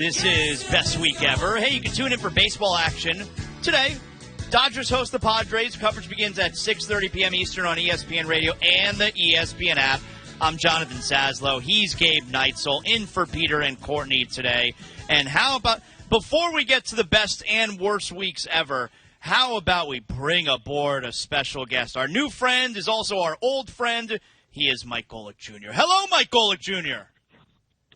This is Best Week Ever. Hey, you can tune in for baseball action today. Dodgers host the Padres. Coverage begins at 6:30 p.m. Eastern on ESPN Radio and the ESPN app. I'm Jonathan Saslow. He's Gabe Neitzel, in for Peter and Courtney today. And how about, before we get to the best and worst weeks ever, how about we bring aboard a special guest? Our new friend is also our old friend. He is Mike Golic Jr. Hello, Mike Golic Jr.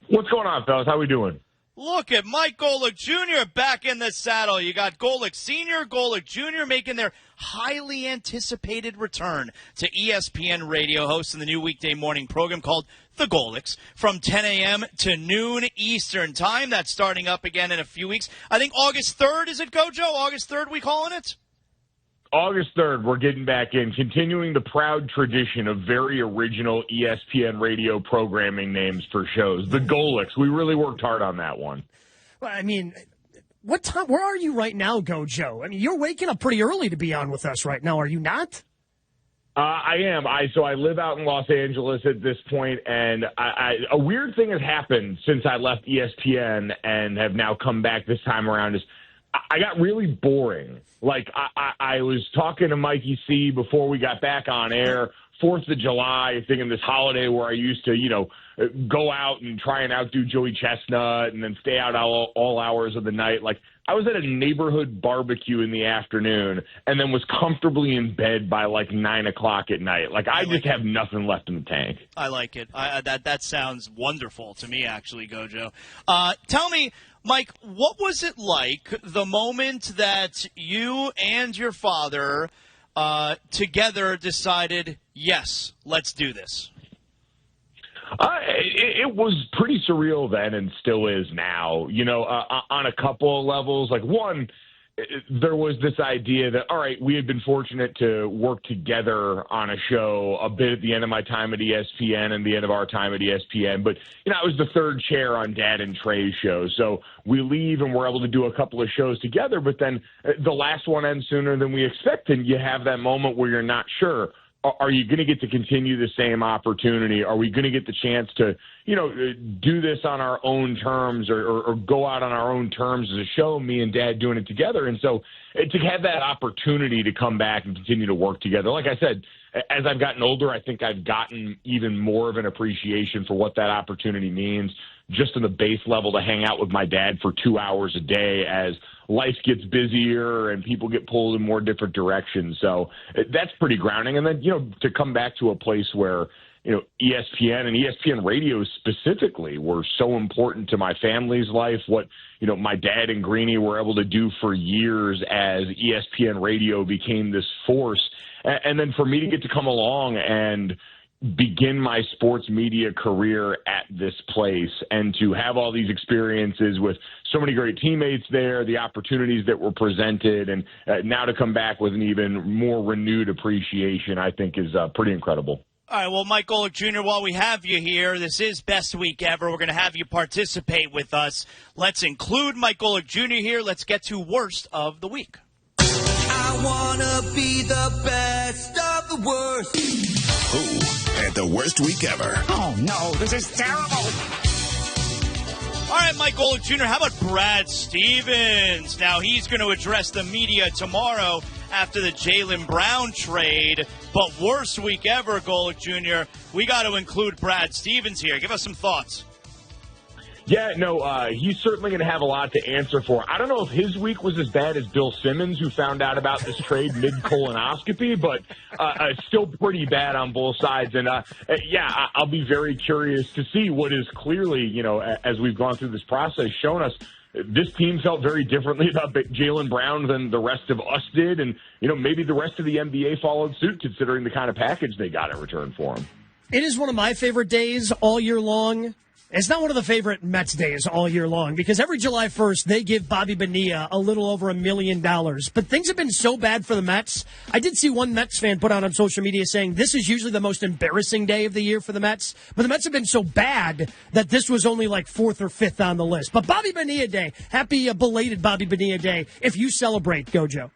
What's going on, fellas? How we doing? Look at Mike Golic Jr. back in the saddle. You got Golic Sr., Golic Jr. making their highly anticipated return to ESPN Radio, hosting the new weekday morning program called The Golics from 10 a.m. to noon Eastern time. That's starting up again in a few weeks. I think August 3rd, is it, Gojo? August 3rd we calling it? August 3rd, we're getting back in, continuing the proud tradition of very original ESPN Radio programming names for shows. The Golics. We really worked hard on that one. Well, I mean, what time? Where are you right now, Gojo? I mean, you're waking up pretty early to be on with us right now, are you not? I am. So I live out in Los Angeles at this point, and a weird thing has happened since I left ESPN and have now come back this time around is I got really boring. Like, I was talking to Mikey C before we got back on air, 4th of July, thinking this holiday where I used to, go out and try and outdo Joey Chestnut and then stay out all hours of the night. Like, I was at a neighborhood barbecue in the afternoon and then was comfortably in bed by, 9 o'clock at night. Like, I just have nothing left in the tank. I like it. That sounds wonderful to me, actually, Gojo. Tell me, Mike, what was it like the moment that you and your father together decided, yes, let's do this? It was pretty surreal then and still is now, on a couple of levels. Like, one, there was this idea that, all right, we had been fortunate to work together on a show a bit at the end of my time at ESPN and the end of our time at ESPN. But, I was the third chair on Dad and Trey's show. So we leave and we're able to do a couple of shows together. But then the last one ends sooner than we expect. And you have that moment where you're not sure. Are you going to get to continue the same opportunity? Are we going to get the chance to, do this on our own terms or go out on our own terms as a show, me and Dad doing it together? And so to have that opportunity to come back and continue to work together, like I said, as I've gotten older, I think I've gotten even more of an appreciation for what that opportunity means, just on the base level, to hang out with my dad for 2 hours a day as life gets busier and people get pulled in more different directions. So that's pretty grounding. And then, to come back to a place where, ESPN and ESPN Radio specifically were so important to my family's life, what, my dad and Greeny were able to do for years as ESPN Radio became this force. And then for me to get to come along and begin my sports media career at this place and to have all these experiences with so many great teammates there, the opportunities that were presented, and now to come back with an even more renewed appreciation, I think is pretty incredible. All right, well, Mike Golic Jr., while we have you here, this is Best Week Ever. We're going to have you participate with us. Let's include Mike Golic Jr. here. Let's get to Worst of the Week. I want to be the best of the worst. Who had the worst week ever? Oh, no, this is terrible. All right, Mike Golic Jr., how about Brad Stevens? Now, he's going to address the media tomorrow after the Jaylen Brown trade. But worst week ever, Golic Jr., we got to include Brad Stevens here. Give us some thoughts. Yeah, no, he's certainly going to have a lot to answer for. I don't know if his week was as bad as Bill Simmons, who found out about this trade mid-colonoscopy, but still pretty bad on both sides. And, I'll be very curious to see what is clearly, as we've gone through this process, shown us this team felt very differently about Jaylen Brown than the rest of us did. And, maybe the rest of the NBA followed suit, considering the kind of package they got in return for him. It is one of my favorite days all year long. It's not one of the favorite Mets days all year long because every July 1st, they give Bobby Bonilla a little over $1 million. But things have been so bad for the Mets. I did see one Mets fan put out on social media saying this is usually the most embarrassing day of the year for the Mets. But the Mets have been so bad that this was only like 4th or 5th on the list. But Bobby Bonilla Day, happy belated Bobby Bonilla Day if you celebrate, Gojo.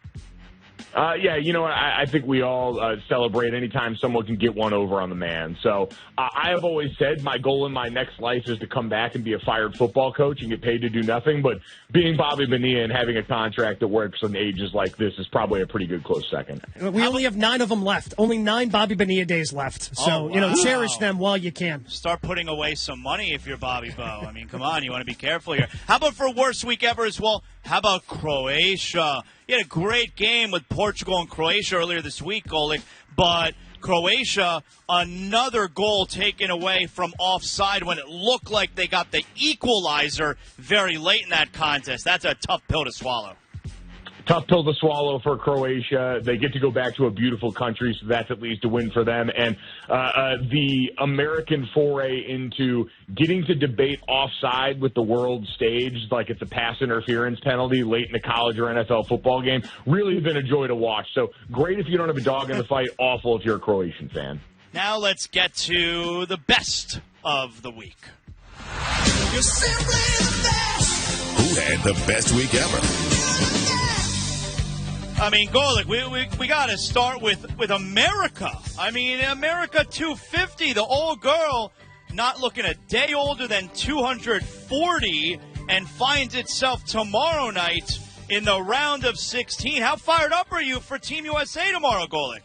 Yeah, I think we all celebrate anytime someone can get one over on the man. So I have always said my goal in my next life is to come back and be a fired football coach and get paid to do nothing. But being Bobby Bonilla and having a contract that works on ages like this is probably a pretty good close second. We only have 9 of them left. Only 9 Bobby Bonilla days left. So, cherish them while you can. Start putting away some money if you're Bobby Bo. I mean, come on, you want to be careful here. How about for worst week ever as well? How about Croatia? You had a great game with Portugal and Croatia earlier this week, Golic, but Croatia, another goal taken away from offside when it looked like they got the equalizer very late in that contest. That's a tough pill to swallow. Tough pill to swallow for Croatia. They get to go back to a beautiful country, so that's at least a win for them. And the American foray into getting to debate offside with the world stage, like it's a pass interference penalty late in a college or NFL football game, really been a joy to watch. So great if you don't have a dog in the fight, awful if you're a Croatian fan. Now let's get to the best of the week. You're simply the best. Who had the best week ever? I mean, Golic, we got to start with America. I mean, America 250, the old girl not looking a day older than 240 and finds itself tomorrow night in the round of 16. How fired up are you for Team USA tomorrow, Golic?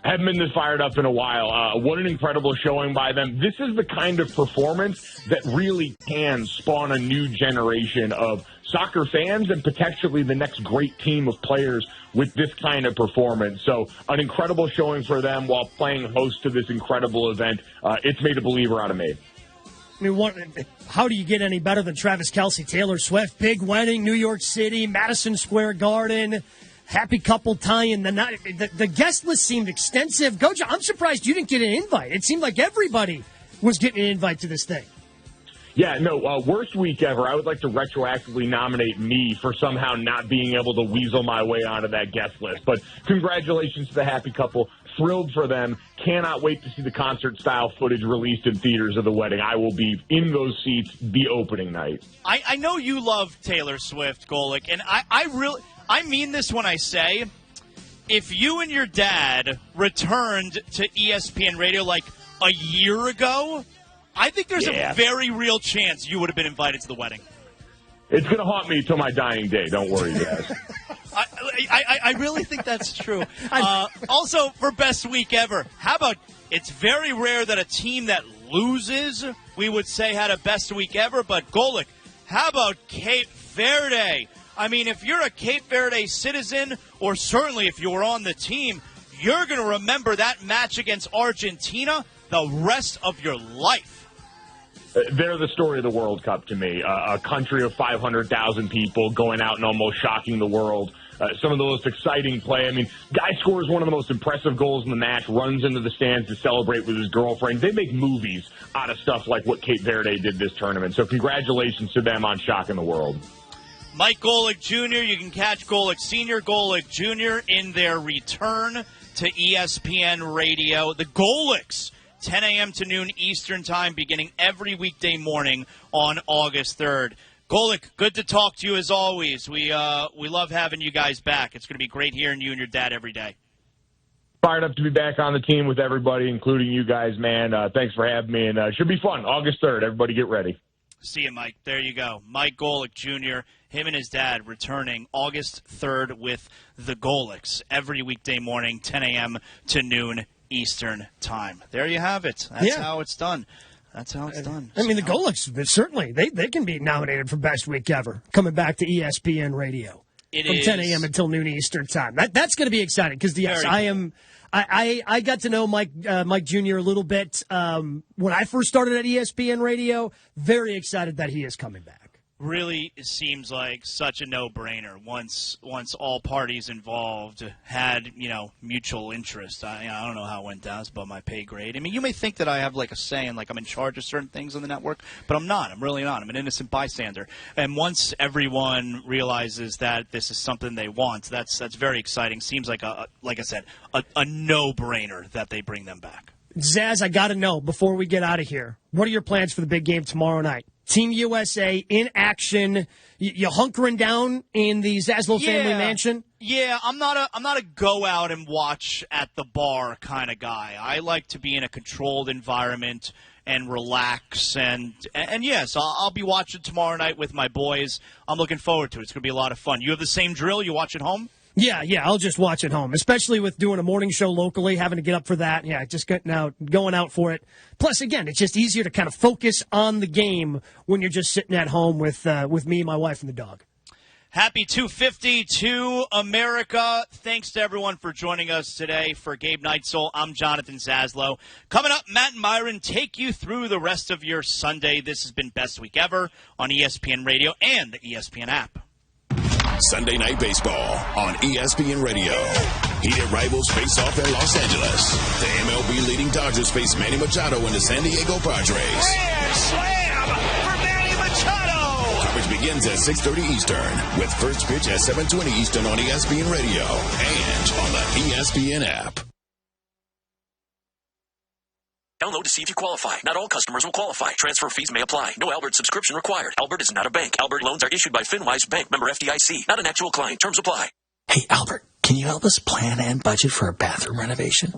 Haven't been this fired up in a while. What an incredible showing by them. This is the kind of performance that really can spawn a new generation of soccer fans and potentially the next great team of players with this kind of performance. So an incredible showing for them while playing host to this incredible event. It's made a believer out of me. I mean, how do you get any better than Travis Kelce, Taylor Swift? Big wedding, New York City, Madison Square Garden. Happy couple tie-in. The guest list seemed extensive. Gojo, I'm surprised you didn't get an invite. It seemed like everybody was getting an invite to this thing. Yeah, no, worst week ever. I would like to retroactively nominate me for somehow not being able to weasel my way onto that guest list. But congratulations to the happy couple. Thrilled for them. Cannot wait to see the concert-style footage released in theaters of the wedding. I will be in those seats the opening night. I know you love Taylor Swift, Golic, and I mean this when I say, if you and your dad returned to ESPN Radio like a year ago, I think there's a very real chance you would have been invited to the wedding. It's going to haunt me till my dying day. Don't worry, guys. I really think that's true. Also, for best week ever, how about it's very rare that a team that loses, we would say, had a best week ever, but Golic, how about Cape Verde? I mean, if you're a Cape Verde citizen, or certainly if you were on the team, you're going to remember that match against Argentina the rest of your life. They're the story of the World Cup to me. A country of 500,000 people going out and almost shocking the world. Some of the most exciting play. I mean, guy scores one of the most impressive goals in the match, runs into the stands to celebrate with his girlfriend. They make movies out of stuff like what Cape Verde did this tournament. So congratulations to them on shocking the world. Mike Golic Jr., you can catch Golic Sr., Golic Jr. in their return to ESPN Radio. The Golics, 10 a.m. to noon Eastern Time, beginning every weekday morning on August 3rd. Golic, good to talk to you as always. We love having you guys back. It's going to be great hearing you and your dad every day. Fired up to be back on the team with everybody, including you guys, man. Thanks for having me, and it should be fun. August 3rd, everybody get ready. See you, Mike. There you go. Mike Golic Jr., him and his dad returning August 3rd with the Golics every weekday morning, 10 a.m. to noon Eastern Time. There you have it. That's how it's done. That's how it's done. I mean, the Golics, certainly, they can be nominated for Best Week Ever, coming back to ESPN Radio from 10 a.m. until noon Eastern Time. That's going to be exciting because, yes, I got to know Mike Jr. a little bit when I first started at ESPN Radio. Very excited that he is coming back. Really seems like such a no-brainer once all parties involved had, mutual interest. I don't know how it went down. It's above my pay grade. I mean, you may think that I have like a say and like I'm in charge of certain things on the network, but I'm not. I'm really not. I'm an innocent bystander. And once everyone realizes that this is something they want, that's very exciting. Seems like like I said, a no-brainer that they bring them back. Zaz, I got to know before we get out of here, what are your plans for the big game tomorrow night? Team USA in action. You hunkering down in the Zaslow family mansion? Yeah, I'm not a go out and watch at the bar kind of guy. I like to be in a controlled environment and relax. And yes, I'll be watching tomorrow night with my boys. I'm looking forward to it. It's going to be a lot of fun. You have the same drill? You watch at home? Yeah, I'll just watch at home, especially with doing a morning show locally, having to get up for that. Yeah, just going out for it. Plus, again, it's just easier to kind of focus on the game when you're just sitting at home with me, my wife, and the dog. Happy 250 to America. Thanks to everyone for joining us today. For Gabe Neitzel, I'm Jonathan Zaslow. Coming up, Matt and Myron take you through the rest of your Sunday. This has been Best Week Ever on ESPN Radio and the ESPN app. Sunday Night Baseball on ESPN Radio. Heated rivals face off in Los Angeles. The MLB leading Dodgers face Manny Machado and the San Diego Padres. Grand slam for Manny Machado. Coverage begins at 6:30 Eastern with first pitch at 7:20 Eastern on ESPN Radio and on the ESPN app. Download to see if you qualify. Not all customers will qualify. Transfer fees may apply. No Albert subscription required. Albert is not a bank. Albert loans are issued by FinWise Bank, member FDIC. Not an actual client. Terms apply. Hey, Albert, can you help us plan and budget for a bathroom renovation?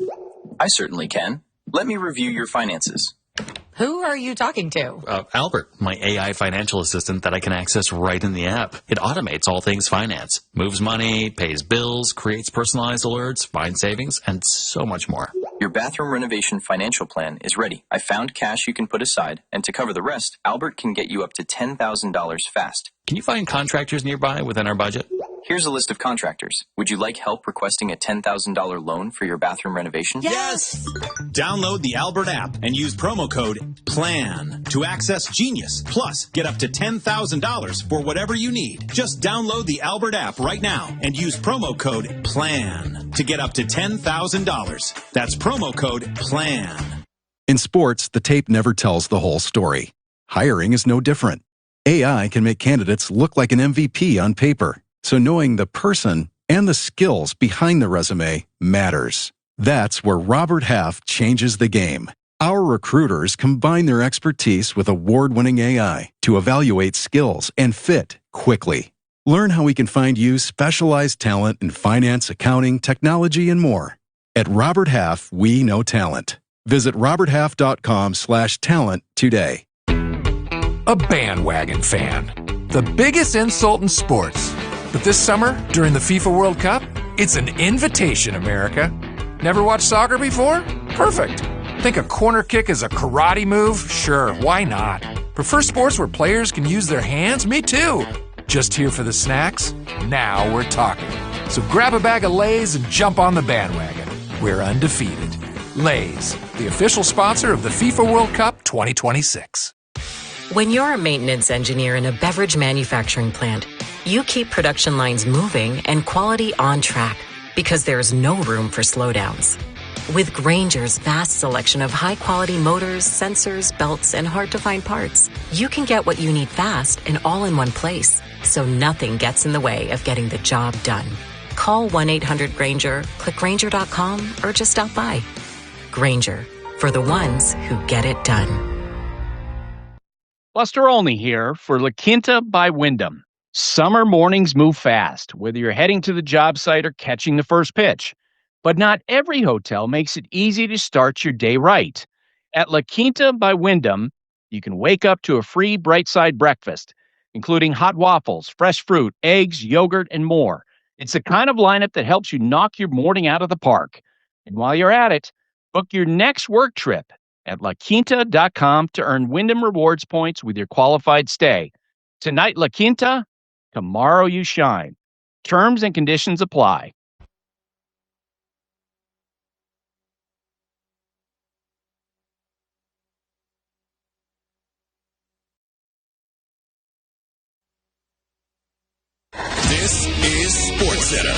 I certainly can. Let me review your finances. Who are you talking to? Albert, my AI financial assistant that I can access right in the app. It automates all things finance, moves money, pays bills, creates personalized alerts, finds savings, and so much more. Your bathroom renovation financial plan is ready. I found cash you can put aside, and to cover the rest, Albert can get you up to $10,000 fast. Can you find contractors nearby within our budget? Here's a list of contractors. Would you like help requesting a $10,000 loan for your bathroom renovation? Yes! Download the Albert app and use promo code PLAN to access Genius. Plus, get up to $10,000 for whatever you need. Just download the Albert app right now and use promo code PLAN to get up to $10,000. That's promo code PLAN. In sports, the tape never tells the whole story. Hiring is no different. AI can make candidates look like an MVP on paper. So knowing the person and the skills behind the resume matters. That's where Robert Half changes the game. Our recruiters combine their expertise with award-winning AI to evaluate skills and fit quickly. Learn how we can find you specialized talent in finance, accounting, technology, and more. At Robert Half, we know talent. Visit roberthalf.com/talent today. A bandwagon fan. The biggest insult in sports. But this summer, during the FIFA World Cup, it's an invitation, America. Never watched soccer before? Perfect. Think a corner kick is a karate move? Sure, why not? Prefer sports where players can use their hands? Me too. Just here for the snacks? Now we're talking. So grab a bag of Lay's and jump on the bandwagon. We're undefeated. Lay's, the official sponsor of the FIFA World Cup 2026. When you're a maintenance engineer in a beverage manufacturing plant, you keep production lines moving and quality on track because there's no room for slowdowns. With Grainger's vast selection of high-quality motors, sensors, belts, and hard-to-find parts, you can get what you need fast and all in one place, so nothing gets in the way of getting the job done. Call 1-800-GRAINGER, click Grainger.com, or just stop by. Grainger, for the ones who get it done. Buster Olney here for La Quinta by Wyndham. Summer mornings move fast, whether you're heading to the job site or catching the first pitch. But not every hotel makes it easy to start your day right. At La Quinta by Wyndham, you can wake up to a free Bright Side breakfast, including hot waffles, fresh fruit, eggs, yogurt, and more. It's the kind of lineup that helps you knock your morning out of the park. And while you're at it, book your next work trip at LaQuinta.com to earn Wyndham Rewards points with your qualified stay. Tonight, La Quinta. Tomorrow you shine. Terms and conditions apply. This is SportsCenter.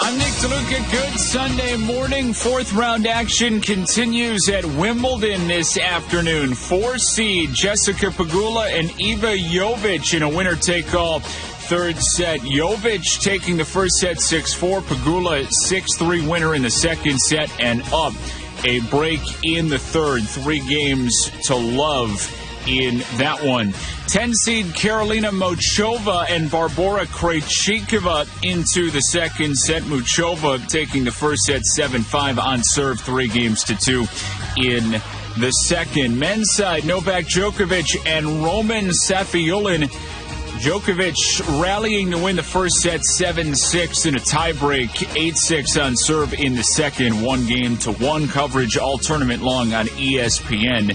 I'm Nick DeLuca. Good Sunday morning. Fourth round action continues at Wimbledon this afternoon. 4 seed Jessica Pegula and Iva Jovic in a winner-take-all third set. Jovic taking the first set 6-4. Pegula 6-3 winner in the second set and up a break in the third. 3 games to love in that one. 10-seed Karolina Muchova and Barbora Krejcikova into the second set. Muchova taking the first set 7-5 on serve, 3 games to 2 in the second. Men's side, Novak Djokovic and Roman Safiullin. Djokovic rallying to win the first set 7-6 in a tiebreak, 8-6 on serve in the second. 1-1 coverage all tournament long on ESPN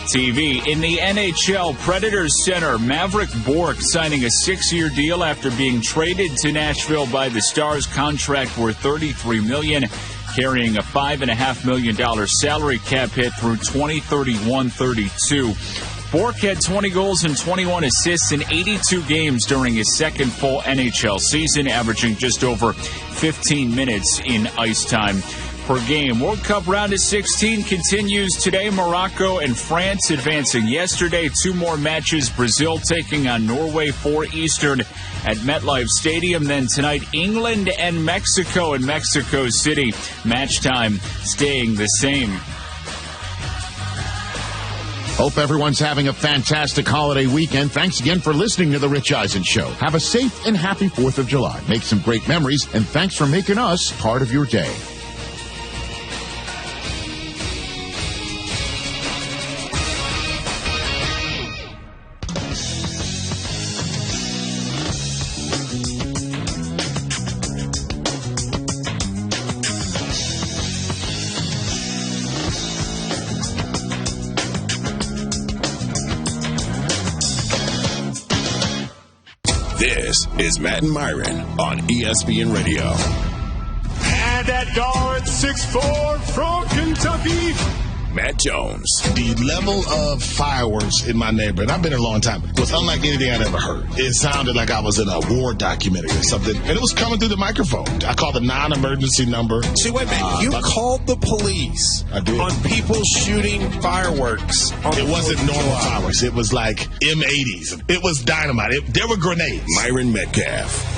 TV. In the NHL, Predators center Maverick Bourque signing a 6-year deal after being traded to Nashville by the Stars. Contract worth $33 million, carrying a $5.5 million salary cap hit through 2031-32. Bourque had 20 goals and 21 assists in 82 games during his second full NHL season, averaging just over 15 minutes in ice time per game. World Cup round of 16 continues today. Morocco and France advancing yesterday. 2 more matches. Brazil taking on Norway 4 Eastern at MetLife Stadium. Then tonight, England and Mexico in Mexico City. Match time staying the same. Hope everyone's having a fantastic holiday weekend. Thanks again for listening to The Rich Eisen Show. Have a safe and happy 4th of July. Make some great memories, and thanks for making us part of your day. This is Matt and Myron on ESPN Radio. And that guard 6'4" from Kentucky, Matt Jones. The level of fireworks in my neighborhood, I've been here a long time, was unlike anything I'd ever heard. It sounded like I was in a war documentary or something, and it was coming through the microphone. I called the non-emergency number. See, wait a minute. You called the police on people shooting fireworks. It wasn't normal fireworks. It was like M80s. It was dynamite. There were grenades. Myron Metcalf.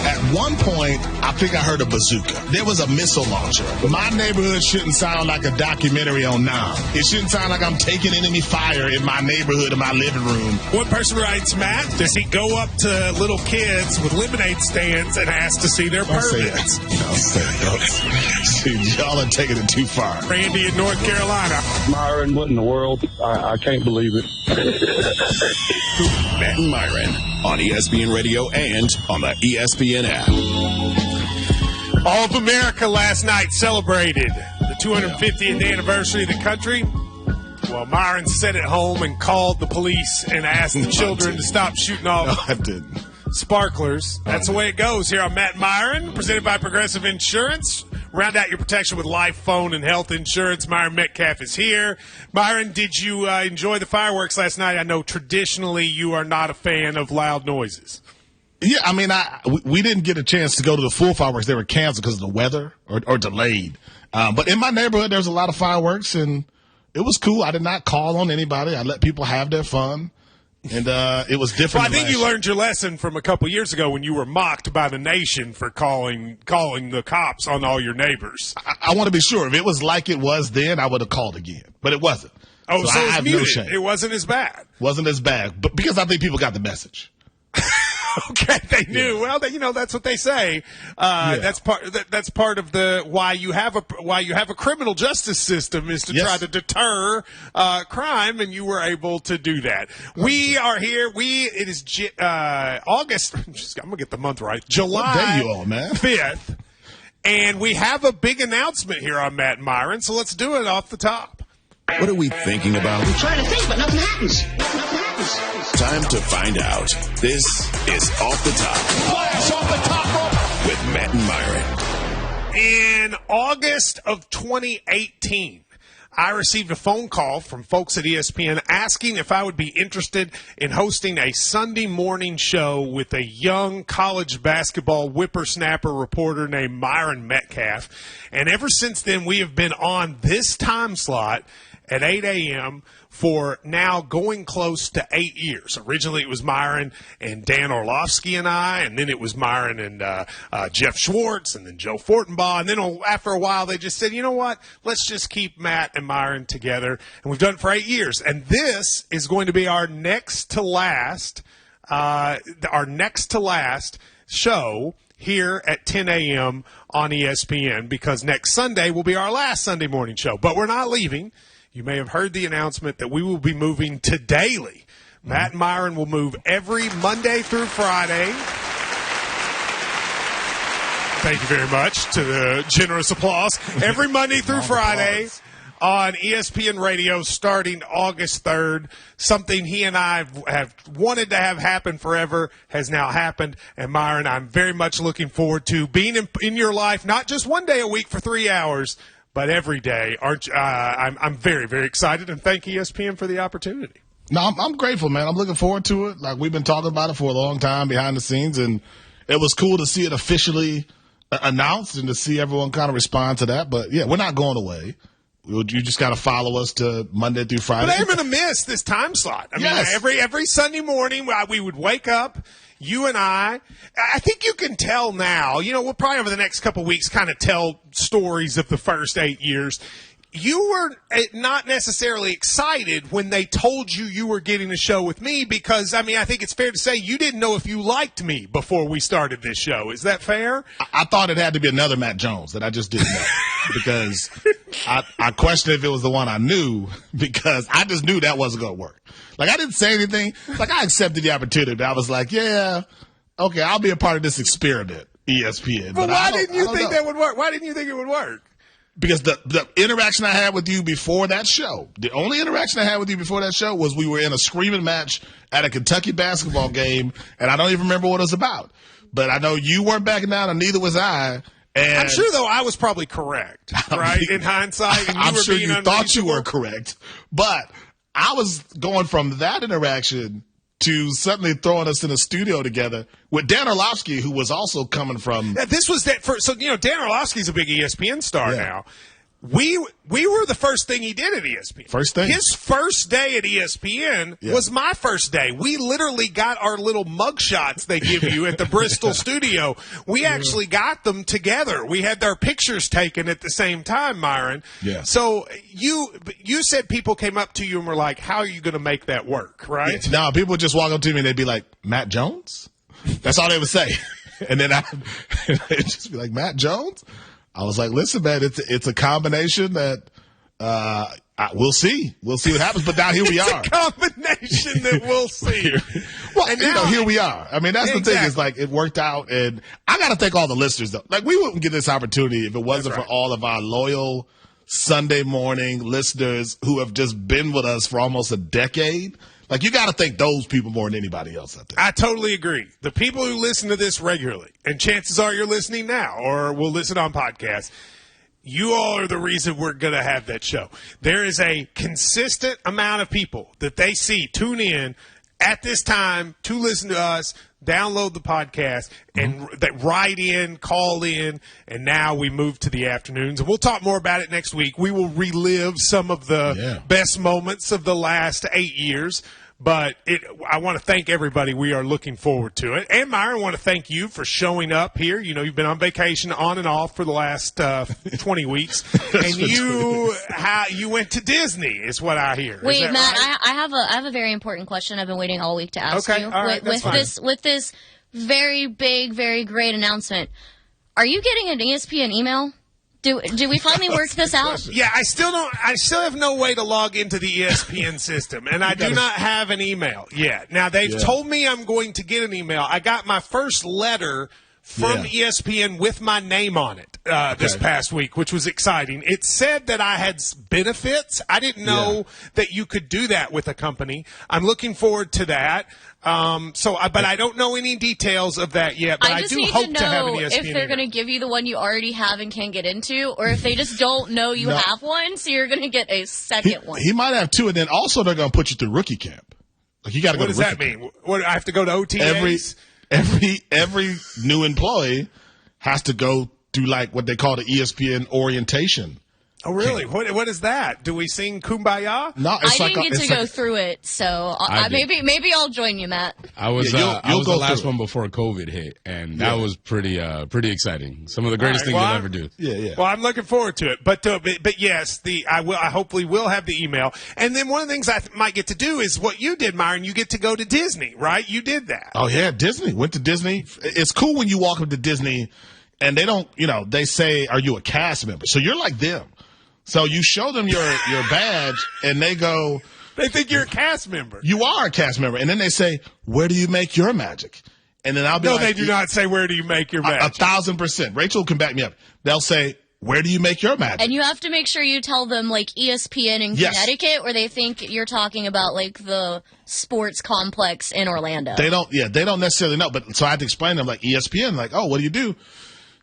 At one point, I think I heard a bazooka. There was a missile launcher. My neighborhood shouldn't sound like a documentary on Nam. It shouldn't sound like I'm taking enemy fire in my neighborhood, in my living room. One person writes, Matt, does he go up to little kids with lemonade stands and ask to see their permits? Don't say it. Y'all are taking it too far. Randy in North Carolina. Myron, what in the world? I can't believe it. Matt and Myron on ESPN Radio and on the ESPN app. All of America last night celebrated the 250th anniversary of the country. Well, Myron sat at home and called the police and asked the children to stop shooting off. No, I didn't. Sparklers. That's the way it goes here on Matt and Myron, presented by Progressive Insurance. Round out your protection with life, phone, and health insurance. Myron Metcalf is here. Myron, did you enjoy the fireworks last night? I know traditionally you are not a fan of loud noises. Yeah, I mean, we didn't get a chance to go to the full fireworks. They were canceled because of the weather or delayed. But in my neighborhood, there was a lot of fireworks, and it was cool. I did not call on anybody. I let people have their fun. And it was different. Well, I think you learned your lesson from a couple years ago when you were mocked by the nation for calling the cops on all your neighbors. I want to be sure. If it was like it was then, I would have called again. But it wasn't. Oh, so I have muted. no shame. It wasn't as bad. Wasn't as bad. But because I think people got the message. Okay, they knew. Yeah. Well, that's what they say. That's part of the why you have a criminal justice system is to try to deter crime, and you were able to do that. We are here. It is August. I'm gonna get the month right. July. What day you on, man? 5th, and we have a big announcement here on Matt and Myron. So let's do it off the top. What are we thinking about? I'm trying to think, but nothing happens. Time to find out. This is Off the Top. Flash off the top rope with Matt and Myron. In August of 2018, I received a phone call from folks at ESPN asking if I would be interested in hosting a Sunday morning show with a young college basketball whippersnapper reporter named Myron Metcalf. And ever since then, we have been on this time slot at 8 a.m. for now going close to 8 years. Originally it was Myron and Dan Orlovsky and I, and then it was Myron and Jeff Schwartz, and then Joe Fortenbaugh, and then after a while they just said, you know what, let's just keep Matt and Myron together, and we've done it for 8 years. And this is going to be our next to last show here at 10 a.m. on ESPN, because next Sunday will be our last Sunday morning show. But we're not leaving. You may have heard the announcement that we will be moving to daily. Matt and Myron will move every Monday through Friday. Thank you very much to the generous applause. Every Monday through Friday on ESPN Radio starting August 3rd. Something he and I have wanted to have happen forever has now happened. And Myron, I'm very much looking forward to being in your life, not just one day a week for 3 hours, but every day. I'm very, very excited, and thank ESPN for the opportunity. No, I'm grateful, man. I'm looking forward to it. Like, we've been talking about it for a long time behind the scenes, and it was cool to see it officially announced and to see everyone kind of respond to that. But, yeah, we're not going away. You just got to follow us to Monday through Friday. But I'm going to miss this time slot. I mean, every Sunday morning we would wake up, you and I think you can tell now, we'll probably over the next couple of weeks kind of tell stories of the first 8 years. You were not necessarily excited when they told you were getting a show with me because, I think it's fair to say you didn't know if you liked me before we started this show. Is that fair? I thought it had to be another Matt Jones that I just didn't know because I questioned if it was the one I knew because I just knew that wasn't going to work. Like, I didn't say anything. Like, I accepted the opportunity. I was like, yeah, okay, I'll be a part of this experiment, ESPN. But why didn't you think that would work? Why didn't you think it would work? Because the interaction I had with you before that show, the only interaction I had with you before that show was we were in a screaming match at a Kentucky basketball game, and I don't even remember what it was about. But I know you weren't backing down, and neither was I. And I'm sure, though, I was probably correct, right, in hindsight. And I'm sure you thought you were correct. But I was going from that interaction to suddenly throwing us in a studio together with Dan Orlovsky, who was also coming from. Yeah, this was that. Dan Orlovsky's a big ESPN star now. We were the first thing he did at ESPN. First thing? His first day at ESPN was my first day. We literally got our little mug shots they give you at the Bristol studio. We actually got them together. We had their pictures taken at the same time, Myron. Yeah. So you said people came up to you and were like, how are you going to make that work, right? Yeah. No, people would just walk up to me and they'd be like, Matt Jones? That's all they would say. And then I'd just be like, Matt Jones? I was like, listen, man, it's a combination that we'll see. We'll see what happens. But now here we are. It's a combination that we'll see. Well, and now, here we are. I mean, that's the thing is, like, it worked out. And I got to thank all the listeners, though. Like, we wouldn't get this opportunity if it wasn't for all of our loyal Sunday morning listeners who have just been with us for almost a decade. Like, you got to thank those people more than anybody else, I think. I totally agree. The people who listen to this regularly, and chances are you're listening now or will listen on podcasts, you all are the reason we're going to have that show. There is a consistent amount of people that they see tune in at this time to listen to us, download the podcast, and that write in, call in, and now we move to the afternoons. And we'll talk more about it next week. We will relive some of the best moments of the last 8 years. But I want to thank everybody. We are looking forward to it. And, Myron, I want to thank you for showing up here. You know, you've been on vacation on and off for the last 20 weeks. And you went to Disney is what I hear. Wait, Matt, right? I have a very important question I've been waiting all week to ask you. All right, with this very big, very great announcement, are you getting an ESPN email? Do we finally work this out? Yeah, I still have no way to log into the ESPN system, and I do not have an email yet. Now, they've told me I'm going to get an email. I got my first letter from ESPN with my name on it this past week, which was exciting. It said that I had benefits. I didn't know that you could do that with a company. I'm looking forward to that. But I don't know any details of that yet. But I do hope to have an ESPN. If they're going to give you the one you already have and can't get into, or if they just don't know you have one, so you're going to get a second one. He might have two, and then also they're going to put you through rookie camp. Like, you got to go. What does that mean? What, I have to go to OTAs? Every new employee has to go through, like, what they call the ESPN orientation. Oh, really? What is that? Do we sing Kumbaya? No, I didn't get to go through it, so maybe I'll join you, Matt. I was the last one before COVID hit, and that was pretty exciting. Some of the greatest things you'll ever do. Yeah. Well, I'm looking forward to it. But yes, I hopefully will have the email. And then one of the things I might get to do is what you did, Myron. You get to go to Disney, right? You did that. Oh yeah, Disney. Went to Disney. It's cool when you walk up to Disney, and they don't, they say, "Are you a cast member?" So you're like them. So you show them your badge, and they go... They think you're a cast member. You are a cast member. And then they say, where do you make your magic? And then I'll be No, like... they do not say, where do you make your magic? 1,000%. Rachel can back me up. They'll say, where do you make your magic? And you have to make sure you tell them, like, ESPN in Connecticut, or they think you're talking about, like, the sports complex in Orlando. They don't necessarily know. But so I had to explain to them, like, ESPN, like, oh, what do you do?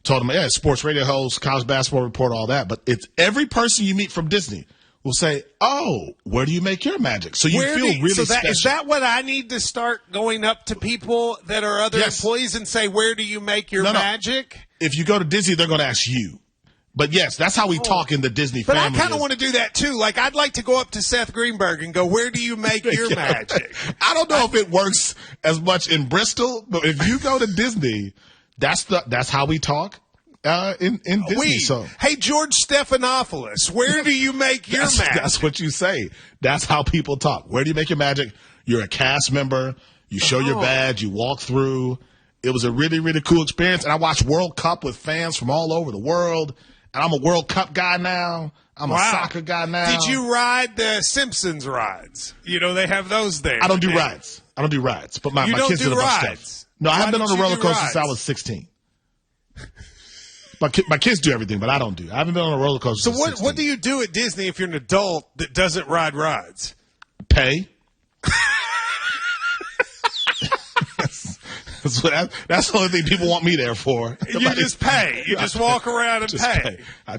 Told them, yeah, sports radio host, college basketball report, all that. But it's every person you meet from Disney will say, oh, where do you make your magic? So you feel really special. Is that what I need to start going up to people that are other employees and say, where do you make your magic? If you go to Disney, they're going to ask you. But yes, that's how we talk in the Disney family. But I kind of want to do that too. Like, I'd like to go up to Seth Greenberg and go, where do you make your magic? I don't know if it works as much in Bristol, but if you go to Disney, that's how we talk in Disney. Hey, George Stephanopoulos, where do you make your magic? That's what you say. That's how people talk. Where do you make your magic? You're a cast member. You show your badge. You walk through. It was a really, really cool experience. And I watched World Cup with fans from all over the world. And I'm a World Cup guy now. I'm a soccer guy now. Did you ride the Simpsons rides? They have those there. I don't do rides. But my kids do a bunch of stuff. No, I haven't been on a roller coaster since I was 16. My kids do everything, but I don't do. I haven't been on a roller coaster since 16. What do you do at Disney if you're an adult that doesn't ride rides? Pay. That's the only thing people want me there for. You just pay. You just walk around and pay. I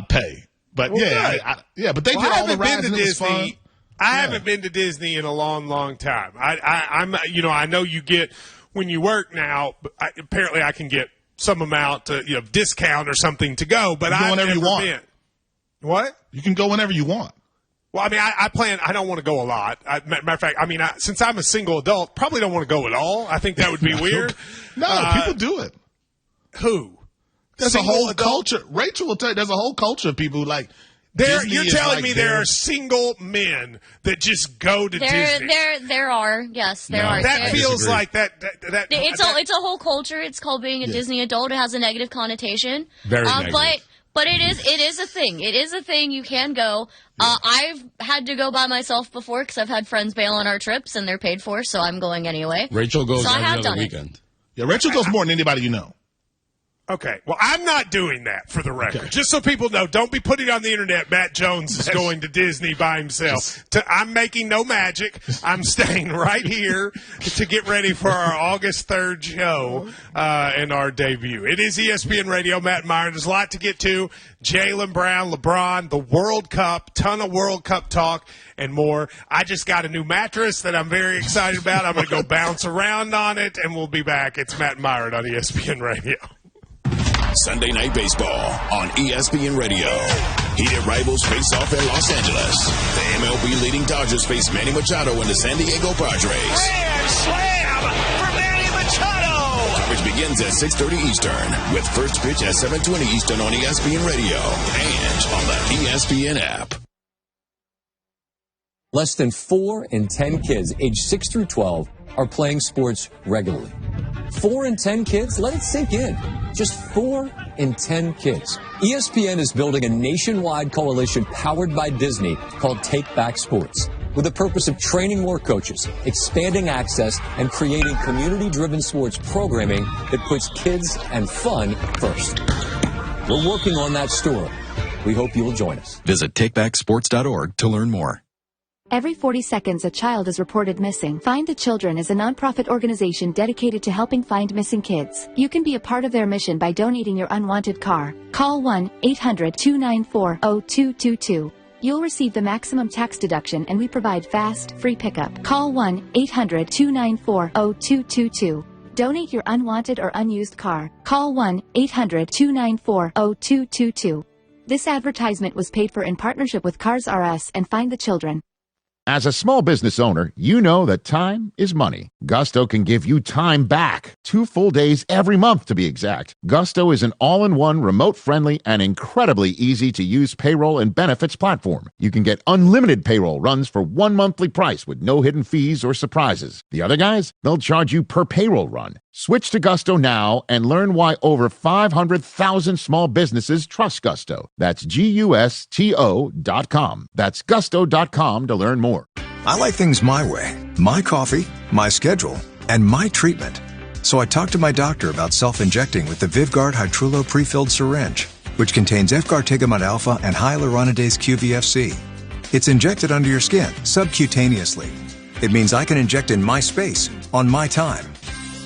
pay. But but they did all the rides and it was fun. I haven't been to Disney in a long, long time. I know you get when you work now. Apparently, I can get some amount, discount or something to go. But I've never been. What? You can go whenever you want. Well, I mean, I plan. I don't want to go a lot. Matter of fact, since I'm a single adult, probably don't want to go at all. I think that would be weird. No, people do it. Who? There's a whole culture. Rachel will tell you. There's a whole culture of people who like. You're telling me there are single men that just go to Disney? There are. Yes, there are. That feels like that. It's a whole culture. It's called being a Disney adult. It has a negative connotation. Very negative. But it is a thing. It is a thing. You can go. I've had to go by myself before because I've had friends bail on our trips and they're paid for, so I'm going anyway. Rachel goes every other weekend. Yeah, Rachel goes more than anybody you know. Okay. Well, I'm not doing that for the record. Okay. Just so people know, don't be putting on the internet Matt Jones is going to Disney by himself. I'm making no magic. I'm staying right here to get ready for our August 3rd show and our debut. It is ESPN Radio, Matt Myron. There's a lot to get to. Jaylen Brown, LeBron, the World Cup, ton of World Cup talk, and more. I just got a new mattress that I'm very excited about. I'm going to go bounce around on it, and we'll be back. It's Matt Myron on ESPN Radio. Sunday Night Baseball on ESPN Radio. Heated rivals face off in Los Angeles. The MLB leading Dodgers face Manny Machado and the San Diego Padres. Grand slam for Manny Machado! Coverage begins at 6:30 Eastern with first pitch at 7:20 Eastern on ESPN Radio and on the ESPN app. Less than 4 in 10 kids aged 6 through 12 are playing sports regularly. 4 in 10 kids? Let it sink in. Just 4 in 10 kids. ESPN is building a nationwide coalition powered by Disney called Take Back Sports, with the purpose of training more coaches, expanding access, and creating community-driven sports programming that puts kids and fun first. We're working on that story. We hope you'll join us. Visit takebacksports.org to learn more. Every 40 seconds, a child is reported missing. Find the Children is a nonprofit organization dedicated to helping find missing kids. You can be a part of their mission by donating your unwanted car. Call 1-800-294-0222. You'll receive the maximum tax deduction, and we provide fast, free pickup. Call 1-800-294-0222. Donate your unwanted or unused car. Call 1-800-294-0222. This advertisement was paid for in partnership with Cars R Us and Find the Children. As a small business owner, you know that time is money. Gusto can give you time back. 2 full days every month, to be exact. Gusto is an all-in-one, remote-friendly, and incredibly easy-to-use payroll and benefits platform. You can get unlimited payroll runs for 1 monthly price with no hidden fees or surprises. The other guys, they'll charge you per payroll run. Switch to Gusto now and learn why over 500,000 small businesses trust Gusto. That's GUSTO.com. That's gusto.com to learn more. I like things my way. My coffee, my schedule, and my treatment. So I talked to my doctor about self-injecting with the Vyvgart Hytrulo pre-filled syringe, which contains F-gartigimod alpha and hyaluronidase QVFC. It's injected under your skin, subcutaneously. It means I can inject in my space, on my time.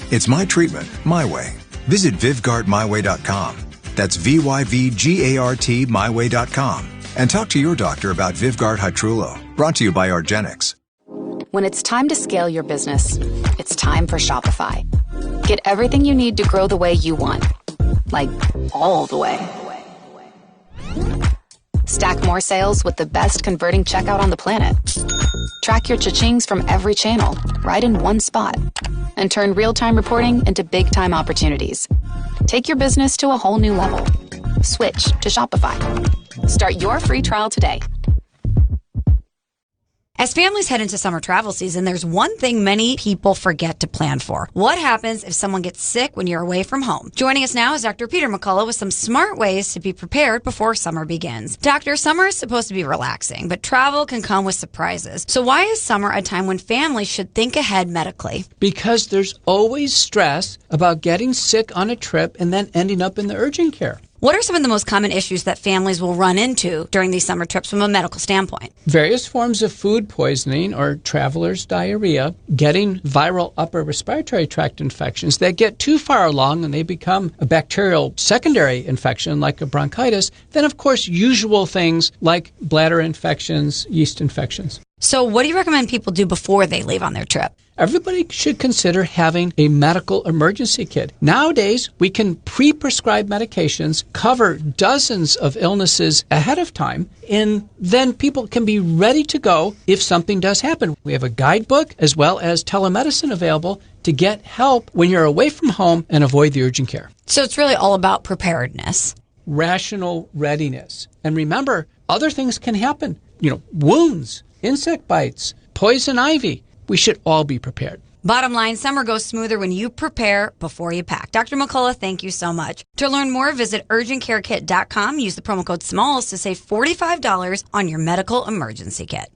It's my treatment, my way. Visit VyvgartMyWay.com. That's VYVGART MyWay.com. And talk to your doctor about Vyvgart Hytrulo. Brought to you by Argenix. When it's time to scale your business, it's time for Shopify. Get everything you need to grow the way you want. Like, all the way. Stack more sales with the best converting checkout on the planet. Track your cha-chings from every channel, right in one spot. And turn real-time reporting into big-time opportunities. Take your business to a whole new level. Switch to Shopify. Start your free trial today. As families head into summer travel season, there's one thing many people forget to plan for. What happens if someone gets sick when you're away from home? Joining us now is Dr. Peter McCullough with some smart ways to be prepared before summer begins. Doctor, summer is supposed to be relaxing, but travel can come with surprises. So why is summer a time when families should think ahead medically? Because there's always stress about getting sick on a trip and then ending up in the urgent care. What are some of the most common issues that families will run into during these summer trips from a medical standpoint? Various forms of food poisoning or traveler's diarrhea, getting viral upper respiratory tract infections that get too far along and they become a bacterial secondary infection like a bronchitis. Then, of course, usual things like bladder infections, yeast infections. So what do you recommend people do before they leave on their trip? Everybody should consider having a medical emergency kit. Nowadays, we can pre-prescribe medications, cover dozens of illnesses ahead of time, and then people can be ready to go if something does happen. We have a guidebook as well as telemedicine available to get help when you're away from home and avoid the urgent care. So it's really all about preparedness. Rational readiness. And remember, other things can happen. Wounds, insect bites, poison ivy. We should all be prepared. Bottom line, summer goes smoother when you prepare before you pack. Dr. McCullough, thank you so much. To learn more, visit urgentcarekit.com. Use the promo code SMALLS to save $45 on your medical emergency kit.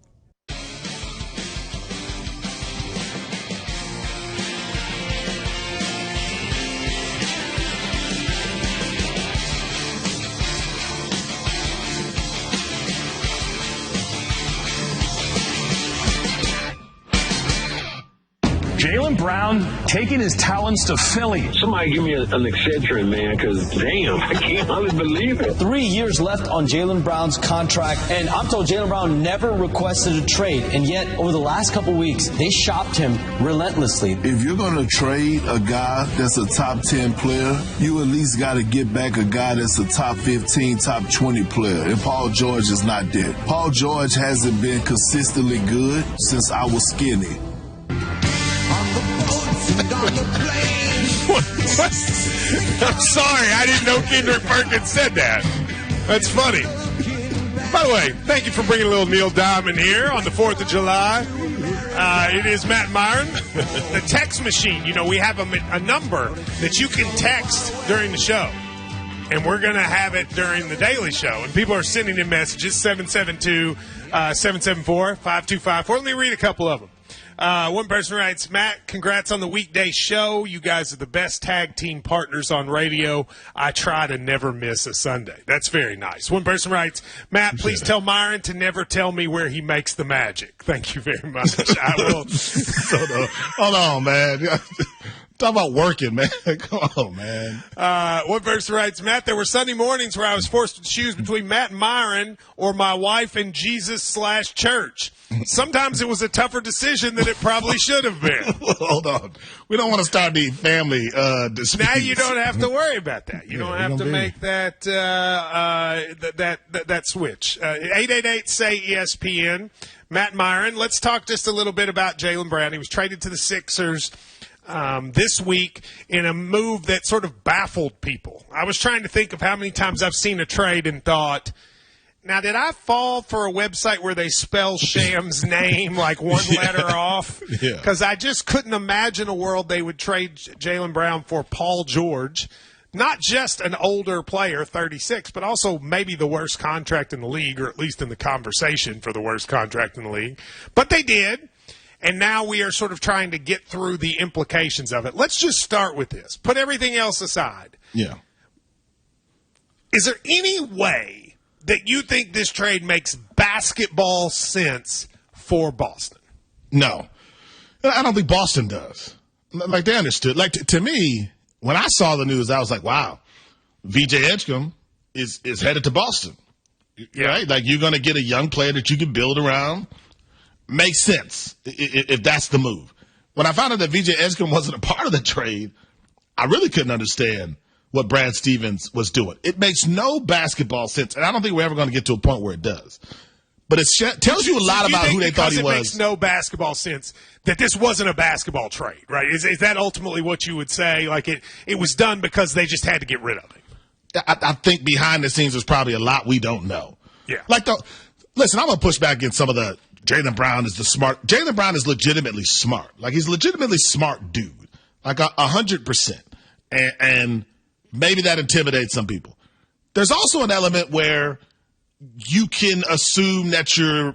Jaylen Brown taking his talents to Philly. Somebody give me an Excedrin, man, because damn, I can't hardly believe it. 3 years left on Jaylen Brown's contract, and I'm told Jaylen Brown never requested a trade, and yet over the last couple weeks, they shopped him relentlessly. If you're going to trade a guy that's a top 10 player, you at least got to get back a guy that's a top 15, top 20 player, and Paul George is not that. Paul George hasn't been consistently good since I was skinny. I'm sorry, I didn't know Kendrick Perkins said that. That's funny. By the way, thank you for bringing a little Neil Diamond here on the 4th of July. It is Matt Myron. The text machine, we have a number that you can text during the show. And we're going to have it during the Daily Show. And people are sending in messages, 772-774-5254. Let me read a couple of them. One person writes, Matt, congrats on the weekday show. You guys are the best tag team partners on radio. I try to never miss a Sunday. That's very nice. One person writes, Matt, please tell Myron to never tell me where he makes the magic. Thank you very much. I will. Hold on, man. Talk about working, man. Come on, man. One person writes, Matt, there were Sunday mornings where I was forced to choose between Matt and Myron or my wife and Jesus/church. Sometimes it was a tougher decision than it probably should have been. Hold on. We don't want to start the family disputes. Now you don't have to worry about that. You don't have to make that that switch. 888-SAY-ESPN. Matt Myron, let's talk just a little bit about Jaylen Brown. He was traded to the Sixers this week in a move that sort of baffled people. I was trying to think of how many times I've seen a trade and thought, now did I fall for a website where they spell Sham's name like one letter off? Because I just couldn't imagine a world they would trade Jaylen Brown for Paul George. Not just an older player, 36, but also maybe the worst contract in the league, or at least in the conversation for the worst contract in the league. But they did, and now we are sort of trying to get through the implications of it. Let's just start with this. Put everything else aside. Yeah. Is there any way that you think this trade makes basketball sense for Boston? No. I don't think Boston does. Like, they understood. Like, to me, when I saw the news, I was like, wow, VJ Edgecombe is headed to Boston. Right? Like, you're going to get a young player that you can build around. Makes sense if that's the move. When I found out that VJ Edgecombe wasn't a part of the trade, I really couldn't understand what Brad Stevens was doing. It makes no basketball sense, and I don't think we're ever going to get to a point where it does. But it tells you a lot about who they thought he was. It makes no basketball sense that this wasn't a basketball trade, right? Is that ultimately what you would say? Like, it was done because they just had to get rid of him? I think behind the scenes there's probably a lot we don't know. Yeah. Like, listen, I'm going to push back against some of the Jaylen Brown is the smart. Jaylen Brown is legitimately smart. Like, he's a legitimately smart dude. Like, 100%. And maybe that intimidates some people. There's also an element where you can assume that you're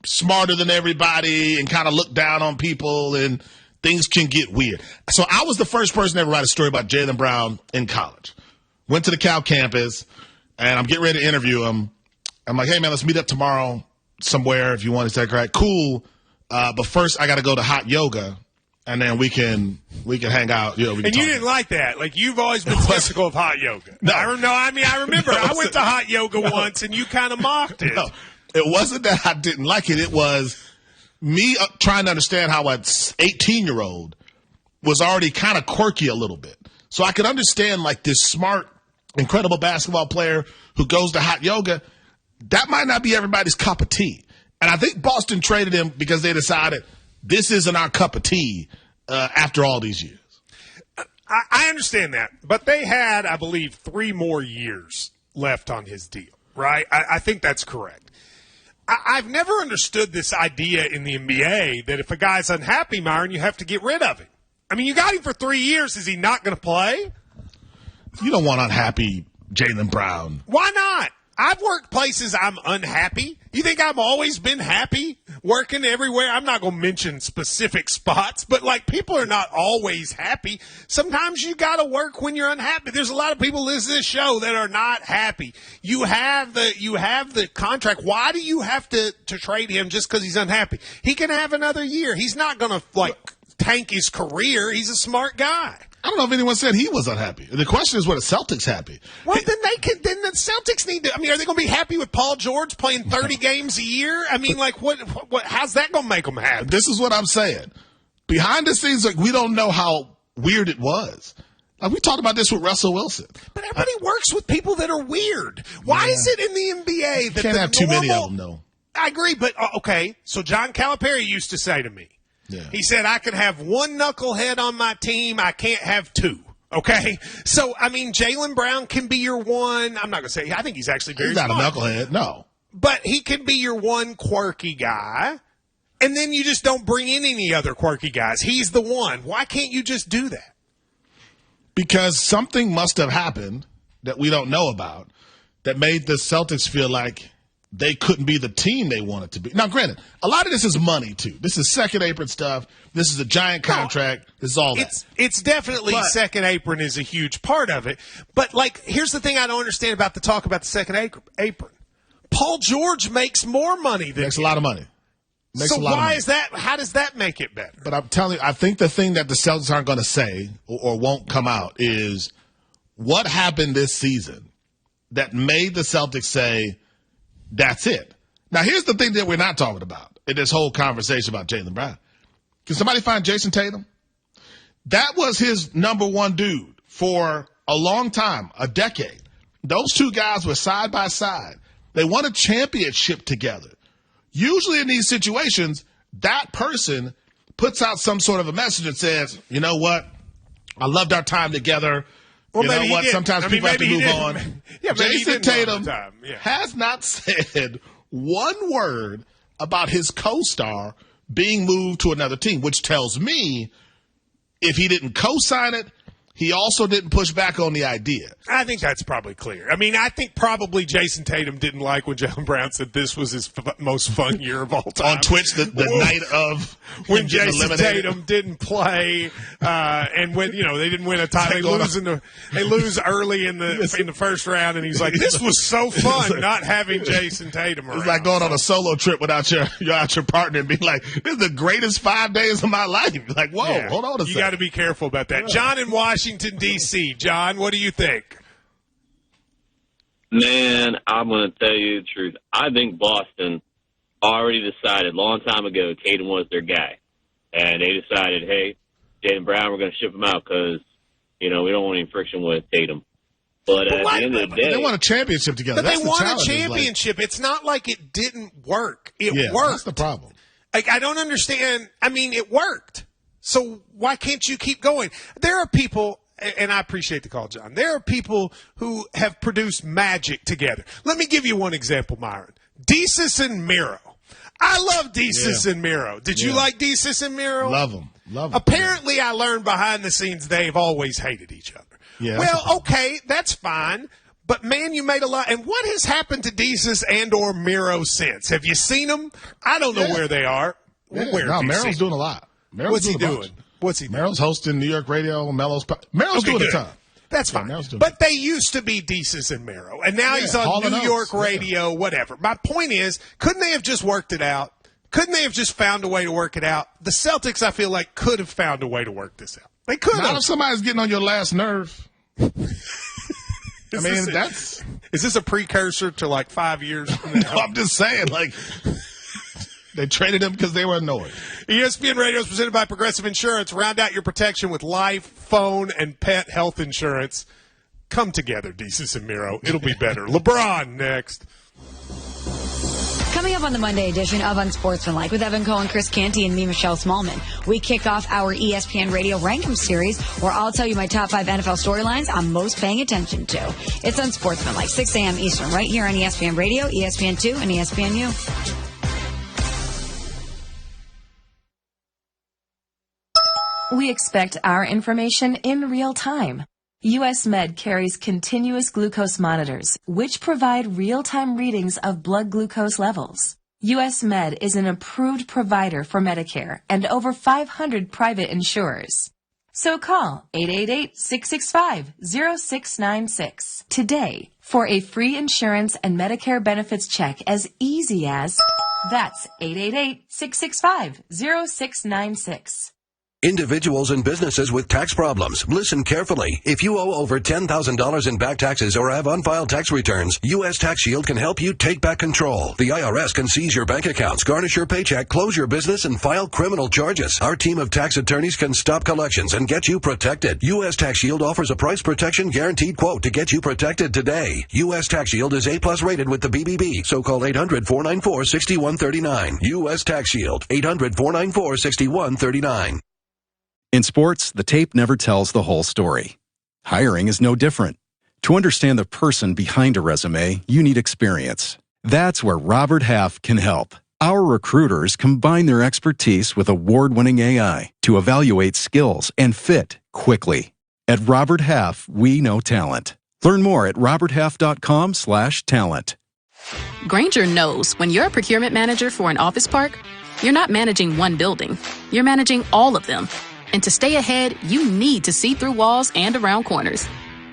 smarter than everybody and kind of look down on people, and things can get weird. So I was the first person to ever write a story about Jaylen Brown in college. Went to the Cal campus, and I'm getting ready to interview him. I'm like, hey, man, let's meet up tomorrow somewhere if you want to say, right, cool. But first I got to go to hot yoga, and then we can hang out. You know, and you didn't like that. Like, you've always been skeptical of hot yoga. No. I remember. I went to hot yoga once, and you kind of mocked it. No, it wasn't that I didn't like it. It was me trying to understand how an 18-year-old was already kind of quirky a little bit. So I could understand, like, this smart, incredible basketball player who goes to hot yoga. That might not be everybody's cup of tea. And I think Boston traded him because they decided this isn't our cup of tea after all these years. I understand that. But they had, I believe, 3 more years left on his deal, right? I think that's correct. I've never understood this idea in the NBA that if a guy's unhappy, Myron, you have to get rid of him. I mean, you got him for 3 years. Is he not going to play? You don't want unhappy Jaylen Brown. Why not? I've worked places I'm unhappy. You think I've always been happy working everywhere? I'm not going to mention specific spots, but, like, people are not always happy. Sometimes you got to work when you're unhappy. There's a lot of people listening to this show that are not happy. You have the contract. Why do you have to trade him just because he's unhappy? He can have another year. He's not going to, like, tank his career. He's a smart guy. I don't know if anyone said he was unhappy. The question is, were the Celtics happy? Well, then the Celtics need to. I mean, are they going to be happy with Paul George playing 30 games a year? I mean, like, what? How's that going to make them happy? This is what I'm saying. Behind the scenes, like, we don't know how weird it was. Like, we talked about this with Russell Wilson. But everybody works with people that are weird. Why is it in the NBA that can't have too many of them, though? I agree, but okay. So John Calipari used to say to me, he said, I can have one knucklehead on my team. I can't have 2. Okay? So, I mean, Jaylen Brown can be your one. I'm not going to say, I think he's actually very smart. He's not a knucklehead, no. But he can be your one quirky guy, and then you just don't bring in any other quirky guys. He's the one. Why can't you just do that? Because something must have happened that we don't know about that made the Celtics feel like they couldn't be the team they wanted to be. Now, granted, a lot of this is money, too. This is second apron stuff. This is a giant contract. This is all that. It's definitely second apron is a huge part of it. But, like, here's the thing I don't understand about the talk about the second apron. Paul George makes more money than Makes a lot of money. Makes so a lot of why money. is that? How does that make it better? But I'm telling you, I think the thing that the Celtics aren't going to say or won't come out is what happened this season that made the Celtics say, that's it. Now, here's the thing that we're not talking about in this whole conversation about Jaylen Brown. Can somebody find Jason Tatum? That was his number one dude for a long time, a decade. Those two guys were side by side. They won a championship together. Usually in these situations, that person puts out some sort of a message that says, you know what? I loved our time together. Well, you know what? Sometimes people have to move on. Yeah, Jason Tatum has not said one word about his co-star being moved to another team, which tells me if he didn't co-sign it, he also didn't push back on the idea. I think that's probably clear. I mean, I think probably Jason Tatum didn't like when Jaylen Brown said this was his most fun year of all time. On Twitch, the night of when Jason Tatum didn't play, and when they didn't win a title, they lose early in the first round, and he's like, "This was so fun not having Jason Tatum around." It's like going on a solo trip without your partner and being like, "This is the greatest 5 days of my life." Like, whoa, hold on a second. You got to be careful about that. John in Washington, D.C. John, what do you think? Man, I'm going to tell you the truth. I think Boston already decided a long time ago Tatum was their guy. And they decided, hey, Jaylen Brown, we're going to ship him out because, we don't want any friction with Tatum. But at the end of the day, they won a championship together. But they won a championship. It's not like it didn't work. It worked. That's the problem. Like, I don't understand. I mean, it worked. So why can't you keep going? There are people, and I appreciate the call, John. There are people who have produced magic together. Let me give you one example, Myron. Desus and Mero. I love Desus and Mero. Did you like Desus and Mero? Love them. Apparently, I learned behind the scenes they've always hated each other. Yeah, well, okay, that's fine. But, man, you made a lot. And what has happened to Desus and or Mero since? Have you seen them? I don't know where they are. Yeah. Mero's doing a lot. What's he doing? Mero's hosting New York radio. Mero's doing a ton. That's fine. But they used to be Desus and Mero, and now he's on New York radio, whatever. My point is, couldn't they have just worked it out? Couldn't they have just found a way to work it out? The Celtics, I feel like, could have found a way to work this out. They could have. Not if somebody's getting on your last nerve. Is this a precursor to like 5 years from now? No, I'm just saying, like, they traded him because they were annoyed. ESPN Radio is presented by Progressive Insurance. Round out your protection with life, phone, and pet health insurance. Come together, Desus and Mero. It'll be better. LeBron next. Coming up on the Monday edition of Unsportsmanlike with Evan Cohen, Chris Canty, and me, Michelle Smallman, we kick off our ESPN Radio Rankum series where I'll tell you my top 5 NFL storylines I'm most paying attention to. It's Unsportsmanlike, 6 a.m. Eastern, right here on ESPN Radio, ESPN2, and ESPNU. We expect our information in real time. U.S. Med carries continuous glucose monitors, which provide real-time readings of blood glucose levels. U.S. Med is an approved provider for Medicare and over 500 private insurers. So call 888-665-0696 today for a free insurance and Medicare benefits check as easy as, that's 888-665-0696. Individuals and businesses with tax problems, listen carefully. If you owe over $10,000 in back taxes or have unfiled tax returns, U.S. Tax Shield can help you take back control. The IRS can seize your bank accounts, garnish your paycheck, close your business, and file criminal charges. Our team of tax attorneys can stop collections and get you protected. U.S. Tax Shield offers a price protection guaranteed quote to get you protected today. U.S. Tax Shield is A+ rated with the BBB, so call 800-494-6139. U.S. Tax Shield, 800-494-6139. In sports, the tape never tells the whole story. Hiring is no different. To understand the person behind a resume, you need experience. That's where Robert Half can help. Our recruiters combine their expertise with award-winning AI to evaluate skills and fit quickly. At Robert Half, we know talent. Learn more at roberthalf.com/talent. Grainger knows when you're a procurement manager for an office park, you're not managing one building. You're managing all of them. And to stay ahead, you need to see through walls and around corners.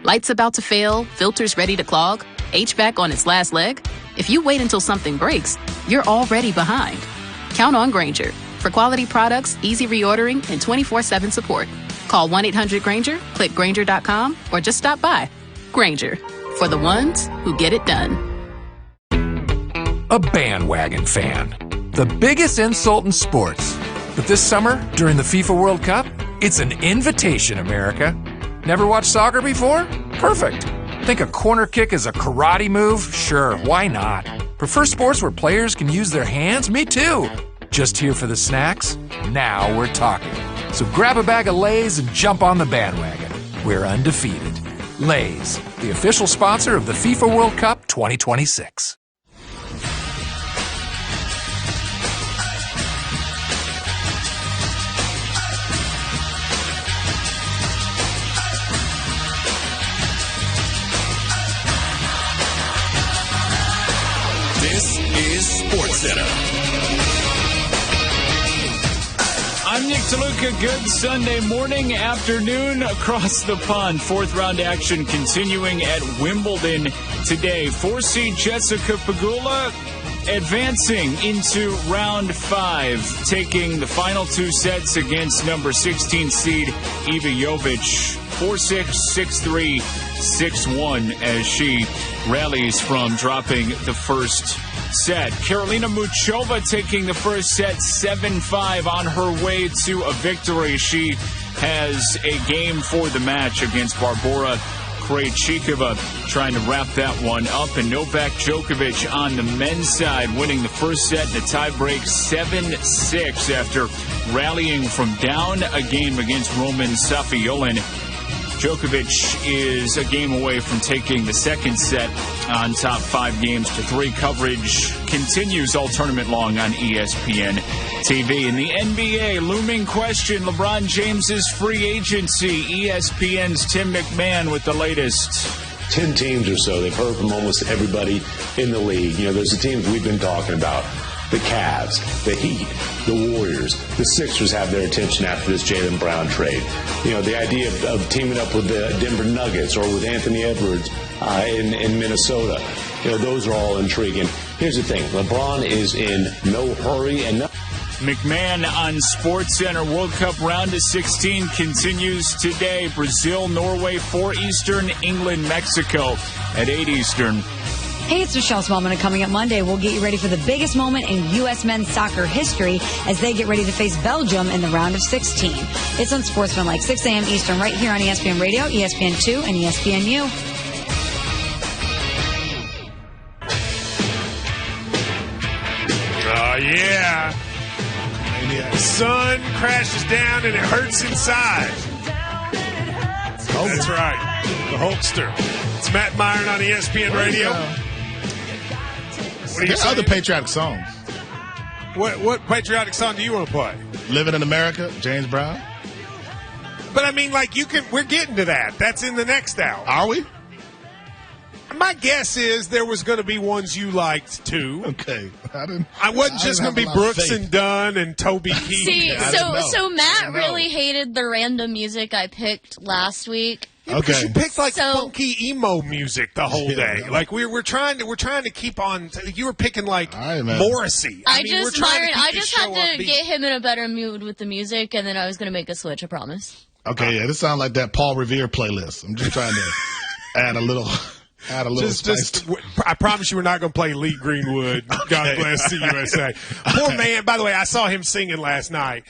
Lights about to fail, filters ready to clog, HVAC on its last leg. If you wait until something breaks, you're already behind. Count on Grainger for quality products, easy reordering, and 24/7 support. Call 1-800-GRAINGER, click Grainger.com, or just stop by. Grainger, for the ones who get it done. A bandwagon fan. The biggest insult in sports. But this summer, during the FIFA World Cup, it's an invitation, America. Never watched soccer before? Perfect. Think a corner kick is a karate move? Sure, why not? Prefer sports where players can use their hands? Me too. Just here for the snacks? Now we're talking. So grab a bag of Lay's and jump on the bandwagon. We're undefeated. Lay's, the official sponsor of the FIFA World Cup 2026. This is SportsCenter. I'm Nick DeLuca. Good Sunday morning, afternoon across the pond. Fourth round action continuing at Wimbledon today. 4-seed Jessica Pegula advancing into round 5, taking the final 2 sets against number 16 seed Iva Jovic. 4-6, 6-3, 6-1 as she rallies from dropping the first set. Karolina Muchova taking the first set 7-5 on her way to a victory. She has a game for the match against Barbora Krejcikova, trying to wrap that one up. And Novak Djokovic on the men's side winning the first set in a tiebreak 7-6 after rallying from down a game against Roman Safiullin. Djokovic is a game away from taking the second set on top 5 games to 3. Coverage continues all tournament long on ESPN TV. In the NBA, looming question, LeBron James's free agency. ESPN's Tim McMahon with the latest. 10 teams or so. They've heard from almost everybody in the league. You know, there's the teams we've been talking about. The Cavs, the Heat, the Warriors, the Sixers have their attention after this Jaylen Brown trade. You know, the idea of teaming up with the Denver Nuggets or with Anthony Edwards in Minnesota, you know, those are all intriguing. Here's the thing. LeBron is in no hurry and McMahon on SportsCenter. World Cup round of 16 continues today. Brazil, Norway, 4 Eastern, England, Mexico at 8 Eastern. Hey, it's Michelle Smallman, and coming up Monday, we'll get you ready for the biggest moment in U.S. men's soccer history as they get ready to face Belgium in the round of 16. It's on Sportsman like 6 a.m. Eastern right here on ESPN Radio, ESPN2, and ESPNU. Oh, yeah. And the sun crashes down and it hurts inside. That's right. The Hulkster. It's Matt Myron on ESPN Radio. There's other patriotic songs. What patriotic song do you want to play? Living in America, James Brown. But I mean, like, we're getting to that. That's in the next hour. Are we? My guess is there was going to be ones you liked too. Okay. I wasn't just going to be Brooks and Dunn and Toby Keith. See, so Matt really hated the random music I picked last week. Yeah, because you picked like funky emo music the whole day. Yeah. Like we're trying to keep on. You were picking like Morrissey. I just had to get him in a better mood with the music, and then I was going to make a switch. I promise. Okay, yeah, this sounds like that Paul Revere playlist. I'm just trying to add a little spice. I promise you, we're not going to play Lee Greenwood. Okay. God bless the USA. Poor man. By the way, I saw him singing last night.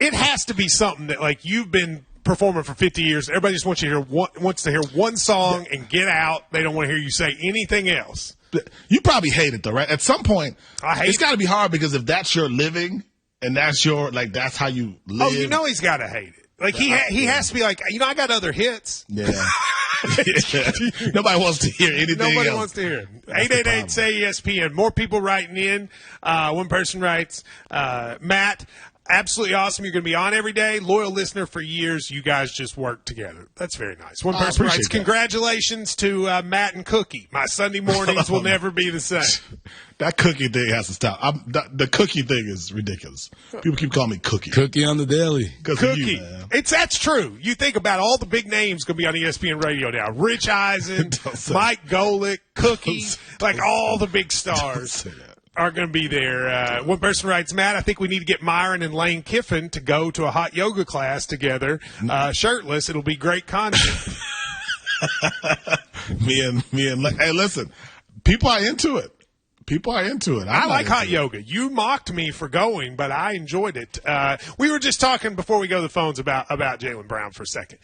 It has to be something that like you've been performing for 50 years. Everybody just wants to hear one song and get out. They don't want to hear you say anything else. You probably hate it though, right? At some point, it's got to be hard because if that's your living and that's your that's how you live. Oh, you know he's got to hate it. Like he has to be like, I got other hits. Yeah. Nobody wants to hear anything Nobody else. wants to hear it. 888-SAY-ESPN. More people writing in. One person writes, Matt, absolutely awesome. You're going to be on every day. Loyal listener for years. You guys just work together. That's very nice. One person writes, congratulations to Matt and Cookie. My Sunday mornings will never be the same. That cookie thing has to stop. The cookie thing is ridiculous. People keep calling me Cookie. Cookie on the daily. Cookie. That's true. You think about all the big names going to be on ESPN Radio now. Rich Eisen, Mike Golick, Cookie, like all the big stars. aren't going to be there. One person writes, Matt, I think we need to get Myron and Lane Kiffin to go to a hot yoga class together, shirtless. It'll be great content. me and hey, listen, people are into it. I like hot yoga. You mocked me for going, but I enjoyed it. We were just talking before we go to the phones about Jaylen Brown for a second.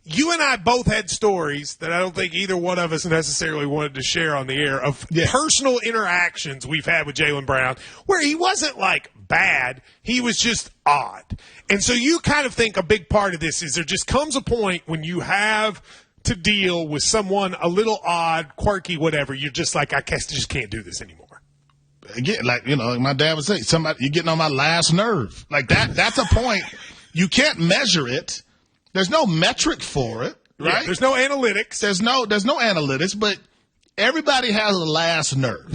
You and I both had stories that I don't think either one of us necessarily wanted to share on the air of personal interactions we've had with Jaylen Brown where he wasn't like bad. He was just odd. And so you kind of think a big part of this is there just comes a point when you have to deal with someone a little odd, quirky, whatever. You're just like, I guess I just can't do this anymore. Again, like my dad would say, you're getting on my last nerve. Like that's a point. You can't measure it. There's no metric for it, right? Yeah, there's no analytics. There's no analytics, but everybody has a last nerve.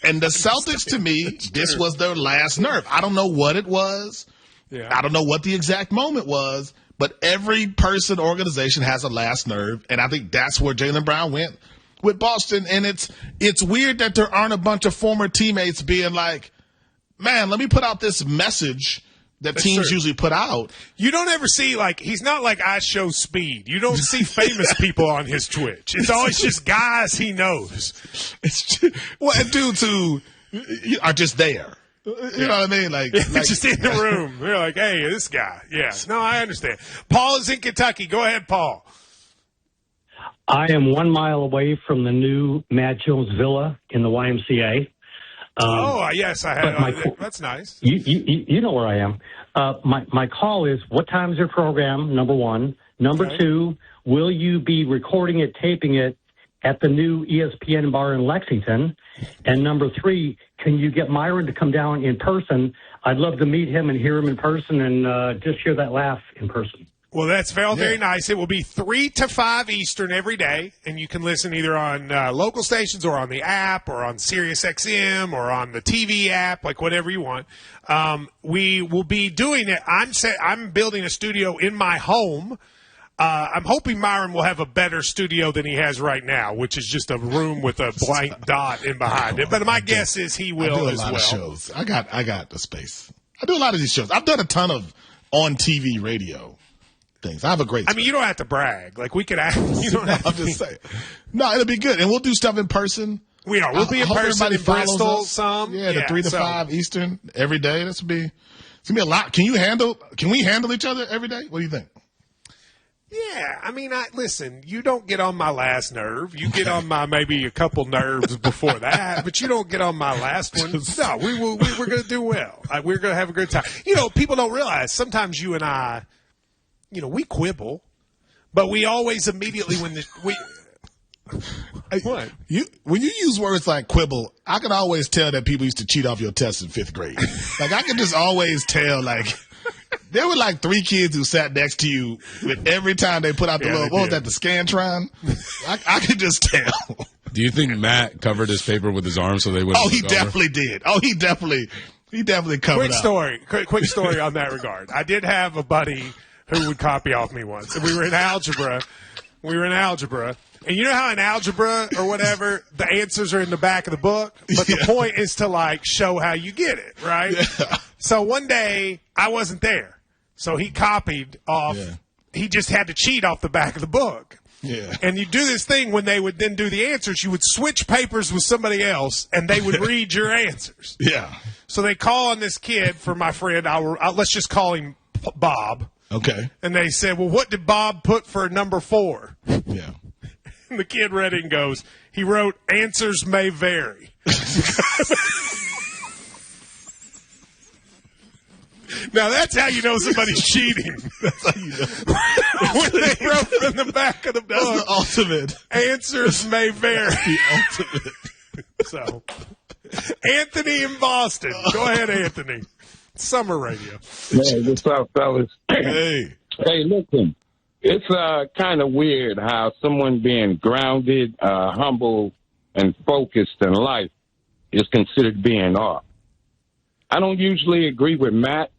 And the Celtics, to me, this was their last nerve. I don't know what it was. Yeah. I don't know what the exact moment was, but every person, organization has a last nerve, and I think that's where Jaylen Brown went with Boston. And it's weird that there aren't a bunch of former teammates being like, man, let me put out this message that teams usually put out. You don't ever see, like, he's not like I Show Speed. You don't see famous people on his Twitch. It's always just guys he knows. It's just, dudes who are just there. You know what I mean? Like just in the room. They're like, hey, this guy. Yeah. No, I understand. Paul is in Kentucky. Go ahead, Paul. I am 1 mile away from the new Matt Jones Villa in the YMCA. Yes, I have. That's nice. You know where I am. My call is, what time is your program, number one? Number two, will you be recording it, taping it at the new ESPN bar in Lexington? And number three, can you get Myron to come down in person? I'd love to meet him and hear him in person and just hear that laugh in person. Well, that's very nice. It will be 3 to 5 Eastern every day, and you can listen either on local stations or on the app or on Sirius XM or on the TV app, like whatever you want. We will be doing it. I'm building a studio in my home. I'm hoping Myron will have a better studio than he has right now, which is just a room with a blank dot in behind it. But my guess is he will as well. Of shows. I got the space. I do a lot of these shows. I've done a ton of on TV radio things. I have a great. I mean, you don't have to brag. Like we could act. You don't have to. I'm just saying. No, it'll be good, and we'll do stuff in person. We'll be in person in Bristol. The 3 to 5 Eastern every day. It's gonna be a lot. Can we handle each other every day? What do you think? Yeah, I mean, listen, you don't get on my last nerve. You get on my maybe a couple nerves before that, but you don't get on my last one. No, we're going to do well. We're going to have a good time. People don't realize sometimes you and I, we quibble, but we always immediately when when you use words like quibble, I can always tell that people used to cheat off your tests in 5th grade. Like I can just always tell, like. There were like 3 kids who sat next to you with every time they put out the what was that, the Scantron? I could just tell. Do you think Matt covered his paper with his arm so they wouldn't? Oh, he definitely did. Oh, he definitely covered up. Quick story on that regard. I did have a buddy who would copy off me once. And we were in algebra. And you know how in algebra or whatever, the answers are in the back of the book? But the point is to, like, show how you get it, right? Yeah. So one day, I wasn't there. So he copied off. Yeah. He just had to cheat off the back of the book. Yeah. And you do this thing when they would then do the answers. You would switch papers with somebody else, and they would read your answers. Yeah. So they call on this kid for my friend. Let's just call him Bob. Okay. And they said, well, what did Bob put for number 4? Yeah. And the kid read it and goes, he wrote, answers may vary. Now, that's how you know somebody's cheating. That's how you know. When they wrote from the back of the book. That's the ultimate. Answers may vary. That's the ultimate. So, Anthony in Boston. Go ahead, Anthony. Summer radio. Hey, what's up, fellas? Hey. Hey, listen. It's kind of weird how someone being grounded, humble, and focused in life is considered being off. I don't usually agree with Matt,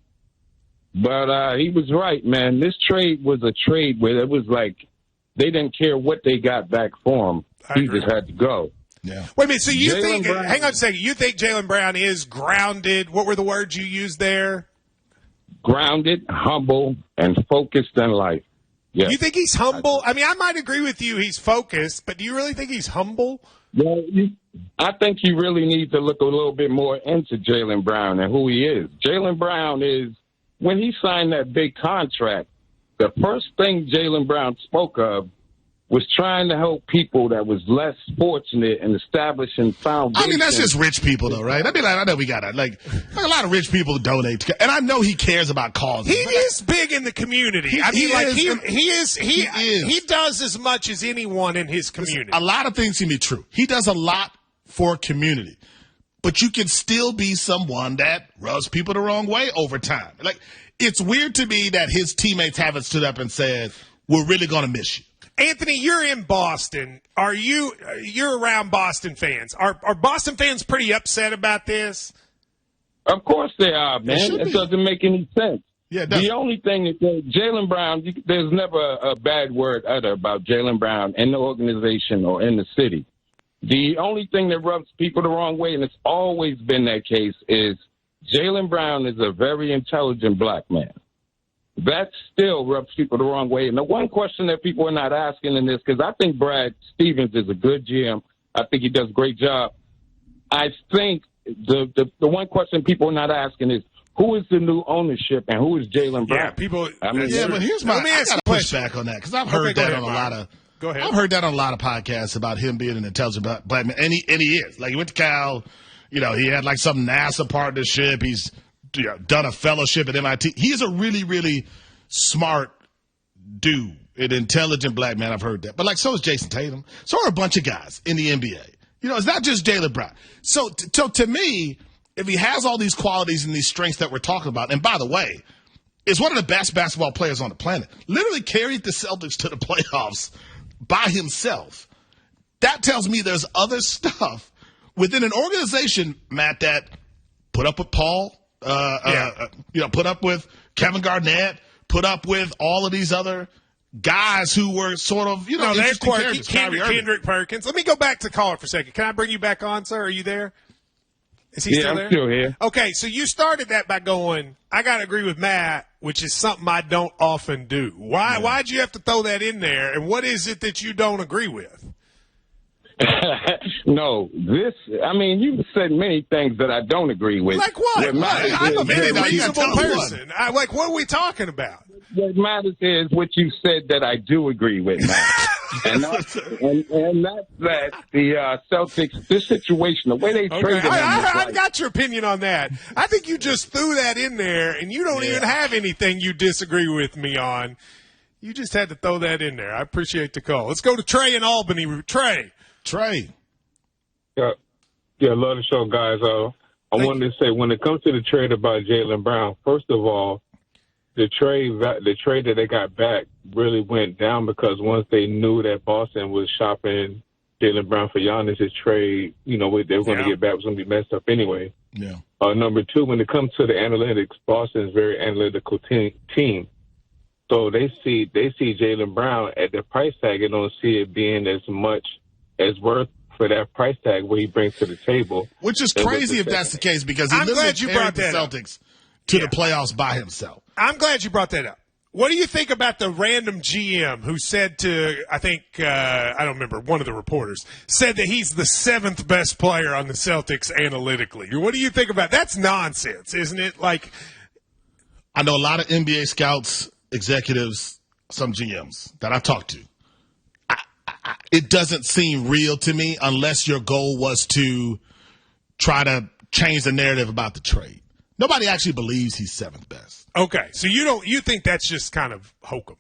but he was right, man. This trade was a trade where it was like they didn't care what they got back for him. He just had to go. Yeah. Wait a minute. So you think? Brown. Hang on a second. You think Jaylen Brown is grounded? What were the words you used there? Grounded, humble, and focused in life. Yes. You think he's humble? I mean, I might agree with you. He's focused, but do you really think he's humble? Well, I think you really need to look a little bit more into Jaylen Brown and who he is. Jaylen Brown is, when he signed that big contract, the first thing Jaylen Brown spoke of was trying to help people that was less fortunate and establishing foundations. I mean, that's just rich people, though, right? I mean, I know we got like a lot of rich people donate, and I know he cares about causes. He is big in the community. He does as much as anyone in his community. A lot of things can be true. He does a lot for community, but you can still be someone that rubs people the wrong way over time. Like, it's weird to me that his teammates haven't stood up and said, "We're really going to miss you." Anthony, you're in Boston. You're around Boston fans. Are Boston fans pretty upset about this? Of course they are, man. It doesn't make any sense. Yeah, the only thing is that Jaylen Brown, there's never a bad word uttered about Jaylen Brown in the organization or in the city. The only thing that rubs people the wrong way, and it's always been that case, is Jaylen Brown is a very intelligent black man. That still rubs people the wrong way. And the one question that people are not asking in this, because I think Brad Stevens is a good GM. I think he does a great job. I think the one question people are not asking is, who is the new ownership and who is Jaylen Brown? Yeah, people. But here's my. I got to push back on that because I've heard that on a lot of. Go ahead. I've heard that on a lot of podcasts about him being an intelligent black man, and he is. Like, he went to Cal. You know, he had like some NASA partnership. He's done a fellowship at MIT. He's a really, really smart dude, an intelligent black man. I've heard that. But, like, so is Jason Tatum. So are a bunch of guys in the NBA. You know, it's not just Jaylen Brown. So to me, if he has all these qualities and these strengths that we're talking about, and by the way, is one of the best basketball players on the planet, literally carried the Celtics to the playoffs by himself, that tells me there's other stuff within an organization, Matt, that put up with Paul, put up with Kevin Garnett, put up with all of these other guys who were sort of, they're quirky. Kendrick Perkins. Let me go back to caller for a second. Can I bring you back on, sir? Are you there? Is he still there? I'm still here. Okay, so you started that by going, I got to agree with Matt, which is something I don't often do. Why'd you have to throw that in there, and what is it that you don't agree with? No, you've said many things that I don't agree with. Like what? I'm a very reasonable person. What are we talking about? What matters is what you said that I do agree with, Matt. and that's that the Celtics, this situation, the way they traded him. I've got your opinion on that. I think you just threw that in there, and you don't even have anything you disagree with me on. You just had to throw that in there. I appreciate the call. Let's go to Trey in Albany. Trey. Yeah, love the show, guys. I wanted to say, when it comes to the trade about Jaylen Brown, first of all, the trade that they got back really went down because once they knew that Boston was shopping Jaylen Brown for Giannis' trade, they were going to get back, was going to be messed up anyway. Yeah. Number two, when it comes to the analytics, Boston is a very analytical team. So they see Jaylen Brown at the price tag and don't see it being as much as worth for that price tag what he brings to the table. Which is crazy if that's the case, because he literally carried the Celtics to the playoffs by himself. I'm glad you brought that up. What do you think about the random GM who said to, I think, I don't remember, one of the reporters, said that he's the 7th best player on the Celtics analytically? What do you think about that? That's nonsense, isn't it? Like, I know a lot of NBA scouts, executives, some GMs that I've talked to. It doesn't seem real to me unless your goal was to try to change the narrative about the trade. Nobody actually believes he's 7th best. Okay, so you think that's just kind of hokum?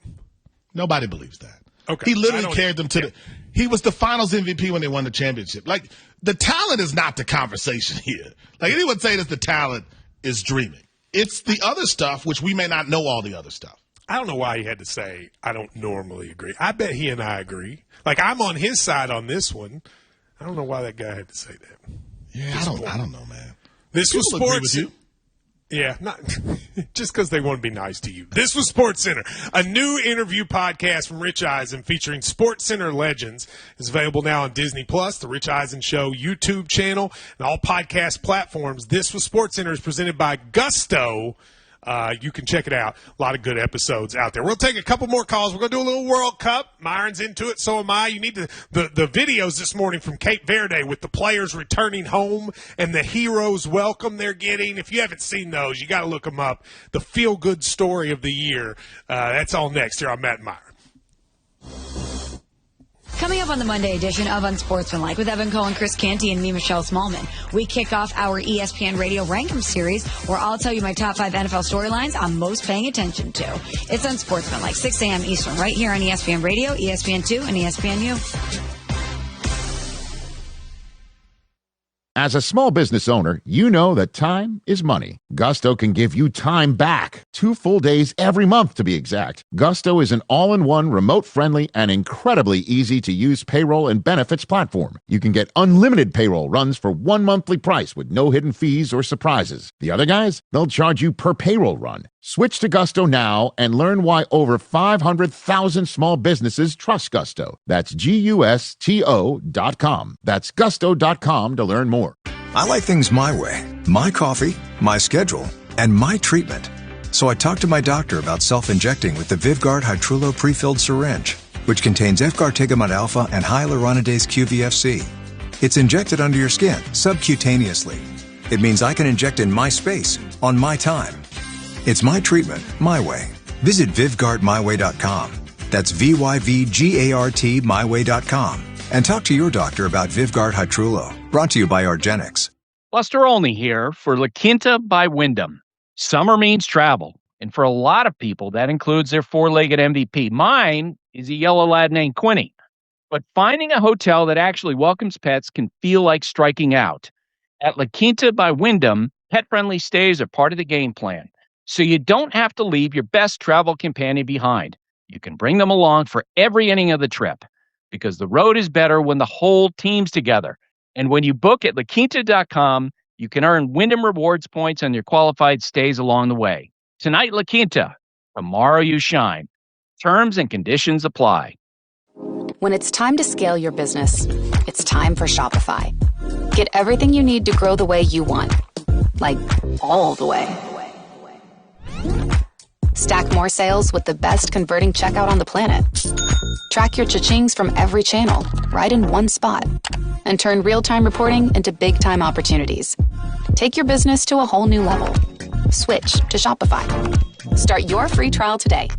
Nobody believes that. Okay, he literally carried them to he was the Finals MVP when they won the championship. Like, the talent is not the conversation here. Like, anyone saying that the talent is dreaming. It's the other stuff, which we may not know all the other stuff. I don't know why he had to say, I don't normally agree. I bet he and I agree. Like, I'm on his side on this one. I don't know why that guy had to say that. Yeah, I don't know, man. This was sports. Agree with you. Yeah, not just because they want to be nice to you. This was SportsCenter, a new interview podcast from Rich Eisen featuring SportsCenter legends. Is available now on Disney Plus, the Rich Eisen Show YouTube channel, and all podcast platforms. This was SportsCenter is presented by Gusto. You can check it out. A lot of good episodes out there. We'll take a couple more calls. We're going to do a little World Cup. Myron's into it. So am I. You need the videos this morning from Cape Verde with the players returning home and the heroes welcome they're getting. If you haven't seen those, you got to look them up. The feel-good story of the year. That's all next here on Matt and Myron. Coming up on the Monday edition of Unsportsmanlike with Evan Cohen, Chris Canty, and me, Michelle Smallman, we kick off our ESPN Radio Rank'em series, where I'll tell you my top 5 NFL storylines I'm most paying attention to. It's Unsportsmanlike, 6 a.m. Eastern, right here on ESPN Radio, ESPN2, and ESPNU. As a small business owner, you know that time is money. Gusto can give you time back. 2 full days every month, to be exact. Gusto is an all-in-one, remote-friendly, and incredibly easy-to-use payroll and benefits platform. You can get unlimited payroll runs for 1 monthly price with no hidden fees or surprises. The other guys, they'll charge you per payroll run. Switch to Gusto now and learn why over 500,000 small businesses trust Gusto. That's GUSTO.com. That's gusto.com to learn more. I like things my way. My coffee, my schedule, and my treatment. So I talked to my doctor about self-injecting with the Vyvgart Hytrulo pre-filled syringe, which contains F-gartigimod alpha and hyaluronidase QVFC. It's injected under your skin, subcutaneously. It means I can inject in my space, on my time. It's my treatment, my way. Visit VyvgartMyWay.com. That's VYVGART myway.com. And talk to your doctor about Vyvgart Hytrulo. Brought to you by Argenix. Buster Olney here for La Quinta by Wyndham. Summer means travel. And for a lot of people, that includes their 4-legged MVP. Mine is a yellow lad named Quinny. But finding a hotel that actually welcomes pets can feel like striking out. At La Quinta by Wyndham, pet-friendly stays are part of the game plan. So you don't have to leave your best travel companion behind. You can bring them along for every inning of the trip, because the road is better when the whole team's together. And when you book at LaQuinta.com, you can earn Wyndham Rewards points on your qualified stays along the way. Tonight, La Quinta. Tomorrow you shine. Terms and conditions apply. When it's time to scale your business, it's time for Shopify. Get everything you need to grow the way you want. Like, all the way. Stack more sales with the best converting checkout on the planet. Track your cha-chings from every channel, right in one spot. And turn real-time reporting into big-time opportunities. Take your business to a whole new level. Switch to Shopify. Start your free trial today.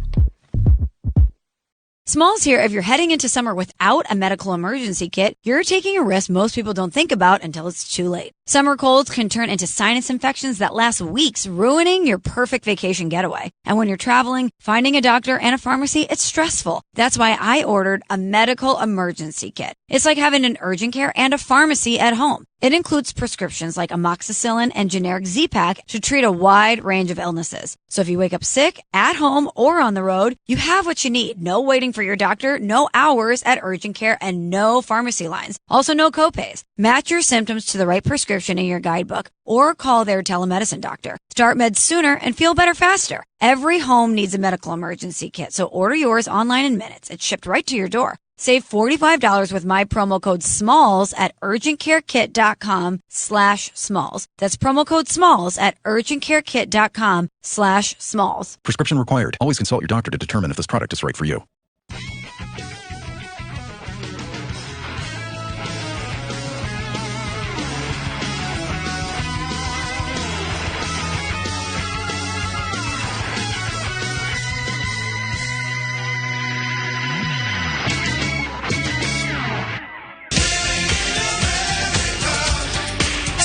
Smalls here. If you're heading into summer without a medical emergency kit, you're taking a risk most people don't think about until it's too late. Summer colds can turn into sinus infections that last weeks, ruining your perfect vacation getaway. And when you're traveling, finding a doctor and a pharmacy, it's stressful. That's why I ordered a medical emergency kit. It's like having an urgent care and a pharmacy at home. It includes prescriptions like amoxicillin and generic Z-Pak to treat a wide range of illnesses. So if you wake up sick, at home, or on the road, you have what you need. No waiting for your doctor, no hours at urgent care, and no pharmacy lines. Also, no copays. Match your symptoms to the right prescription in your guidebook or call their telemedicine doctor. Start meds sooner and feel better faster. Every home needs a medical emergency kit, so order yours online in minutes. It's shipped right to your door. Save $45 with my promo code SMALLS at urgentcarekit.com/smalls. That's promo code SMALLS at urgentcarekit.com/smalls. Prescription required. Always consult your doctor to determine if this product is right for you.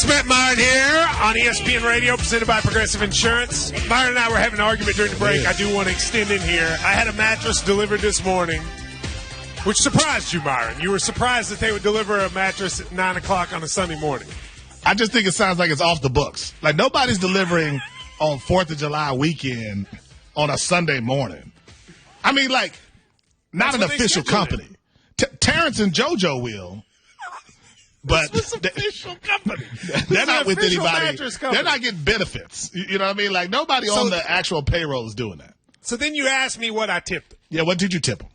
Matt Myron here on ESPN Radio, presented by Progressive Insurance. Myron and I were having an argument during the break. I do want to extend in here. I had a mattress delivered this morning, which surprised you, Myron. You were surprised that they would deliver a mattress at 9 o'clock on a Sunday morning. I just think it sounds like it's off the books. Like, nobody's delivering on 4th of July weekend on a Sunday morning. I mean, like, not an official company. Terrence and JoJo will. But this was official company. They're not with anybody. Mattress company. They're not getting benefits. You know what I mean? Like, nobody on the actual payroll is doing that. So then you asked me what I tipped them. Yeah, what did you tip them?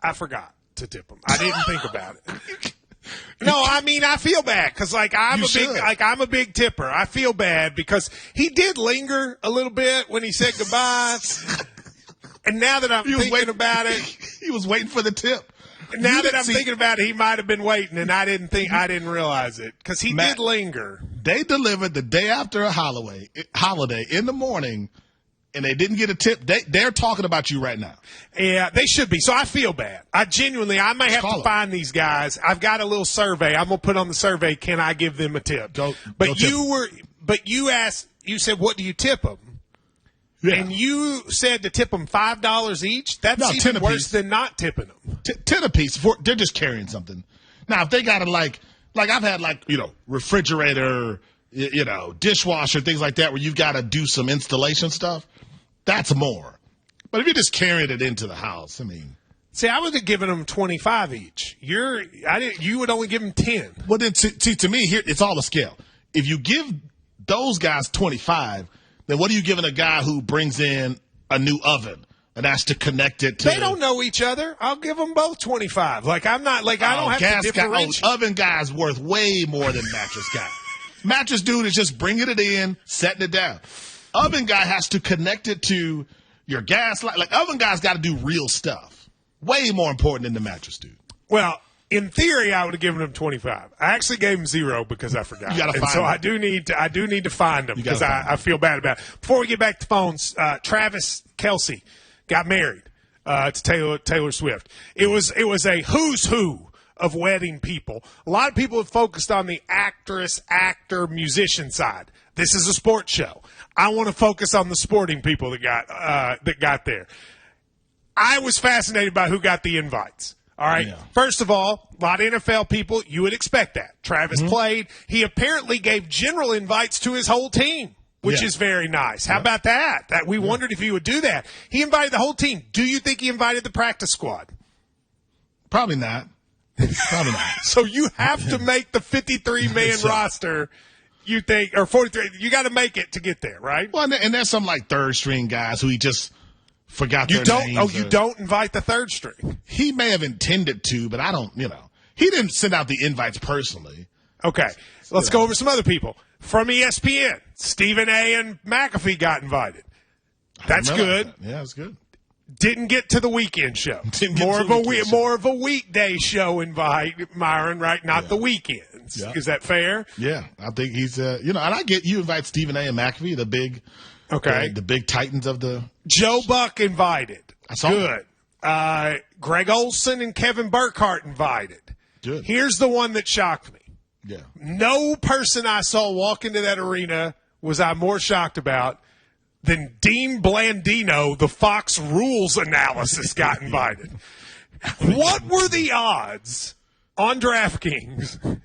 I forgot to tip them. I didn't think about it. No, I mean, I feel bad because I'm a big tipper. I feel bad because he did linger a little bit when he said goodbye. And now that I'm thinking about it, he was waiting for the tip. Now that I'm thinking about it, he might have been waiting, and I didn't realize it because he did linger. They delivered the day after a holiday in the morning, and they didn't get a tip. They're talking about you right now. Yeah, they should be. So I feel bad. I may have to find these guys. I've got a little survey. I'm gonna put on the survey. Can I give them a tip? You asked. You said, what do you tip them? Yeah. And you said to tip them $5 each. That's even worse than not tipping them. 10 a piece. They're just carrying something. Now, if they got to like I've had refrigerator, dishwasher, things like that, where you've got to do some installation stuff. That's more. But if you're just carrying it into the house, I mean. See, I would have given them 25 each. You would only give them 10. Well, then, to me, here it's all a scale. If you give those guys 25, then what are you giving a guy who brings in a new oven and has to connect it to? They don't know each other. I'll give them both 25. I don't have to differentiate. Oven guy's worth way more than mattress guy. Mattress dude is just bringing it in, setting it down. Oven guy has to connect it to your gas light. Like, oven guy's got to do real stuff. Way more important than the mattress dude. Well, in theory, I would have given him 25. I actually gave him 0 because I forgot. You gotta find them. I do need to find them because I feel bad about it. Before we get back to phones, Travis Kelce got married to Taylor Swift. It was a who's who of wedding people. A lot of people have focused on the actress, actor, musician side. This is a sports show. I want to focus on the sporting people that got there. I was fascinated by who got the invites. All right. Yeah. First of all, a lot of NFL people, you would expect that. Travis played. He apparently gave general invites to his whole team, which is very nice. How about that? We wondered if he would do that. He invited the whole team. Do you think he invited the practice squad? Probably not. Probably not. So you have to make the 53-man roster. You think, or 43? You got to make it to get there, right? Well, and there's some third string guys who he just forgot their names. Oh, you don't invite the third string. He may have intended to, but I don't. He didn't send out the invites personally. Okay, let's go over some other people from ESPN. Stephen A. and McAfee got invited. That's good. That. Yeah, that's good. Didn't get to the weekend show. More of a weekday show invite, Myron, right? Not the weekends. Yeah. Is that fair? Yeah, I think he's. And I get you invite Stephen A. and McAfee, the big. Okay. The big titans of the. Joe Buck invited. I saw good. Greg Olson and Kevin Burkhardt invited. Good. Here's the one that shocked me. Yeah. No person I saw walk into that arena was I more shocked about than Dean Blandino, the Fox Rules analysis, got invited. What were the odds on DraftKings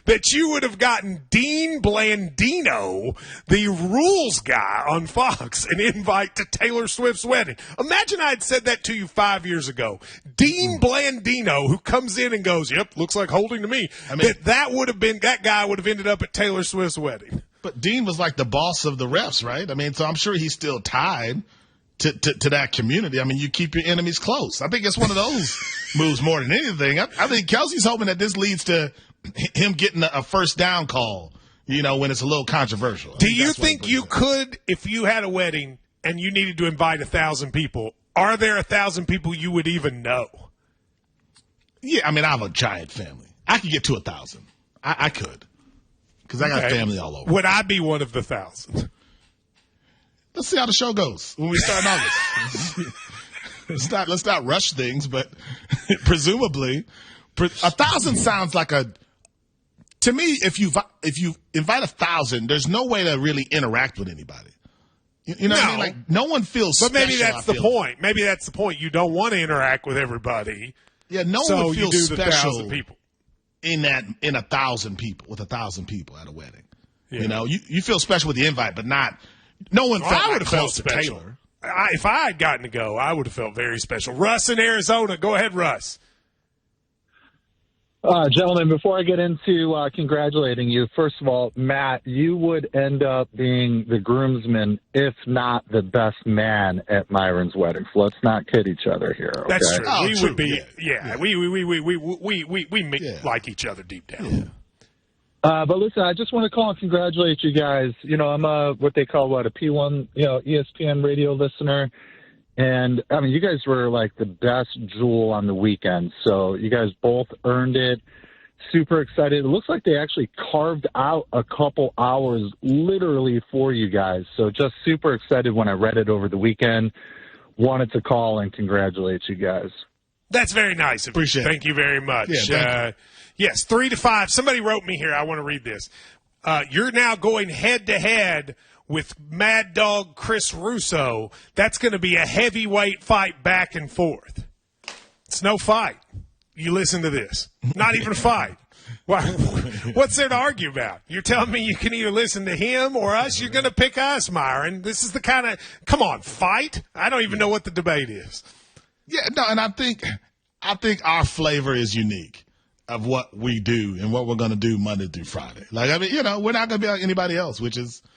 that you would have gotten Dean Blandino, the rules guy on Fox, an invite to Taylor Swift's wedding? Imagine I had said that to you 5 years ago. Dean Blandino, who comes in and goes, "Yep, looks like holding to me." I mean, that guy would have ended up at Taylor Swift's wedding. But Dean was like the boss of the refs, right? I mean, so I'm sure he's still tied to that community. I mean, you keep your enemies close. I think it's one of those moves more than anything. I think Kelsey's hoping that this leads to him getting a first down call, when it's a little controversial. Do you think you could, if you had a wedding and you needed to invite 1,000 people, are there 1,000 people you would even know? Yeah, I mean, I have a giant family. I could get to 1,000. I could. Because I got family all over. Would I be one of the 1,000? Let's see how the show goes when we start in August. Let's not rush things, but presumably, 1,000 sounds like to me, if you invite 1,000, there's no way to really interact with anybody. You know what I mean? Like, no one feels special. But maybe that's the point. Maybe that's the point. You don't want to interact with everybody. Yeah, no one would feel special in 1,000 people, with 1,000 people at a wedding. Yeah. You feel special with the invite, but no one felt I would have felt special. Taylor. If I had gotten to go, I would have felt very special. Russ in Arizona. Go ahead, Russ. Gentlemen, before I get into congratulating you, first of all, Matt, you would end up being the groomsman, if not the best man at Myron's wedding. So let's not kid each other here. Okay? That's true. Oh, We true. would be. Yeah. We like each other deep down. But listen, I just want to call and congratulate you guys. You know, I'm what they call a P1, ESPN radio listener. And, I mean, you guys were like the best jewel on the weekend. So you guys both earned it. Super excited. It looks like they actually carved out a couple hours literally for you guys. So just super excited when I read it over the weekend. Wanted to call and congratulate you guys. That's very nice of you. Appreciate it. Thank you very much. Yeah, yes, 3-5. Somebody wrote me here. I want to read this. You're now going head-to-head with Mad Dog Chris Russo. That's going to be a heavyweight fight back and forth. It's no fight. You listen to this. Not even a fight. What's there to argue about? You're telling me you can either listen to him or us? You're going to pick us, Myron. This is the kind of – come on, fight? I don't even know what the debate is. Yeah, no, and I think our flavor is unique of what we do and what we're going to do Monday through Friday. Like, I mean, we're not going to be like anybody else, which is –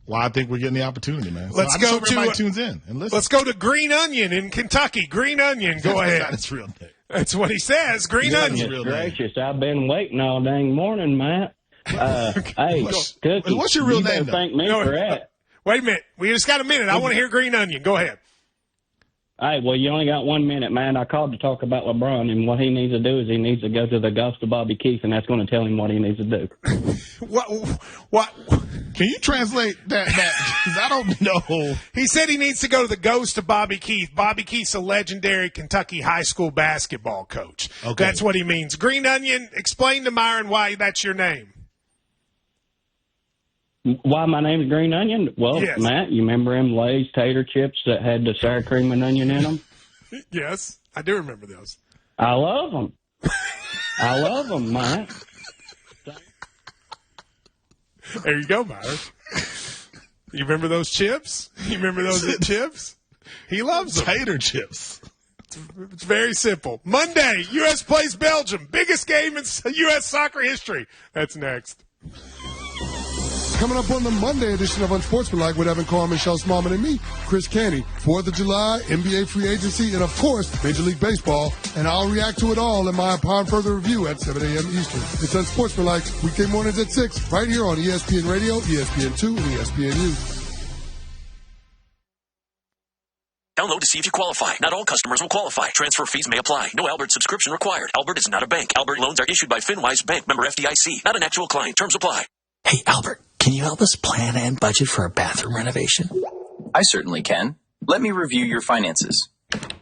why I think we're getting the opportunity, man. So Let's go everybody tunes in and listen. Let's go to Green Onion in Kentucky. Green Onion, go ahead. That's not his real name. That's what he says. Green Onion. Goodness gracious, I've been waiting all dang morning, Matt. Hey, Cookie, what's your real you name? better thank me for that. Wait a minute. We just got a minute. I want to hear Green Onion. Go ahead. Hey, well, you only got 1 minute, man. I called to talk about LeBron, and what he needs to do is he needs to go to the ghost of Bobby Keith, and that's going to tell him what he needs to do. What? Can you translate that? Because I don't know. He said he needs to go to the ghost of Bobby Keith. Bobby Keith's a legendary Kentucky high school basketball coach. Okay. That's what he means. Green Onion, explain to Myron why that's your name. Why my name's Green Onion? Well, yes. Matt, you remember them Lay's tater chips that had the sour cream and onion in them? Yes, I do remember those. I love them. I love them, Matt. There you go, Myron. You remember those chips? You remember those chips? He loves them. Tater chips. It's very simple. Monday, U.S. plays Belgium. Biggest game in U.S. soccer history. That's next. Coming up on the Monday edition of Unsportsmanlike with Evan Carr, Michelle Smallman, and me, Chris Canty. 4th of July, NBA free agency, and of course, Major League Baseball. And I'll react to it all in my Upon Further Review at 7 a.m. Eastern. It's Unsportsmanlike, weekday mornings at 6, right here on ESPN Radio, ESPN2, and ESPNU. Download to see if you qualify. Not all customers will qualify. Transfer fees may apply. No Albert subscription required. Albert is not a bank. Albert loans are issued by FinWise Bank, member FDIC. Not an actual client. Terms apply. Hey, Albert, can you help us plan and budget for a bathroom renovation? I certainly can. Let me review your finances.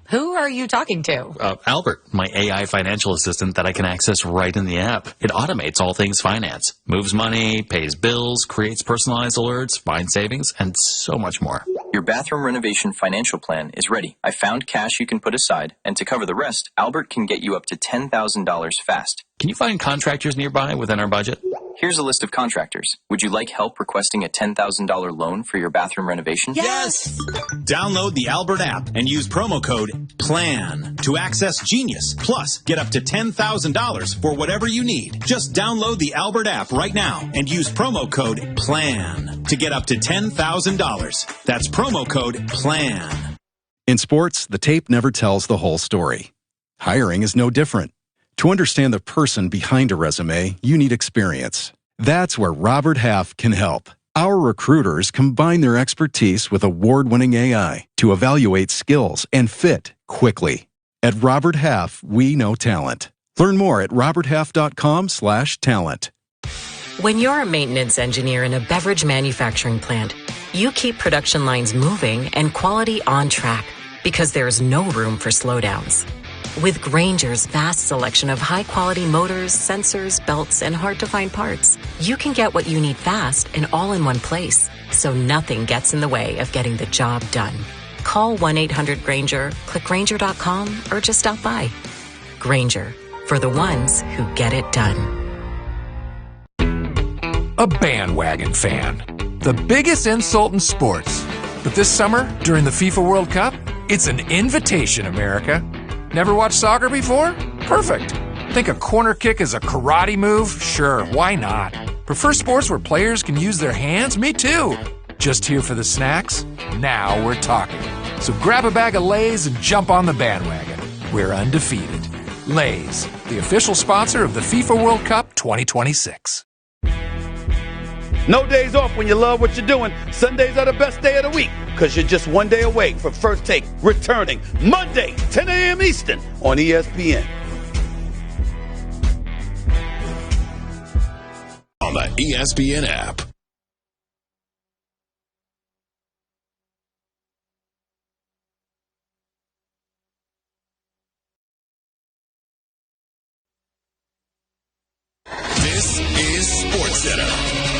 Who are you talking to? Albert, my AI financial assistant that I can access right in the app. It automates all things finance, moves money, pays bills, creates personalized alerts, finds savings, and so much more. Your bathroom renovation financial plan is ready. I found cash you can put aside, and to cover the rest, Albert can get you up to $10,000 fast. Can you find contractors nearby within our budget? Here's a list of contractors. Would you like help requesting a $10,000 loan for your bathroom renovation? Yes! Download the Albert app and use promo code PLAN to access Genius. Plus, get up to $10,000 for whatever you need. Just download the Albert app right now and use promo code PLAN to get up to $10,000. That's promo code PLAN. In sports, the tape never tells the whole story. Hiring is no different. To understand the person behind a resume, you need experience. That's where Robert Half can help. Our recruiters combine their expertise with award-winning AI to evaluate skills and fit quickly. At Robert Half, we know talent. Learn more at roberthalf.com/talent. When you're a maintenance engineer in a beverage manufacturing plant, you keep production lines moving and quality on track because there's no room for slowdowns. With Grainger's vast selection of high-quality motors, sensors, belts, and hard-to-find parts, you can get what you need fast and all in one place, so nothing gets in the way of getting the job done. Call 1-800-GRAINGER, click Grainger.com, or just stop by. Grainger, for the ones who get it done. A bandwagon fan. The biggest insult in sports. But this summer, during the FIFA World Cup, it's an invitation, America. Never watched soccer before? Perfect. Think a corner kick is a karate move? Sure, why not? Prefer sports where players can use their hands? Me too. Just here for the snacks? Now we're talking. So grab a bag of Lay's and jump on the bandwagon. We're undefeated. Lay's, the official sponsor of the FIFA World Cup 2026. No days off when you love what you're doing. Sundays are the best day of the week because you're just one day away from First Take returning Monday, 10 a.m. Eastern on ESPN. On the ESPN app. This is SportsCenter.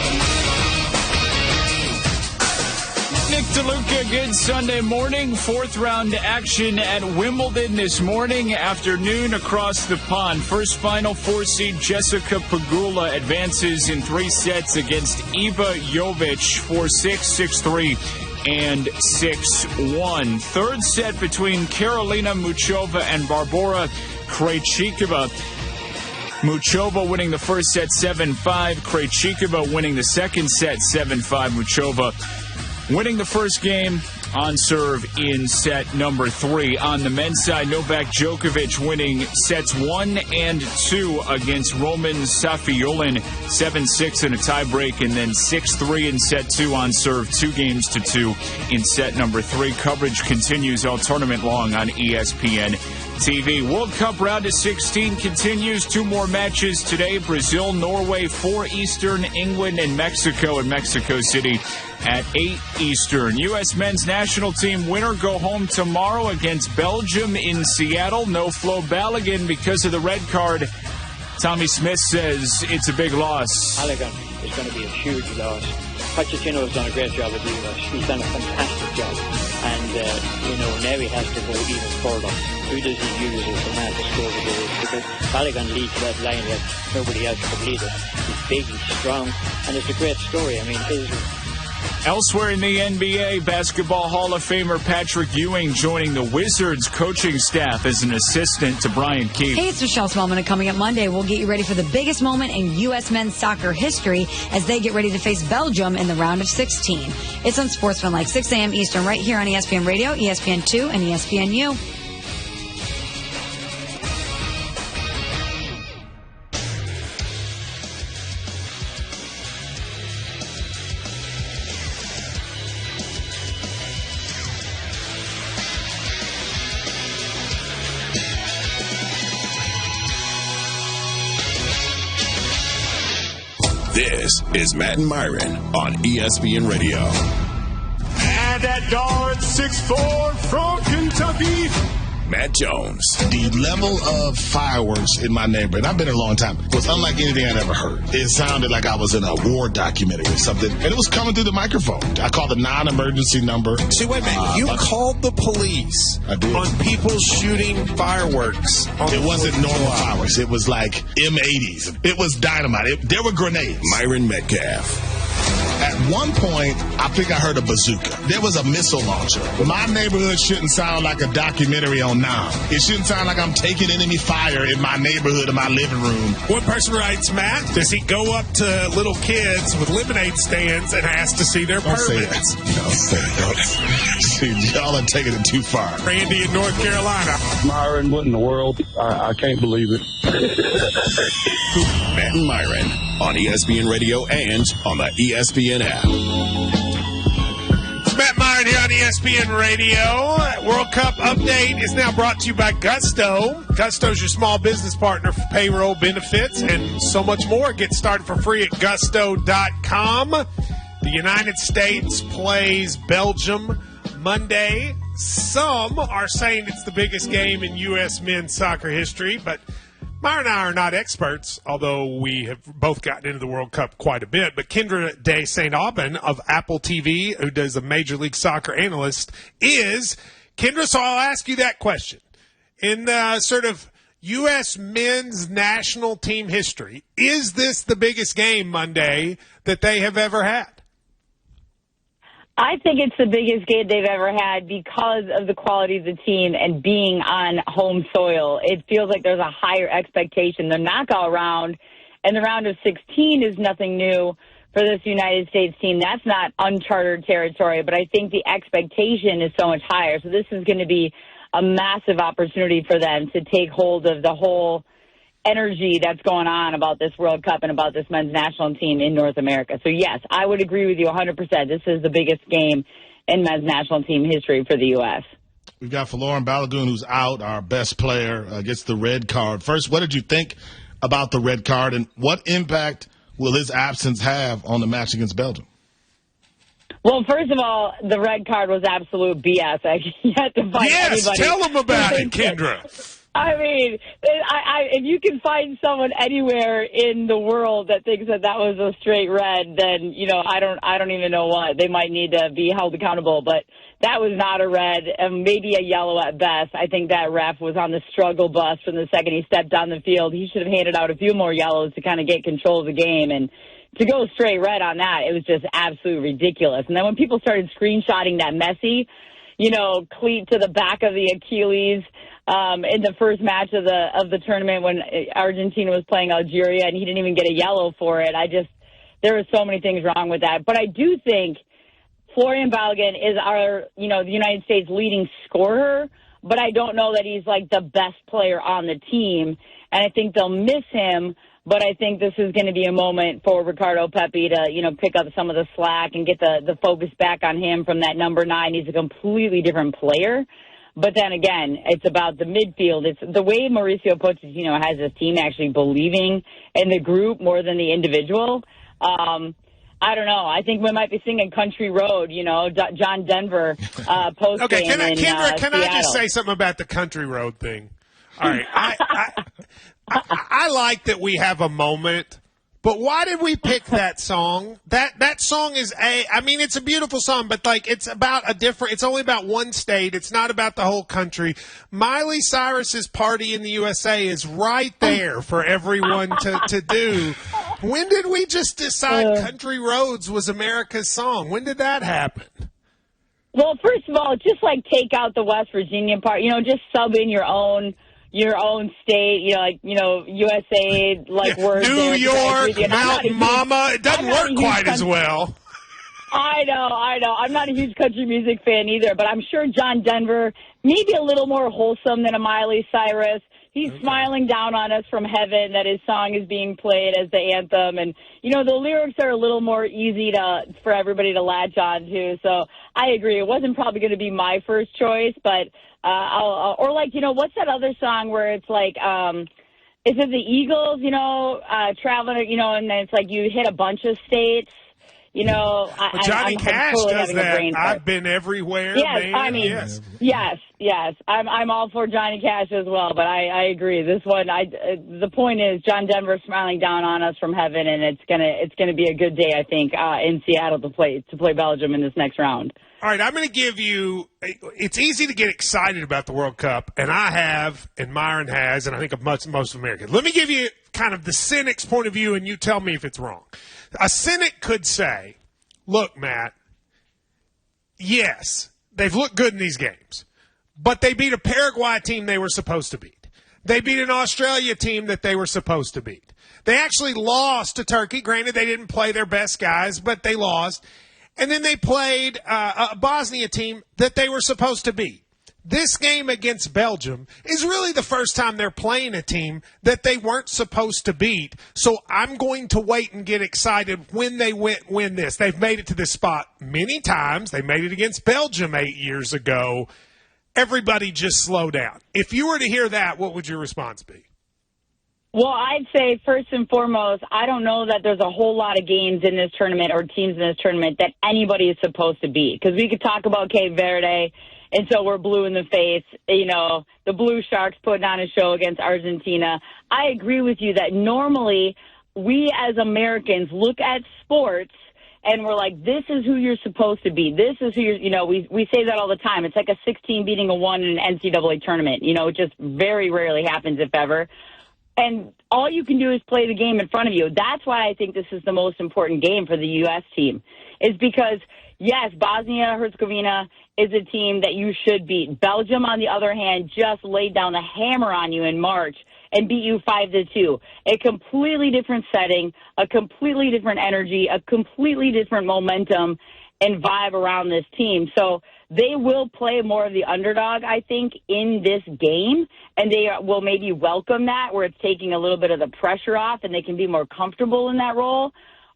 Nick DeLuca, good Sunday morning. Fourth round action at Wimbledon this morning, afternoon across the pond. First final, 4-seed Jessica Pegula advances in 3 sets against Iva Jovic, 4-6, 6-3, and 6-1. Third set between Karolina Muchova and Barbora Krejcikova. Muchova winning the first set 7-5. Krejcikova winning the second set 7-5. Muchova winning the first game on serve in set number 3. On the men's side, Novak Djokovic winning sets 1 and 2 against Roman Safiullin, 7-6 in a tiebreak, and then 6-3 in set 2 on serve, 2-2 in set number 3. Coverage continues all tournament long on ESPN TV. World Cup round of 16 continues. 2 more matches today. Brazil, Norway, 4 Eastern, England, and Mexico in Mexico City at 8 Eastern. U.S. men's national team winner go home tomorrow against Belgium in Seattle. No Flo Balogun because of the red card. Tommy Smith says it's a big loss. Balogun is going to be a huge loss. Pochettino has done a great job with the U.S. He's done a fantastic job. And, now he has to go even further. Who does he use as the man to score the goals? Because Balogun leads that line that nobody else could lead it. He's big, he's strong, and it's a great story. I mean, Elsewhere in the NBA, Basketball Hall of Famer Patrick Ewing joining the Wizards coaching staff as an assistant to Brian Keefe. Hey, it's Michelle Smallman, and coming up Monday, we'll get you ready for the biggest moment in U.S. men's soccer history as they get ready to face Belgium in the round of 16. It's on Sportsman 6 a.m. Eastern, right here on ESPN Radio, ESPN2, and ESPNU. This is Matt and Myron on ESPN Radio. And at guard 6'4" from Kentucky, Matt Jones. The level of fireworks in my neighborhood, I've been here a long time, was unlike anything I'd ever heard. It sounded like I was in a war documentary or something, and it was coming through the microphone. I called the non-emergency number. See, wait a minute. You called the police on people shooting fireworks. It wasn't normal fireworks. It was like M80s. It was dynamite. There were grenades. Myron Metcalf. At one point, I think I heard a bazooka. There was a missile launcher. My neighborhood shouldn't sound like a documentary on Nam. It shouldn't sound like I'm taking enemy fire in my neighborhood in my living room. One person writes, Matt, does he go up to little kids with lemonade stands and ask to see their permits? Don't say that. See, y'all are taking it too far. Randy in North Carolina. Myron, what in the world? I can't believe it. Matt and Myron on ESPN Radio and on the ESPN app. It's Matt Myron here on ESPN Radio. World Cup update is now brought to you by Gusto. Gusto's your small business partner for payroll benefits and so much more. Get started for free at gusto.com. The United States plays Belgium Monday. Some are saying it's the biggest game in U.S. men's soccer history, but Myron and I are not experts, although we have both gotten into the World Cup quite a bit. But Kendra de St. Aubin of Apple TV, who does a Major League Soccer analyst, is. Kendra, so I'll ask you that question. In sort of U.S. men's national team history, is this the biggest game Monday that they have ever had? I think it's the biggest game they've ever had because of the quality of the team and being on home soil. It feels like there's a higher expectation. The knockout round and the round of 16 is nothing new for this United States team. That's not uncharted territory, but I think the expectation is so much higher. So this is going to be a massive opportunity for them to take hold of the whole energy that's going on about this World Cup and about this men's national team in North America. So, yes, I would agree with you 100%. This is the biggest game in men's national team history for the U.S. We've got Folarin Balogun, who's out, our best player, gets the red card. First, what did you think about the red card, and what impact will his absence have on the match against Belgium? Well, first of all, the red card was absolute BS. You had to find anybody. Yes, tell them about it, Kendra. I mean, if you can find someone anywhere in the world that thinks that was a straight red, then I don't even know what. They might need to be held accountable. But that was not a red, and maybe a yellow at best. I think that ref was on the struggle bus from the second he stepped on the field. He should have handed out a few more yellows to kind of get control of the game. And to go straight red on that, it was just absolutely ridiculous. And then when people started screenshotting that Messi, cleat to the back of the Achilles in the first match of the tournament when Argentina was playing Algeria, and he didn't even get a yellow for it. There were so many things wrong with that. But I do think Folarin Balogun is the United States leading scorer, but I don't know that he's like the best player on the team, and I think they'll miss him. But I think this is going to be a moment for Ricardo Pepi to, pick up some of the slack and get the focus back on him from that number 9. He's a completely different player. But then again, it's about the midfield. It's the way Mauricio Pochettino has his team actually believing in the group more than the individual. I don't know. I think we might be singing Country Road, John Denver post game. Okay, Kendra, can I just Seattle. say something about the Country Road thing? All right. I like that we have a moment, but why did we pick that song? That song is it's a beautiful song, but it's about it's only about one state. It's not about the whole country. Miley Cyrus's Party in the USA is right there for everyone to do. When did we just decide Country Roads was America's song? When did that happen? Well, first of all, just take out the West Virginia part, just sub in your own state, USA, words. New there, York, Mountain Mama. It doesn't work quite as well. I know. I'm not a huge country music fan either, but I'm sure John Denver, maybe a little more wholesome than a Miley Cyrus. He's smiling down on us from heaven that his song is being played as the anthem. And, the lyrics are a little more easy for everybody to latch on to. So I agree. It wasn't probably going to be my first choice, but what's that other song where it's is it the Eagles, traveling, and then it's you hit a bunch of states, Johnny Cash totally does that. I've been everywhere. Yes, man. Yes. I'm all for Johnny Cash as well, but I agree. This one, the point is John Denver smiling down on us from heaven, and it's gonna be a good day, I think, in Seattle to play Belgium in this next round. All right, I'm going to give you – it's easy to get excited about the World Cup, and I have, and Myron has, and I think of most Americans. Let me give you kind of the cynic's point of view, and you tell me if it's wrong. A cynic could say, look, Matt, yes, they've looked good in these games, but they beat a Paraguay team they were supposed to beat. They beat an Australia team that they were supposed to beat. They actually lost to Turkey. Granted, they didn't play their best guys, but they lost. And then they played a Bosnia team that they were supposed to beat. This game against Belgium is really the first time they're playing a team that they weren't supposed to beat. So I'm going to wait and get excited when they win this. They've made it to this spot many times. They made it against Belgium 8 years ago. Everybody just slow down. If you were to hear that, what would your response be? Well, I'd say first and foremost, I don't know that there's a whole lot of games in this tournament or teams in this tournament that anybody is supposed to beat. Because we could talk about Cape Verde, and so we're blue in the face. The Blue Sharks putting on a show against Argentina. I agree with you that normally we as Americans look at sports and we're like, this is who you're supposed to be. This is who we say that all the time. It's like a 16 beating a 1 in an NCAA tournament. It just very rarely happens, if ever. And all you can do is play the game in front of you. That's why I think this is the most important game for the U.S. team, is because yes, Bosnia-Herzegovina is a team that you should beat. Belgium, on the other hand, just laid down the hammer on you in March and beat you 5-2. A completely different setting, a completely different energy, a completely different momentum and vibe around this team. So they will play more of the underdog, I think, in this game, and they will maybe welcome that, where it's taking a little bit of the pressure off and they can be more comfortable in that role.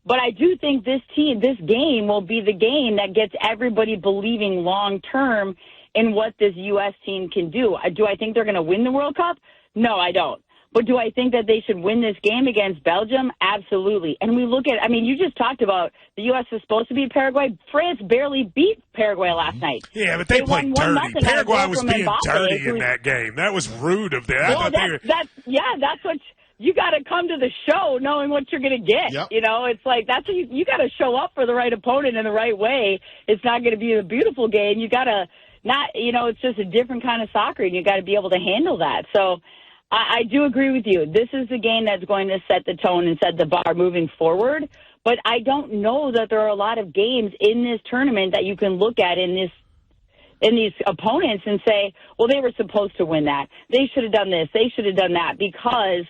But I do think this game will be the game that gets everybody believing long-term in what this U.S. team can do. Do I think they're going to win the World Cup? No, I don't. But do I think that they should win this game against Belgium? Absolutely. And we look at, I mean, you just talked about the U.S. is supposed to beat Paraguay. France barely beat Paraguay last night. Yeah, but they played dirty. Paraguay was being dirty in that game. That was rude of them. Well, that's what you got to come to the show knowing what you're going to get. Yep. You know, it's like that's what you got to show up for the right opponent in the right way. It's not going to be a beautiful game. You got to not, you know, it's just a different kind of soccer, and you got to be able to handle that. So I do agree with you. This is the game that's going to set the tone and set the bar moving forward. But I don't know that there are a lot of games in this tournament that you can look at in these opponents and say, well, they were supposed to win that. They should have done this. They should have done that, because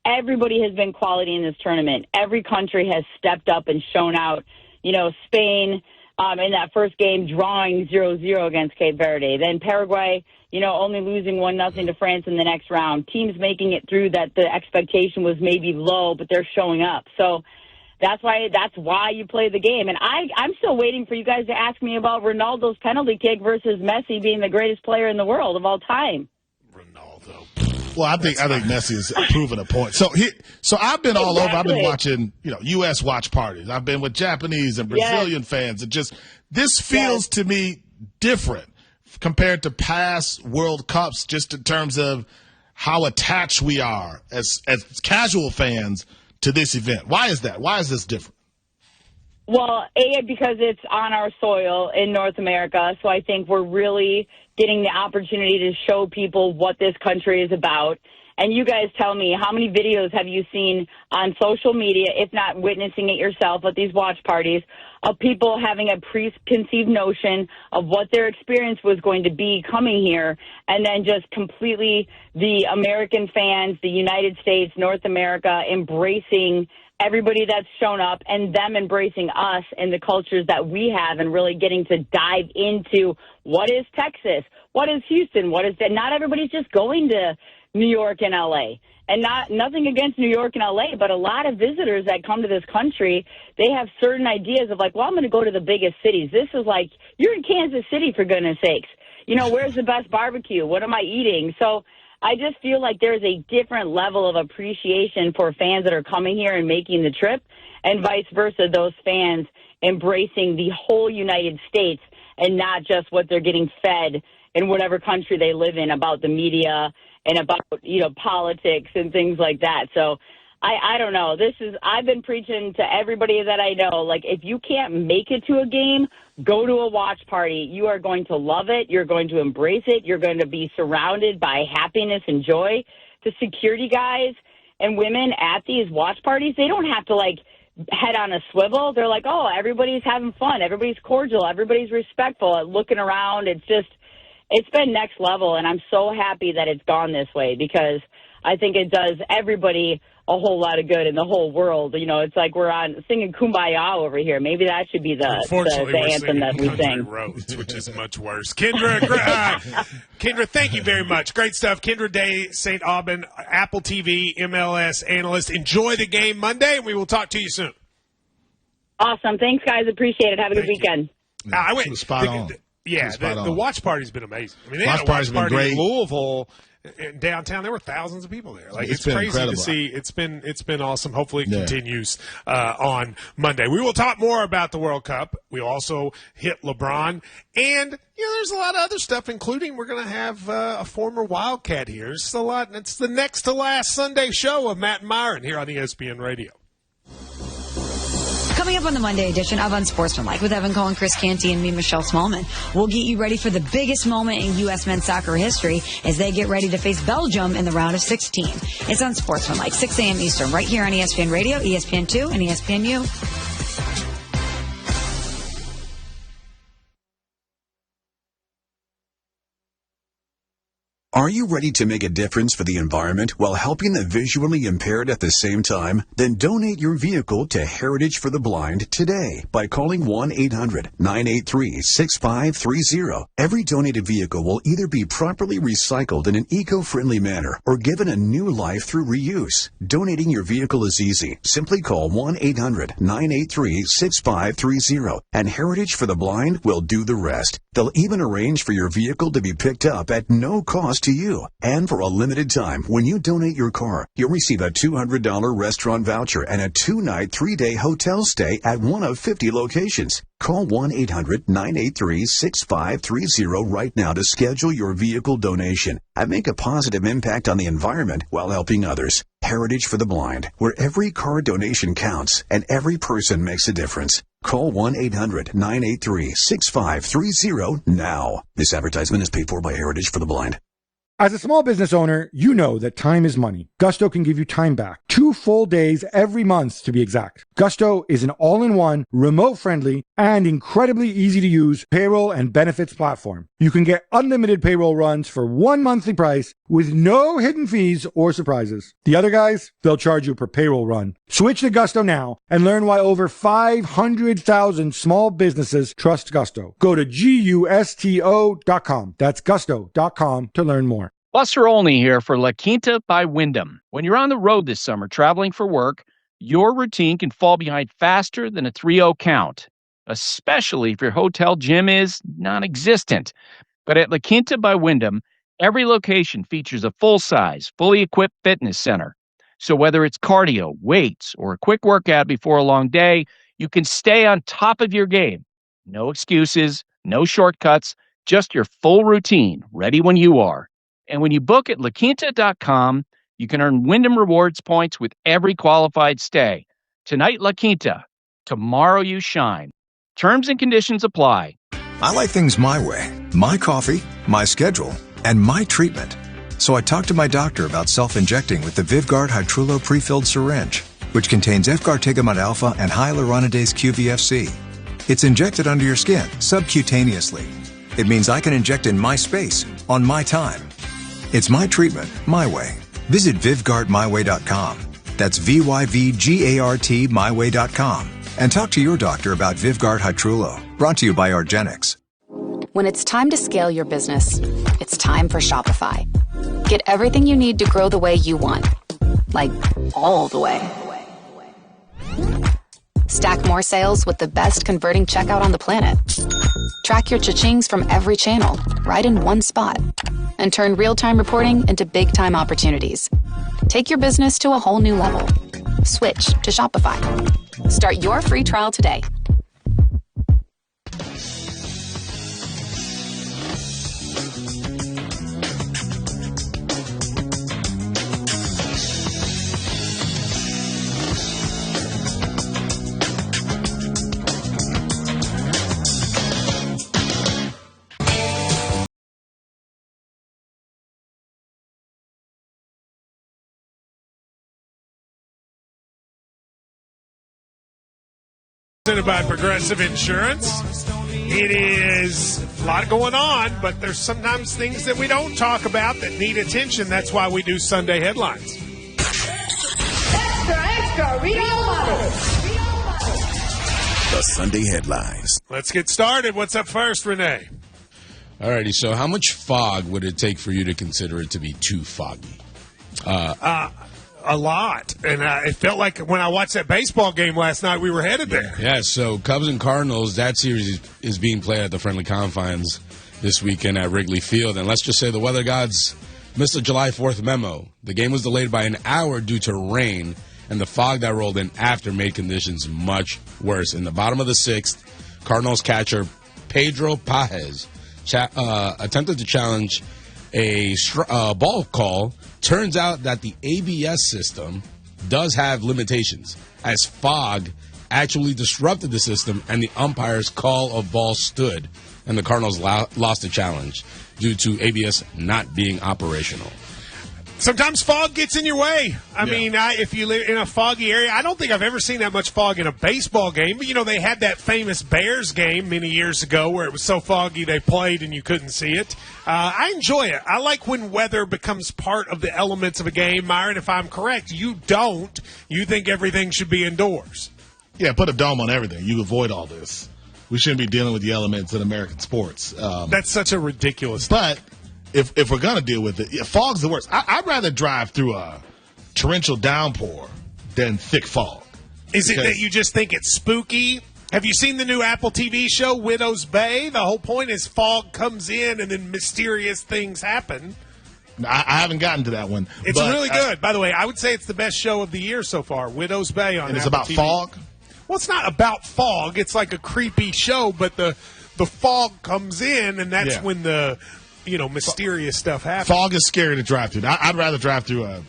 everybody has been quality in this tournament. Every country has stepped up and shown out. You know, Spain in that first game drawing 0-0 against Cape Verde. Then Paraguay, you know, only losing 1-0 to France in the next round. Teams making it through that the expectation was maybe low, but they're showing up. So that's why you play the game. And I'm still waiting for you guys to ask me about Ronaldo's penalty kick versus Messi being the greatest player in the world of all time. Well, I think Messi has proven a point. So I've been all over. I've been watching, you know, U.S. watch parties. I've been with Japanese and Brazilian fans. And just this feels to me different compared to past World Cups, just in terms of how attached we are as casual fans to this event. Why is that? Why is this different? Well, because it's on our soil in North America, so I think we're really getting the opportunity to show people what this country is about. And you guys tell me, how many videos have you seen on social media, if not witnessing it yourself at these watch parties, of people having a preconceived notion of what their experience was going to be coming here, and then just completely the American fans, the United States, North America, embracing everybody that's shown up and them embracing us and the cultures that we have, and really getting to dive into what is Texas, what is Houston, what is that. Not everybody's just going to New York and L.A. And nothing against New York and L.A., but a lot of visitors that come to this country, they have certain ideas of like, well, I'm going to go to the biggest cities. This is like, you're in Kansas City, for goodness sakes. You know, where's the best barbecue? What am I eating? So I just feel like there's a different level of appreciation for fans that are coming here and making the trip, and vice versa, those fans embracing the whole United States and not just what they're getting fed in whatever country they live in about the media and about, you know, politics and things like that. So I don't know. I've been preaching to everybody that I know, like, if you can't make it to a game, go to a watch party. You are going to love it. You're going to embrace it. You're going to be surrounded by happiness and joy. The security guys and women at these watch parties, they don't have to, like, head on a swivel. They're like, oh, everybody's having fun. Everybody's cordial. Everybody's respectful. Looking around, it's been next level, and I'm so happy that it's gone this way, because I think it does everybody a whole lot of good in the whole world. You know, it's like we're singing Kumbaya over here. Maybe that should be the anthem that we sing. Roads, which is much worse. Kendra, thank you very much. Great stuff. Kendra Day, St. Aubin, Apple TV, MLS analyst. Enjoy the game Monday, and we will talk to you soon. Awesome. Thanks, guys. Appreciate it. Have a good weekend. I went spot on. Yeah, the watch party's been amazing. I mean, they watch had a watch party great. in Louisville, in downtown. There were thousands of people there. Like, it's crazy incredible to see. It's been awesome. Hopefully it continues on Monday. We will talk more about the World Cup. We'll also hit LeBron, and there's a lot of other stuff, including we're going to have a former Wildcat here. It's a lot. It's the next to last Sunday show of Matt and Myron here on ESPN Radio. Coming up on the Monday edition of Unsportsmanlike with Evan Cohen, Chris Canty, and me, Michelle Smallman, we'll get you ready for the biggest moment in U.S. men's soccer history as they get ready to face Belgium in the round of 16. It's Unsportsmanlike, 6 a.m. Eastern, right here on ESPN Radio, ESPN2, and ESPNU. Are you ready to make a difference for the environment while helping the visually impaired at the same time? Then donate your vehicle to Heritage for the Blind today by calling 1-800-983-6530. Every donated vehicle will either be properly recycled in an eco-friendly manner or given a new life through reuse. Donating your vehicle is easy. Simply call 1-800-983-6530 and Heritage for the Blind will do the rest. They'll even arrange for your vehicle to be picked up at no cost to you. And for a limited time, when you donate your car, you'll receive a $200 restaurant voucher and a 2-night, 3-day hotel stay at one of 50 locations. Call 1-800-983-6530 right now to schedule your vehicle donation and make a positive impact on the environment while helping others. Heritage for the Blind, where every car donation counts and every person makes a difference. Call 1-800-983-6530 now. This advertisement is paid for by Heritage for the Blind. As a small business owner, you know that time is money. Gusto can give you time back. 2 full days every month to be exact. Gusto is an all-in-one, remote-friendly, and incredibly easy-to-use payroll and benefits platform. You can get unlimited payroll runs for one monthly price with no hidden fees or surprises. The other guys, they'll charge you per payroll run. Switch to Gusto now and learn why over 500,000 small businesses trust Gusto. Go to GUSTO.com. That's gusto.com to learn more. Buster Olney here for La Quinta by Wyndham. When you're on the road this summer traveling for work, your routine can fall behind faster than a 3-0 count, especially if your hotel gym is non-existent. But at La Quinta by Wyndham, every location features a full-size, fully equipped fitness center. So whether it's cardio, weights, or a quick workout before a long day, you can stay on top of your game. No excuses, no shortcuts, just your full routine, ready when you are. And when you book at LaQuinta.com, you can earn Wyndham Rewards points with every qualified stay. Tonight, La Quinta. Tomorrow, you shine. Terms and conditions apply. I like things my way. My coffee, my schedule, and my treatment. So I talked to my doctor about self-injecting with the Vyvgart Hytrulo pre-filled syringe, which contains Efgartigimod alpha and hyaluronidase QVFC. It's injected under your skin, subcutaneously. It means I can inject in my space, on my time. It's my treatment, my way. Visit VyvgartMyWay.com. That's VYVGART MyWay.com. And talk to your doctor about Vyvgart Hytrulo. Brought to you by Argenix. When it's time to scale your business, it's time for Shopify. Get everything you need to grow the way you want. Like, all the way. Stack more sales with the best converting checkout on the planet. Track your cha-chings from every channel, right in one spot. And turn real-time reporting into big-time opportunities. Take your business to a whole new level. Switch to Shopify. Start your free trial today. About Progressive Insurance. It is a lot going on, but there's sometimes things that we don't talk about that need attention. That's why we do Sunday headlines. Extra, read all about it. The Sunday headlines. Let's get started. What's up first, Renee? Alrighty, so how much fog would it take for you to consider it to be too foggy? A lot. And it felt like when I watched that baseball game last night, we were headed there. Yeah, so Cubs and Cardinals, that series is being played at the Friendly Confines this weekend at Wrigley Field. And let's just say the weather gods missed a July 4th memo. The game was delayed by an hour due to rain, and the fog that rolled in after made conditions much worse. In the bottom of the 6th, Cardinals catcher Pedro Pajes attempted to challenge a ball call. Turns out that the ABS system does have limitations, as fog actually disrupted the system and the umpire's call of ball stood, and the Cardinals lost the challenge due to ABS not being operational. Sometimes fog gets in your way. I mean, if you live in a foggy area, I don't think I've ever seen that much fog in a baseball game. But, they had that famous Bears game many years ago where it was so foggy they played and you couldn't see it. I enjoy it. I like when weather becomes part of the elements of a game. Myron, if I'm correct, you don't. You think everything should be indoors. Yeah, put a dome on everything. You avoid all this. We shouldn't be dealing with the elements in American sports. That's such a ridiculous thing. But if we're going to deal with it, fog's the worst. I'd rather drive through a torrential downpour than thick fog. Is it that you just think it's spooky? Have you seen the new Apple TV show, Widow's Bay? The whole point is fog comes in and then mysterious things happen. I haven't gotten to that one. It's really good. By the way, I would say it's the best show of the year so far, Widow's Bay on Apple TV. And it's about fog? Well, it's not about fog. It's like a creepy show, but the fog comes in, and that's when the mysterious stuff happens. Fog is scary to drive through. I'd rather drive through a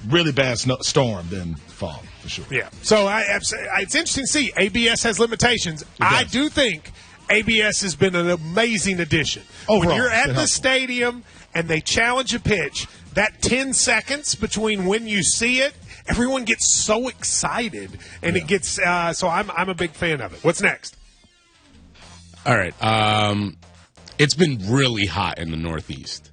really bad storm than fog, for sure. Yeah. So it's interesting to see. ABS has limitations. I do think ABS has been an amazing addition. Overall, when you're at the stadium and they challenge a pitch, that 10 seconds between when you see it, everyone gets so excited, and it gets so I'm a big fan of it. What's next? All right. It's been really hot in the Northeast.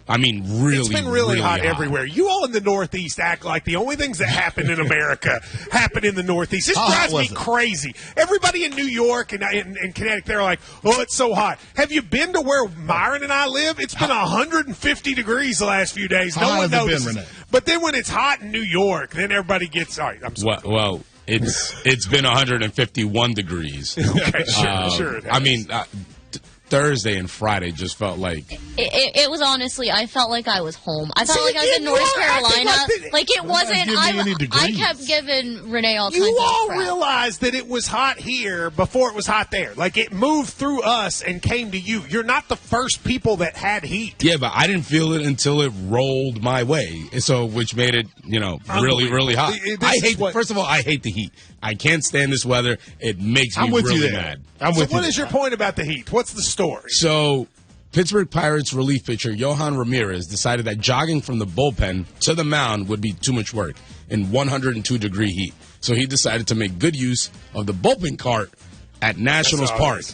I mean, really, it's been really hot hot everywhere. You all in the Northeast act like the only things that happen in America happen in the Northeast. This drives me crazy. Everybody in New York and Connecticut, they're like, oh, it's so hot. Have you been to where Myron and I live? It's been 150 degrees the last few days. No one notices. But then when it's hot in New York, then everybody gets, all right, I'm sorry. Well, it's been 151 degrees. Okay, sure it has. I mean, Thursday and Friday just felt like it was honestly, I felt like I was home. I felt like I was in North Carolina. Like it wasn't. I kept giving Renee all kinds of crap. You all realized that it was hot here before it was hot there. Like it moved through us and came to you. You're not the first people that had heat. Yeah, but I didn't feel it until it rolled my way. So which made it, really, really hot. First of all, I hate the heat. I can't stand this weather. It makes me really mad. What is your point about the heat? What's the story? So, Pittsburgh Pirates relief pitcher Yohan Ramirez decided that jogging from the bullpen to the mound would be too much work in 102-degree heat. So he decided to make good use of the bullpen cart at Nationals Park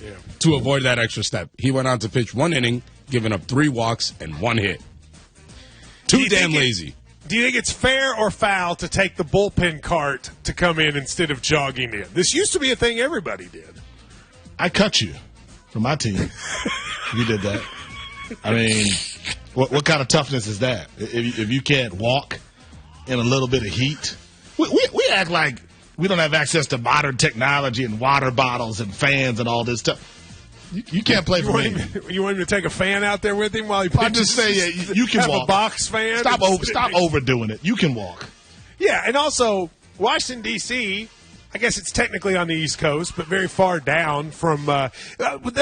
to avoid that extra step. He went on to pitch 1 inning, giving up 3 walks and 1 hit. Too damn lazy. Do you think it's fair or foul to take the bullpen cart to come in instead of jogging in? This used to be a thing everybody did. I cut you from my team. You did that. I mean, what kind of toughness is that? If you can't walk in a little bit of heat, we act like we don't have access to modern technology and water bottles and fans and all this stuff. You can't play for me. You want him to take a fan out there with him while he pitches? I'm just saying, you can have walk. A box fan. Stop overdoing it. You can walk. Yeah, and also Washington D.C. I guess it's technically on the East Coast, but very far down from. The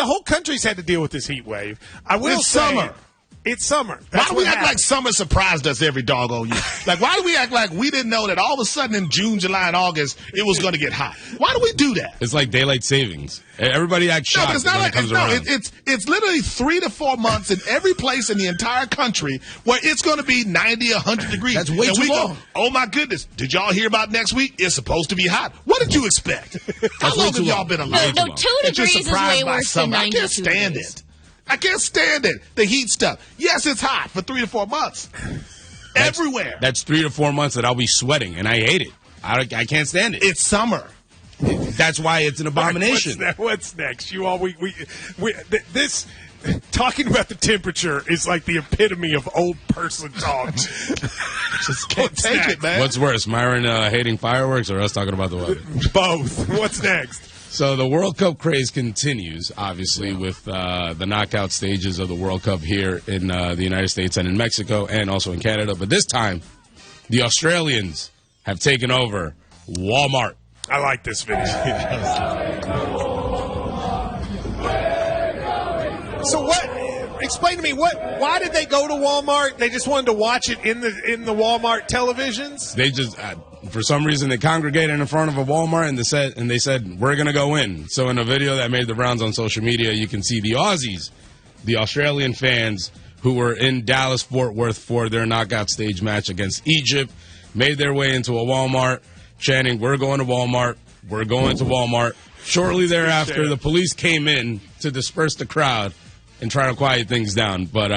whole country's had to deal with this heat wave. It's summer. It's summer. Why do we act like summer surprised us every doggone year? Like, why do we act like we didn't know that all of a sudden in June, July, and August it was going to get hot? Why do we do that? It's like daylight savings. Everybody acts shocked. No, but it's not when like it comes around. It's literally 3 to 4 months in every place in the entire country where it's going to be 90, 100 degrees. That's way too long. Oh my goodness! Did y'all hear about next week? It's supposed to be hot. What did you expect? How long have y'all been alive? No, 2 degrees is way worse than 92 I can't stand it. I can't stand it. The heat stuff. Yes, it's hot for 3 to 4 months. Everywhere. That's 3 to 4 months that I'll be sweating, and I hate it. I can't stand it. It's summer. That's why it's an abomination. What's next? You all this talking about the temperature is like the epitome of old person talk. Just can't take it, man. What's worse, Myron hating fireworks or us talking about the weather? Both. What's next? So the World Cup craze continues, obviously, with the knockout stages of the World Cup here in the United States and in Mexico and also in Canada. But this time, the Australians have taken over Walmart. I like this video. So what? Explain to me why did they go to Walmart? They just wanted to watch it in the Walmart televisions? They just for some reason they congregated in front of a Walmart and they said we're going to go in. So in a video that made the rounds on social media, you can see the Aussies, the Australian fans who were in Dallas-Fort Worth for their knockout stage match against Egypt, made their way into a Walmart, chanting, "We're going to Walmart, we're going to Walmart." Shortly thereafter, the police came in to disperse the crowd and try to quiet things down. But,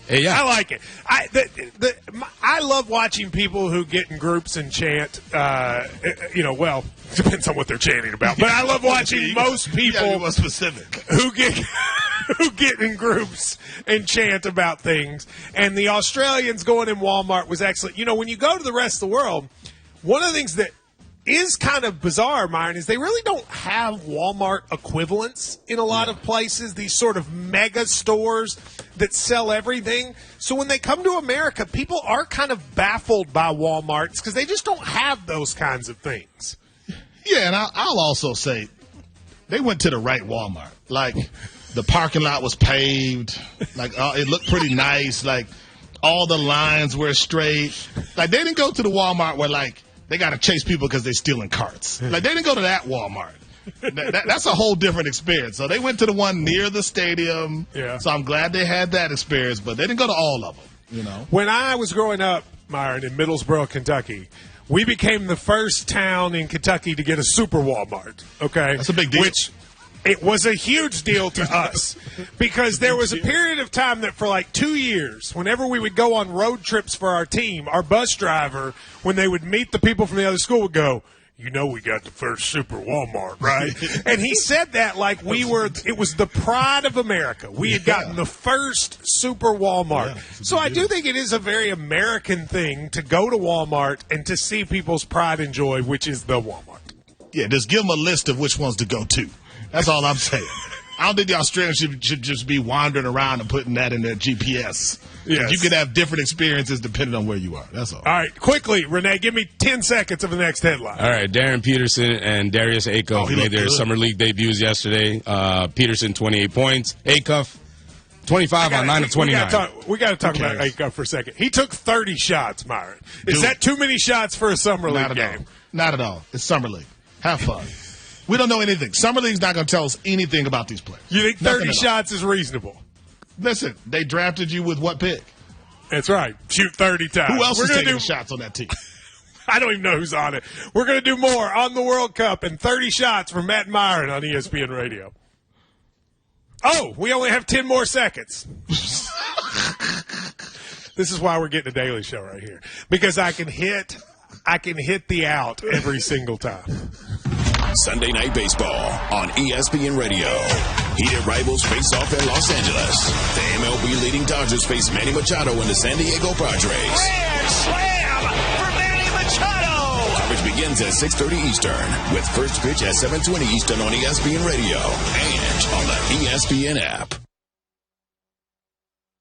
yeah. I like it. I love watching people who get in groups and chant, well, depends on what they're chanting about. But I love watching most people more specific. who get in groups and chant about things. And the Australians going in Walmart was excellent. When you go to the rest of the world, one of the things that is kind of bizarre, Myron, is they really don't have Walmart equivalents in a lot of places, these sort of mega stores that sell everything. So when they come to America, people are kind of baffled by Walmarts because they just don't have those kinds of things. Yeah, and I'll also say they went to the right Walmart. Like, the parking lot was paved. Like, it looked pretty nice. Like, all the lines were straight. Like, they didn't go to the Walmart where, like, they got to chase people because they're stealing carts. Like, they didn't go to that Walmart. That's a whole different experience. So they went to the one near the stadium. Yeah. So I'm glad they had that experience, but they didn't go to all of them, When I was growing up, Myron, in Middlesboro, Kentucky, we became the first town in Kentucky to get a super Walmart. Okay? That's a big deal. Which it was a huge deal to us because there was a period of time that for like 2 years, whenever we would go on road trips for our team, our bus driver, when they would meet the people from the other school, would go, "We got the first super Walmart, right?" And he said that like it was the pride of America. We had gotten the first super Walmart. So I do think it is a very American thing to go to Walmart and to see people's pride and joy, which is the Walmart. Yeah, just give them a list of which ones to go to. That's all I'm saying. I don't think the Australians should just be wandering around and putting that in their GPS. Yes. You could have different experiences depending on where you are. That's all. All right, quickly, Renee, give me 10 seconds of the next headline. All right, Darren Peterson and Darius Acuff made their summer league debuts yesterday. Peterson, 28 points. Acuff, 25 on 9 of 29. We got to talk about Acuff for a second. He took 30 shots, Myron. Is that too many shots for a summer league game? Not at all. It's summer league. Have fun. We don't know anything. Summer League's not going to tell us anything about these players. You think 30 shots is reasonable? Listen, they drafted you with what pick? That's right. Shoot 30 times. Who else is taking shots on that team? I don't even know who's on it. We're going to do more on the World Cup and 30 shots from Matt Myron on ESPN Radio. Oh, we only have 10 more seconds. This is why we're getting a daily show right here. Because I can hit the out every single time. Sunday Night Baseball on ESPN Radio. Heated rivals face off in Los Angeles. The MLB leading Dodgers face Manny Machado and the San Diego Padres. Grand slam for Manny Machado! Coverage begins at 6:30 Eastern with first pitch at 7:20 Eastern on ESPN Radio and on the ESPN app.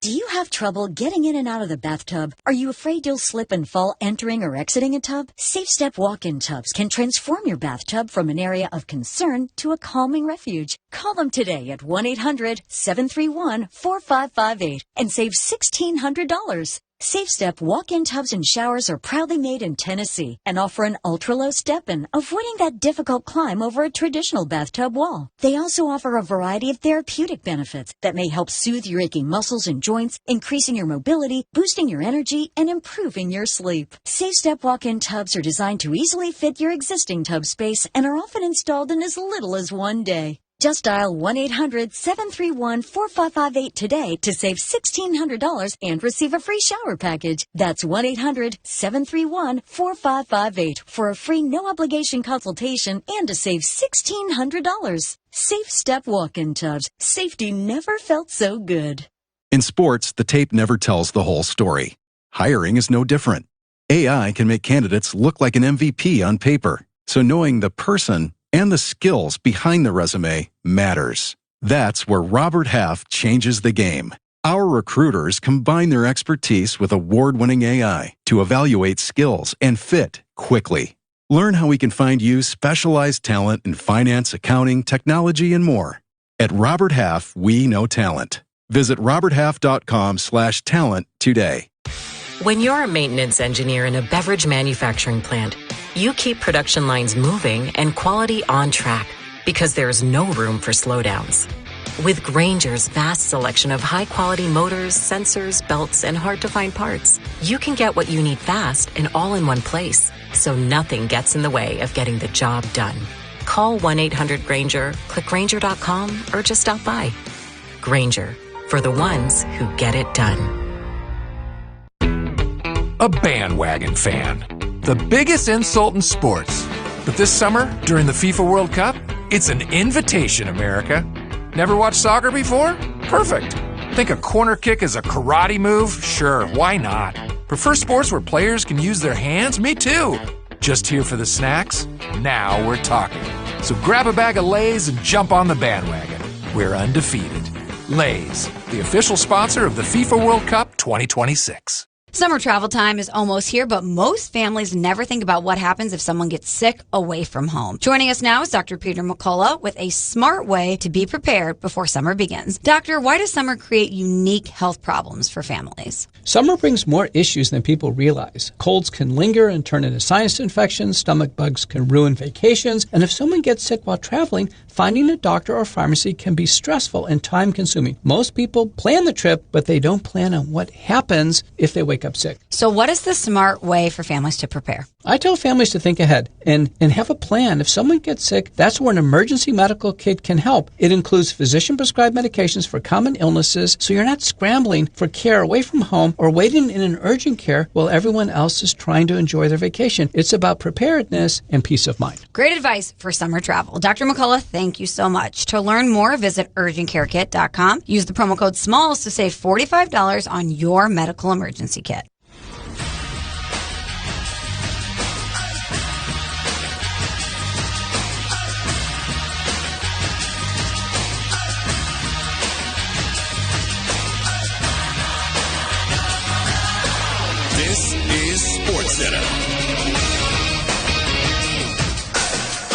Do you have trouble getting in and out of the bathtub? Are you afraid you'll slip and fall entering or exiting a tub? Safe Step walk-in tubs can transform your bathtub from an area of concern to a calming refuge. Call them today at 1-800-731-4558 and save $1,600. Safe Step walk-in tubs and showers are proudly made in Tennessee and offer an ultra-low step-in, avoiding that difficult climb over a traditional bathtub wall. They also offer a variety of therapeutic benefits that may help soothe your aching muscles and joints, increasing your mobility, boosting your energy, and improving your sleep. Safe Step walk-in tubs are designed to easily fit your existing tub space and are often installed in as little as 1 day. Just dial 1-800-731-4558 today to save $1,600 and receive a free shower package. That's 1-800-731-4558 for a free no-obligation consultation and to save $1,600. Safe Step walk-in tubs. Safety never felt so good. In sports, the tape never tells the whole story. Hiring is no different. AI can make candidates look like an MVP on paper, so knowing the person and the skills behind the resume matters. That's where Robert Half changes the game. Our recruiters combine their expertise with award-winning AI to evaluate skills and fit quickly. Learn how we can find you specialized talent in finance, accounting, technology, and more. At Robert Half, we know talent. Visit roberthalf.com/talent today. When you're a maintenance engineer in a beverage manufacturing plant, you keep production lines moving and quality on track because there's no room for slowdowns. With Grainger's vast selection of high-quality motors, sensors, belts, and hard-to-find parts, you can get what you need fast and all in one place, so nothing gets in the way of getting the job done. Call 1-800-GRAINGER, click Grainger.com, or just stop by. Grainger, for the ones who get it done. A bandwagon fan. The biggest insult in sports. But this summer, during the FIFA World Cup, it's an invitation, America. Never watched soccer before? Perfect. Think a corner kick is a karate move? Sure, why not? Prefer sports where players can use their hands? Me too. Just here for the snacks? Now we're talking. So grab a bag of Lay's and jump on the bandwagon. We're undefeated. Lay's, the official sponsor of the FIFA World Cup 2026. Summer travel time is almost here, but most families never think about what happens if someone gets sick away from home. Joining us now is Dr. Peter McCullough with a smart way to be prepared before summer begins. Doctor, why does summer create unique health problems for families? Summer brings more issues than people realize. Colds can linger and turn into sinus infections, stomach bugs can ruin vacations, and if someone gets sick while traveling, finding a doctor or pharmacy can be stressful and time-consuming. Most people plan the trip, but they don't plan on what happens if they wake up sick. So what is the smart way for families to prepare? I tell families to think ahead and have a plan. If someone gets sick, that's where an emergency medical kit can help. It includes physician-prescribed medications for common illnesses, so you're not scrambling for care away from home or waiting in an urgent care while everyone else is trying to enjoy their vacation. It's about preparedness and peace of mind. Great advice for summer travel. Dr. McCullough, thank you so much. To learn more, visit urgentcarekit.com. Use the promo code SMALLS to save $45 on your medical emergency kit. This is SportsCenter.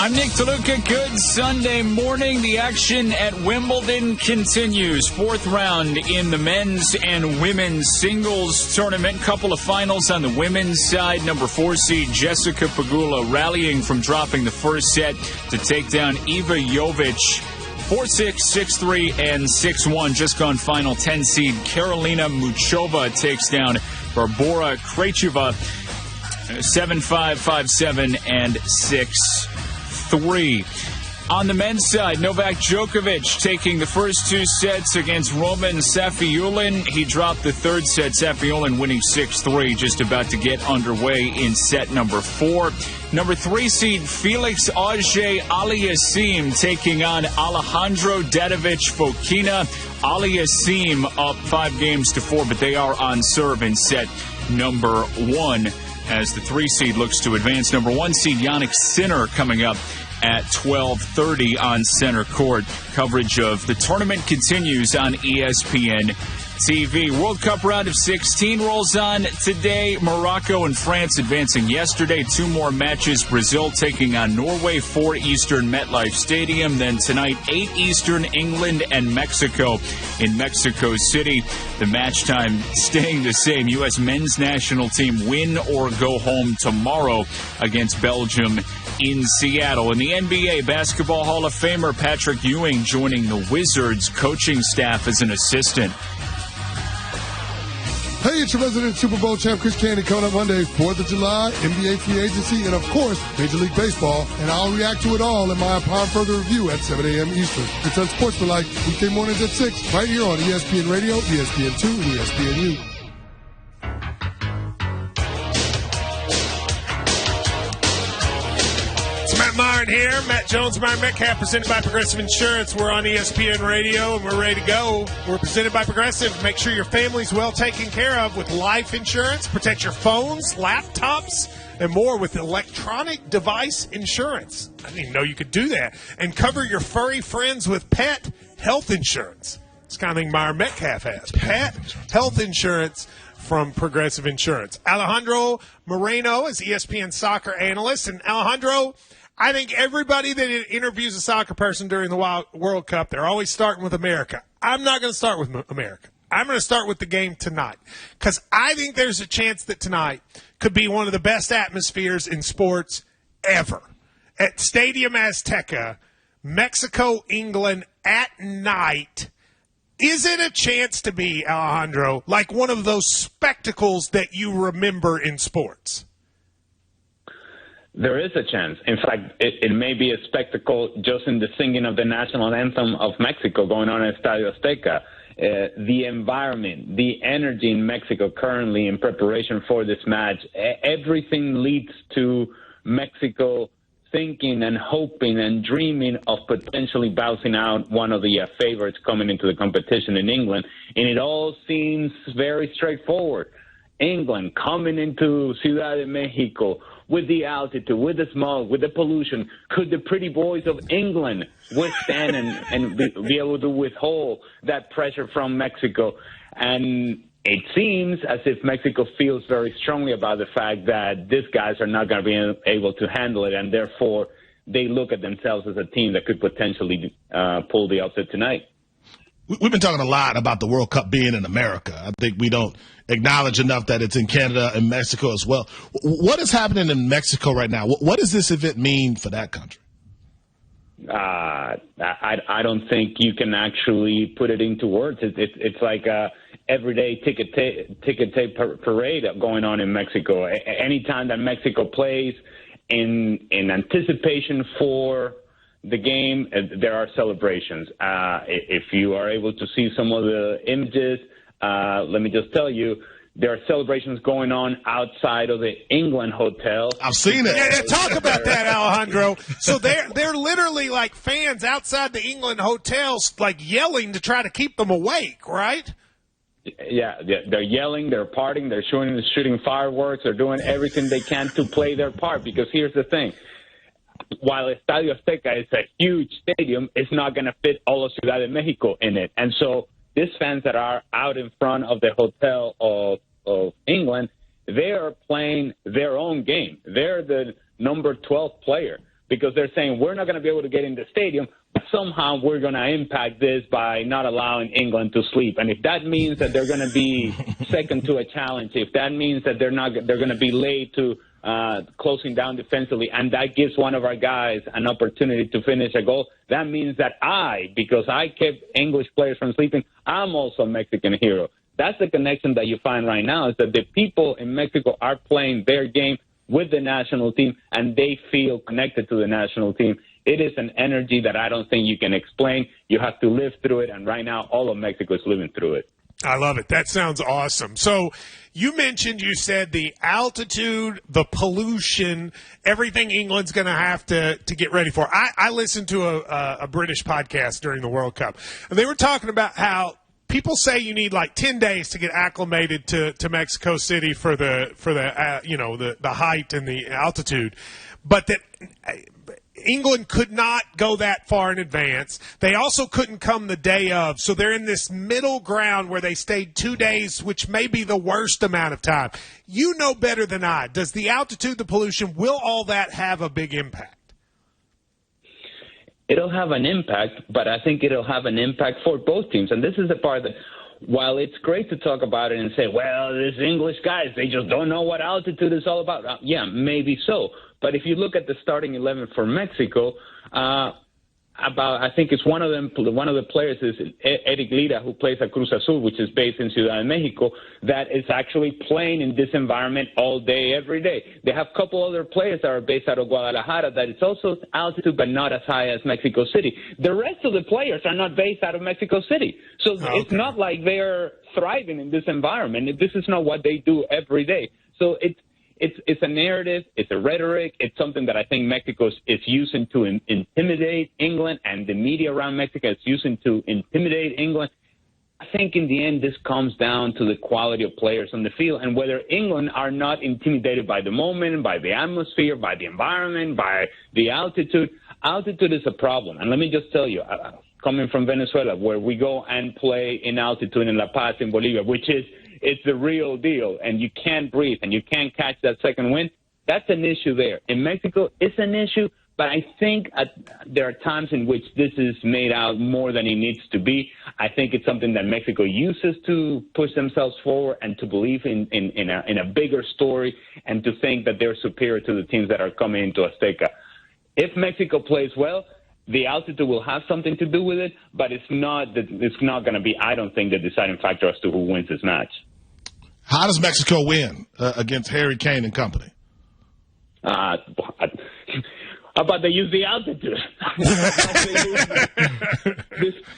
I'm Nick DeLuca. Good Sunday morning. The action at Wimbledon continues. Fourth round in the men's and women's singles tournament. Couple of finals on the women's side. Number 4 seed Jessica Pegula rallying from dropping the first set to take down Iva Jovic. 4-6, 6-3, and 6-1. Just gone final 10 seed Karolina Muchova takes down Barbora Krejcova 7-5, 5-7, and 6-3. On the men's side, Novak Djokovic taking the first 2 sets against Roman Safiullin. He dropped the third set, Safiullin winning 6-3, just about to get underway in set number 4. Number 3 seed Felix Auger-Aliassime taking on Alejandro Davidovich Fokina. Aliassime up 5-4, but they are on serve in set number 1 as the 3 seed looks to advance. Number 1 seed Jannik Sinner coming up at 12:30 on center court. Coverage of the tournament continues on ESPN TV. World Cup round of 16 rolls on today. Morocco and France advancing yesterday. 2 more matches. Brazil taking on Norway, 4 Eastern MetLife Stadium. Then tonight, 8 Eastern, England and Mexico in Mexico City. The match time staying the same. U.S. men's national team win or go home tomorrow against Belgium in Seattle. In the NBA, Basketball Hall of Famer Patrick Ewing joining the Wizards coaching staff as an assistant. Hey, it's your resident Super Bowl champ, Chris Candy, coming up Monday, 4th of July, NBA free agency, and of course, Major League Baseball. And I'll react to it all in my Upon Further Review at 7 a.m. Eastern. It's Unsportsmanlike, weekday mornings at 6, right here on ESPN Radio, ESPN2, and ESPNU. Matt Myron here. Matt Jones, Myron Metcalf, presented by Progressive Insurance. We're on ESPN Radio, and we're ready to go. We're presented by Progressive. Make sure your family's well taken care of with life insurance. Protect your phones, laptops, and more with electronic device insurance. I didn't even know you could do that. And cover your furry friends with pet health insurance. It's the kind of thing Myron Metcalf has. Pet health insurance from Progressive Insurance. Alejandro Moreno is ESPN soccer analyst. And Alejandro, I think everybody that interviews a soccer person during the World Cup, they're always starting with America. I'm not going to start with America. I'm going to start with the game tonight because I think there's a chance that tonight could be one of the best atmospheres in sports ever. At Stadium Azteca, Mexico, England at night. Is it a chance to be, Alejandro, like one of those spectacles that you remember in sports? There is a chance. In fact, it may be a spectacle just in the singing of the national anthem of Mexico going on in Estadio Azteca. The environment, the energy in Mexico currently in preparation for this match, everything leads to Mexico thinking and hoping and dreaming of potentially bouncing out one of the favorites coming into the competition in England. And it all seems very straightforward. England coming into Ciudad de Mexico with the altitude, with the smog, with the pollution. Could the pretty boys of England withstand and be able to withhold that pressure from Mexico? And it seems as if Mexico feels very strongly about the fact that these guys are not going to be able to handle it, and therefore they look at themselves as a team that could potentially pull the upset tonight. We've been talking a lot about the World Cup being in America. I think we don't acknowledge enough that it's in Canada and Mexico as well. What is happening in Mexico right now? What does this event mean for that country? I don't think you can actually put it into words. It's like a everyday ticket tape parade going on in Mexico. Anytime that Mexico plays in anticipation for the game, there are celebrations. If you are able to see some of the images, let me just tell you, there are celebrations going on outside of the England hotel. I've seen it. Yeah, talk about that, Alejandro. So they're literally like fans outside the England hotels, like yelling to try to keep them awake, right? Yeah, they're yelling, they're partying, they're shooting fireworks, they're doing everything they can to play their part. Because here's the thing. While Estadio Azteca is a huge stadium, it's not going to fit all of Ciudad de Mexico in it. And so these fans that are out in front of the hotel of England, they are playing their own game. They're the number 12 player because they're saying we're not going to be able to get in the stadium, but somehow we're going to impact this by not allowing England to sleep. And if that means that they're going to be second to a challenge, if that means that they're going to be late to closing down defensively, and that gives one of our guys an opportunity to finish a goal, that means that because I kept English players from sleeping, I'm also a Mexican hero. That's the connection that you find right now, is that the people in Mexico are playing their game with the national team, and they feel connected to the national team. It is an energy that I don't think you can explain. You have to live through it, and right now all of Mexico is living through it. I love it. That sounds awesome. So you said the altitude, the pollution, everything England's going to have to get ready for. I listened to a British podcast during the World Cup, and they were talking about how people say you need like 10 days to get acclimated to Mexico City for the height and the altitude, but that England could not go that far in advance. They also couldn't come the day of. So they're in this middle ground where they stayed 2 days, which may be the worst amount of time. You know better than I. Does the altitude, the pollution, will all that have a big impact? It'll have an impact, but I think it'll have an impact for both teams. And this is the part that, while it's great to talk about it and say, well, these English guys, they just don't know what altitude is all about. Yeah, maybe so. But if you look at the starting 11 for Mexico, I think it's one of the players is Eric Lira, who plays at Cruz Azul, which is based in Ciudad de Mexico, that is actually playing in this environment all day, every day. They have a couple other players that are based out of Guadalajara that it's also altitude, but not as high as Mexico City. The rest of the players are not based out of Mexico City. So It's not like they're thriving in this environment. This is not what they do every day. So it's a narrative, it's a rhetoric, it's something that I think Mexico is using to intimidate England, and the media around Mexico is using to intimidate England. I think in the end this comes down to the quality of players on the field and whether England are not intimidated by the moment, by the atmosphere, by the environment, by the altitude. Altitude is a problem. And let me just tell you, coming from Venezuela, where we go and play in altitude in La Paz in Bolivia, which is it's the real deal, and you can't breathe, and you can't catch that second wind. That's an issue there. In Mexico, it's an issue, but I think there are times in which this is made out more than it needs to be. I think it's something that Mexico uses to push themselves forward and to believe in a bigger story and to think that they're superior to the teams that are coming into Azteca. If Mexico plays well, the altitude will have something to do with it, but it's not going to be, I don't think, the deciding factor as to who wins this match. How does Mexico win against Harry Kane and company? How about they use the altitude?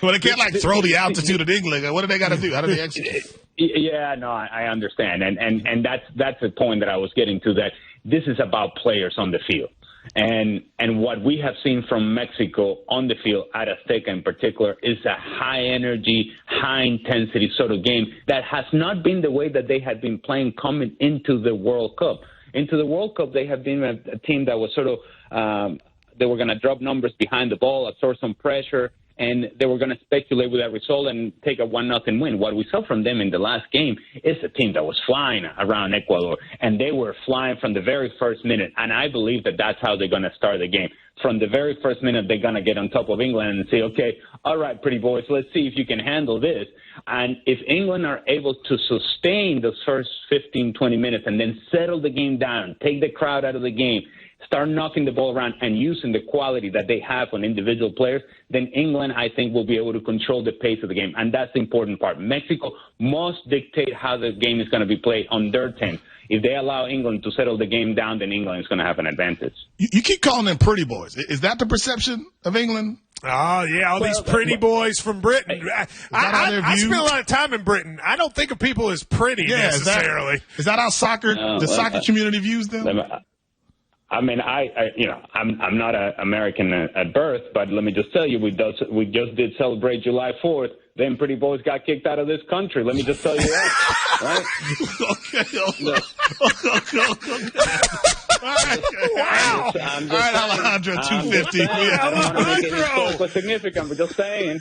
Well, they can't throw the altitude at England. What do they got to do? How do they execute? Yeah, no, I understand, and that's the point that I was getting to. That this is about players on the field. And what we have seen from Mexico on the field, at Azteca in particular, is a high-energy, high-intensity sort of game that has not been the way that they had been playing coming into the World Cup. Into the World Cup, they have been a team that was sort of they were going to drop numbers behind the ball, absorb some pressure, and they were going to speculate with that result and take a 1-0 win. What we saw from them in the last game is a team that was flying around Ecuador, and they were flying from the very first minute, and I believe that that's how they're going to start the game. From the very first minute, they're going to get on top of England and say, okay, all right, pretty boys, let's see if you can handle this. And if England are able to sustain those first 15, 20 minutes and then settle the game down, take the crowd out of the game, start knocking the ball around and using the quality that they have on individual players, then England, I think, will be able to control the pace of the game. And that's the important part. Mexico must dictate how the game is going to be played on their 10. If they allow England to settle the game down, then England is going to have an advantage. You keep calling them pretty boys. Is that the perception of England? Oh, yeah, these pretty boys from Britain. I spent a lot of time in Britain. I don't think of people as pretty necessarily. Is that how soccer community views them? I mean, I'm not an American at birth, but let me just tell you, we just did celebrate July 4th. Them pretty boys got kicked out of this country. Let me just tell you that, right? Wow. All right, Alejandro, 250. I don't want to make it historically significant, but just saying.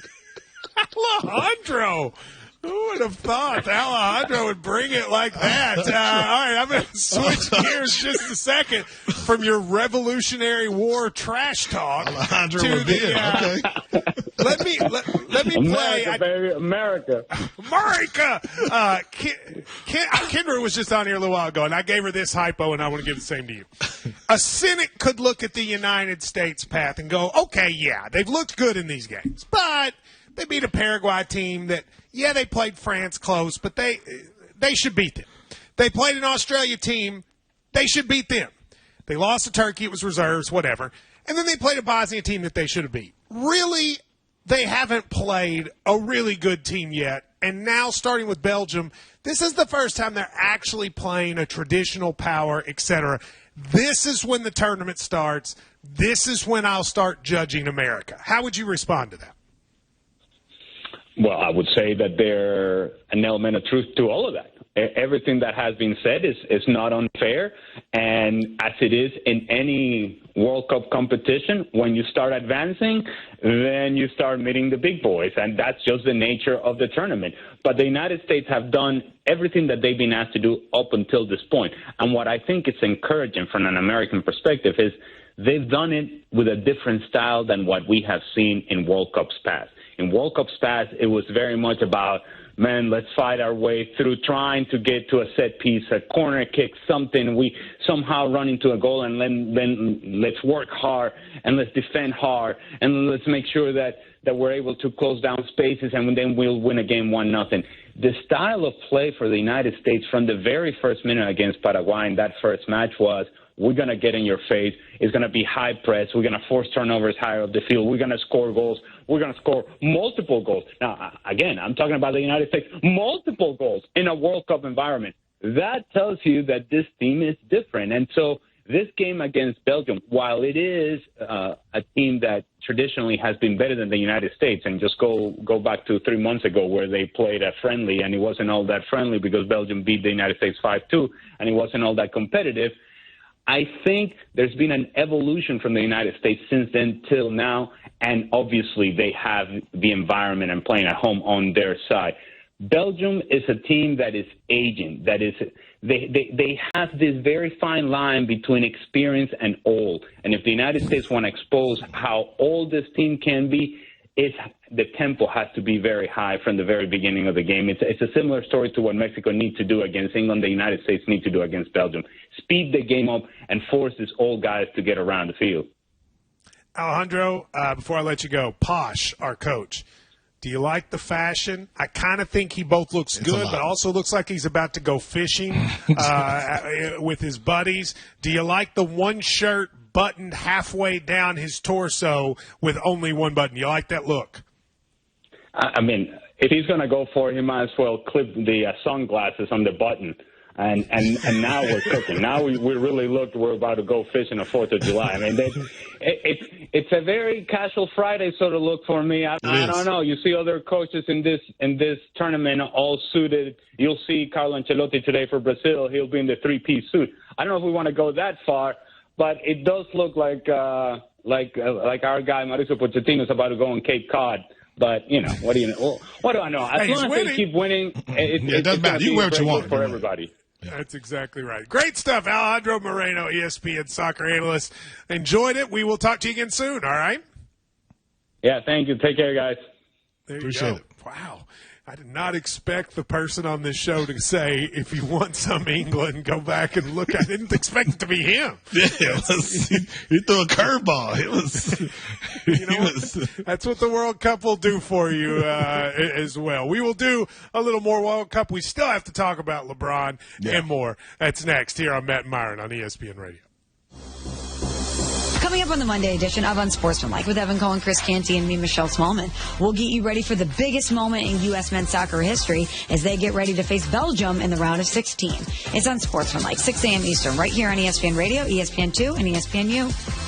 Alejandro. Who would have thought Alejandro would bring it like that? All right, I'm going to switch gears just a second from your Revolutionary War trash talk Alejandro to the. Let me play. America. Kendra was just on here a little while ago, and I gave her this hypo, and I want to give the same to you. A cynic could look at the United States path and go, okay, yeah, they've looked good in these games, but they beat a Paraguay team that, yeah, they played France close, but they should beat them. They played an Australia team. They should beat them. They lost to Turkey. It was reserves, whatever. And then they played a Bosnia team that they should have beat. Really, they haven't played a really good team yet. And now, starting with Belgium, this is the first time they're actually playing a traditional power, etc. This is when the tournament starts. This is when I'll start judging America. How would you respond to that? Well, I would say that there's an element of truth to all of that. Everything that has been said is not unfair, and as it is in any World Cup competition, when you start advancing, then you start meeting the big boys, and that's just the nature of the tournament. But the United States have done everything that they've been asked to do up until this point, and what I think is encouraging from an American perspective is they've done it with a different style than what we have seen in World Cups past. In World Cups past, it was very much about, man, let's fight our way through trying to get to a set piece, a corner kick, something. We somehow run into a goal, and then let's work hard, and let's defend hard, and let's make sure that we're able to close down spaces, and then we'll win a game 1-0. The style of play for the United States from the very first minute against Paraguay in that first match was, we're going to get in your face. It's going to be high press. We're going to force turnovers higher up the field. We're going to score goals. We're going to score multiple goals. Now, again, I'm talking about the United States, multiple goals in a World Cup environment. That tells you that this team is different. And so this game against Belgium, while it is a team that traditionally has been better than the United States, and just go back to 3 months ago where they played a friendly, and it wasn't all that friendly because Belgium beat the United States 5-2, and it wasn't all that competitive. I think there's been an evolution from the United States since then till now, and obviously they have the environment and playing at home on their side. Belgium is a team that is aging. That is, they have this very fine line between experience and old. And if the United States want to expose how old this team can be, the tempo has to be very high from the very beginning of the game. It's a similar story to what Mexico needs to do against England, the United States need to do against Belgium. Speed the game up and force these old guys to get around the field. Alejandro, before I let you go, Posh, our coach, do you like the fashion? I kind of think he both looks good, but also looks like he's about to go fishing with his buddies. Do you like the one shirt buttoned halfway down his torso with only one button? You like that look? I mean, if he's going to go for it, he might as well clip the sunglasses on the button. And now we're cooking. Now we really look. We're about to go fishing the 4th of July. I mean, it's a very casual Friday sort of look for me. I don't know. You see other coaches in this tournament all suited. You'll see Carlo Ancelotti today for Brazil. He'll be in the 3-piece suit. I don't know if we want to go that far, but it does look like our guy Mauricio Pochettino is about to go on Cape Cod. But, what do I know? As long as they keep winning, it doesn't matter. You wear what you want for everybody. Yeah. That's exactly right. Great stuff. Alejandro Moreno, ESPN soccer analyst. Enjoyed it. We will talk to you again soon, all right? Yeah, thank you. Take care, guys. Appreciate it. Wow. I did not expect the person on this show to say, if you want some England, go back and look. I didn't expect it to be him. Yeah, he threw a curveball. That's what the World Cup will do for you as well. We will do a little more World Cup. We still have to talk about LeBron and more. That's next here on Matt and Myron on ESPN Radio. Coming up on the Monday edition of Unsportsmanlike with Evan Cohen, Chris Canty, and me, Michelle Smallman, we'll get you ready for the biggest moment in U.S. men's soccer history as they get ready to face Belgium in the round of 16. It's Unsportsmanlike, 6 a.m. Eastern, right here on ESPN Radio, ESPN2, and ESPNU.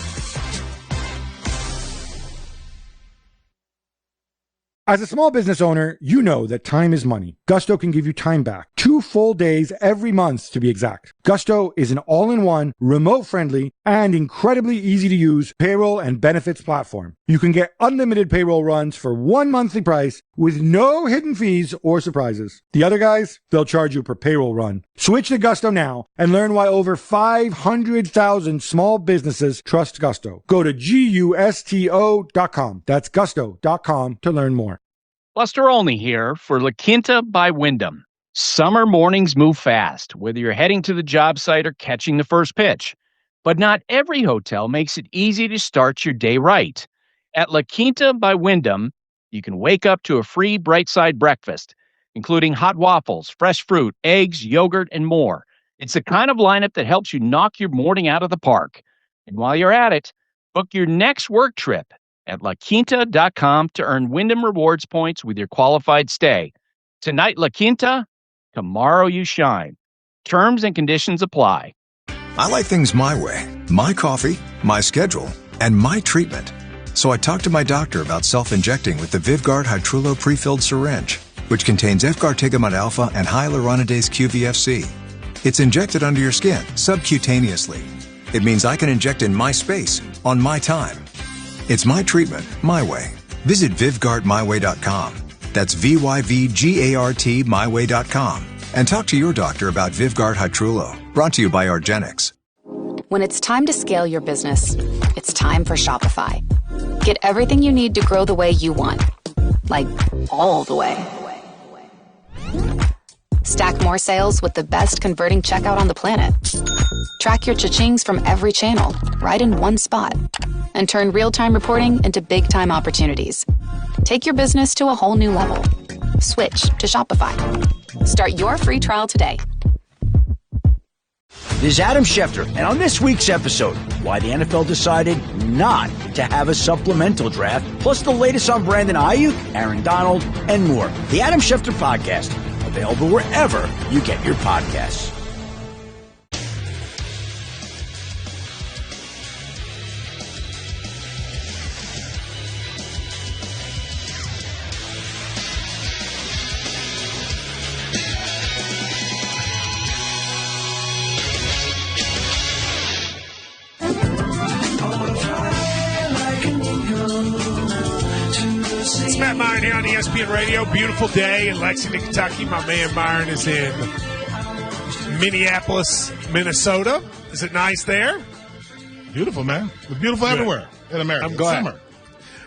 As a small business owner, you know that time is money. Gusto can give you time back. 2 full days every month, to be exact. Gusto is an all-in-one, remote-friendly, and incredibly easy-to-use payroll and benefits platform. You can get unlimited payroll runs for one monthly price with no hidden fees or surprises. The other guys, they'll charge you per payroll run. Switch to Gusto now and learn why over 500,000 small businesses trust Gusto. Go to GUSTO.com. That's gusto.com to learn more. Buster Olney here for La Quinta by Wyndham. Summer mornings move fast, whether you're heading to the job site or catching the first pitch. But not every hotel makes it easy to start your day right. At La Quinta by Wyndham, you can wake up to a free Bright Side breakfast, including hot waffles, fresh fruit, eggs, yogurt, and more. It's the kind of lineup that helps you knock your morning out of the park. And while you're at it, book your next work trip at LaQuinta.com to earn Wyndham Rewards points with your qualified stay. Tonight, La Quinta, tomorrow you shine. Terms and conditions apply. I like things my way. My coffee, my schedule, and my treatment. So I talked to my doctor about self-injecting with the VivGuard Hytrulo prefilled syringe, which contains Efgartigimod alpha and hyaluronidase QVFC. It's injected under your skin, subcutaneously. It means I can inject in my space, on my time. It's my treatment, my way. Visit VivGuardMyWay.com. That's VYVGART MyWay.com. And talk to your doctor about VivGuard Hytrulo. Brought to you by Argenix. When it's time to scale your business, it's time for Shopify. Get everything you need to grow the way you want. Like, all the way. Stack more sales with the best converting checkout on the planet. Track your cha-chings from every channel, right in one spot. And turn real-time reporting into big-time opportunities. Take your business to a whole new level. Switch to Shopify. Start your free trial today. This is Adam Schefter, and on this week's episode, why the NFL decided not to have a supplemental draft, plus the latest on Brandon Ayuk, Aaron Donald, and more. The Adam Schefter Podcast, available wherever you get your podcasts. It's Matt Myron here on ESPN Radio. Beautiful day in Lexington, Kentucky. My man Myron is in Minneapolis, Minnesota. Is it nice there? Beautiful, man. It's beautiful everywhere in America. I'm glad. Summer.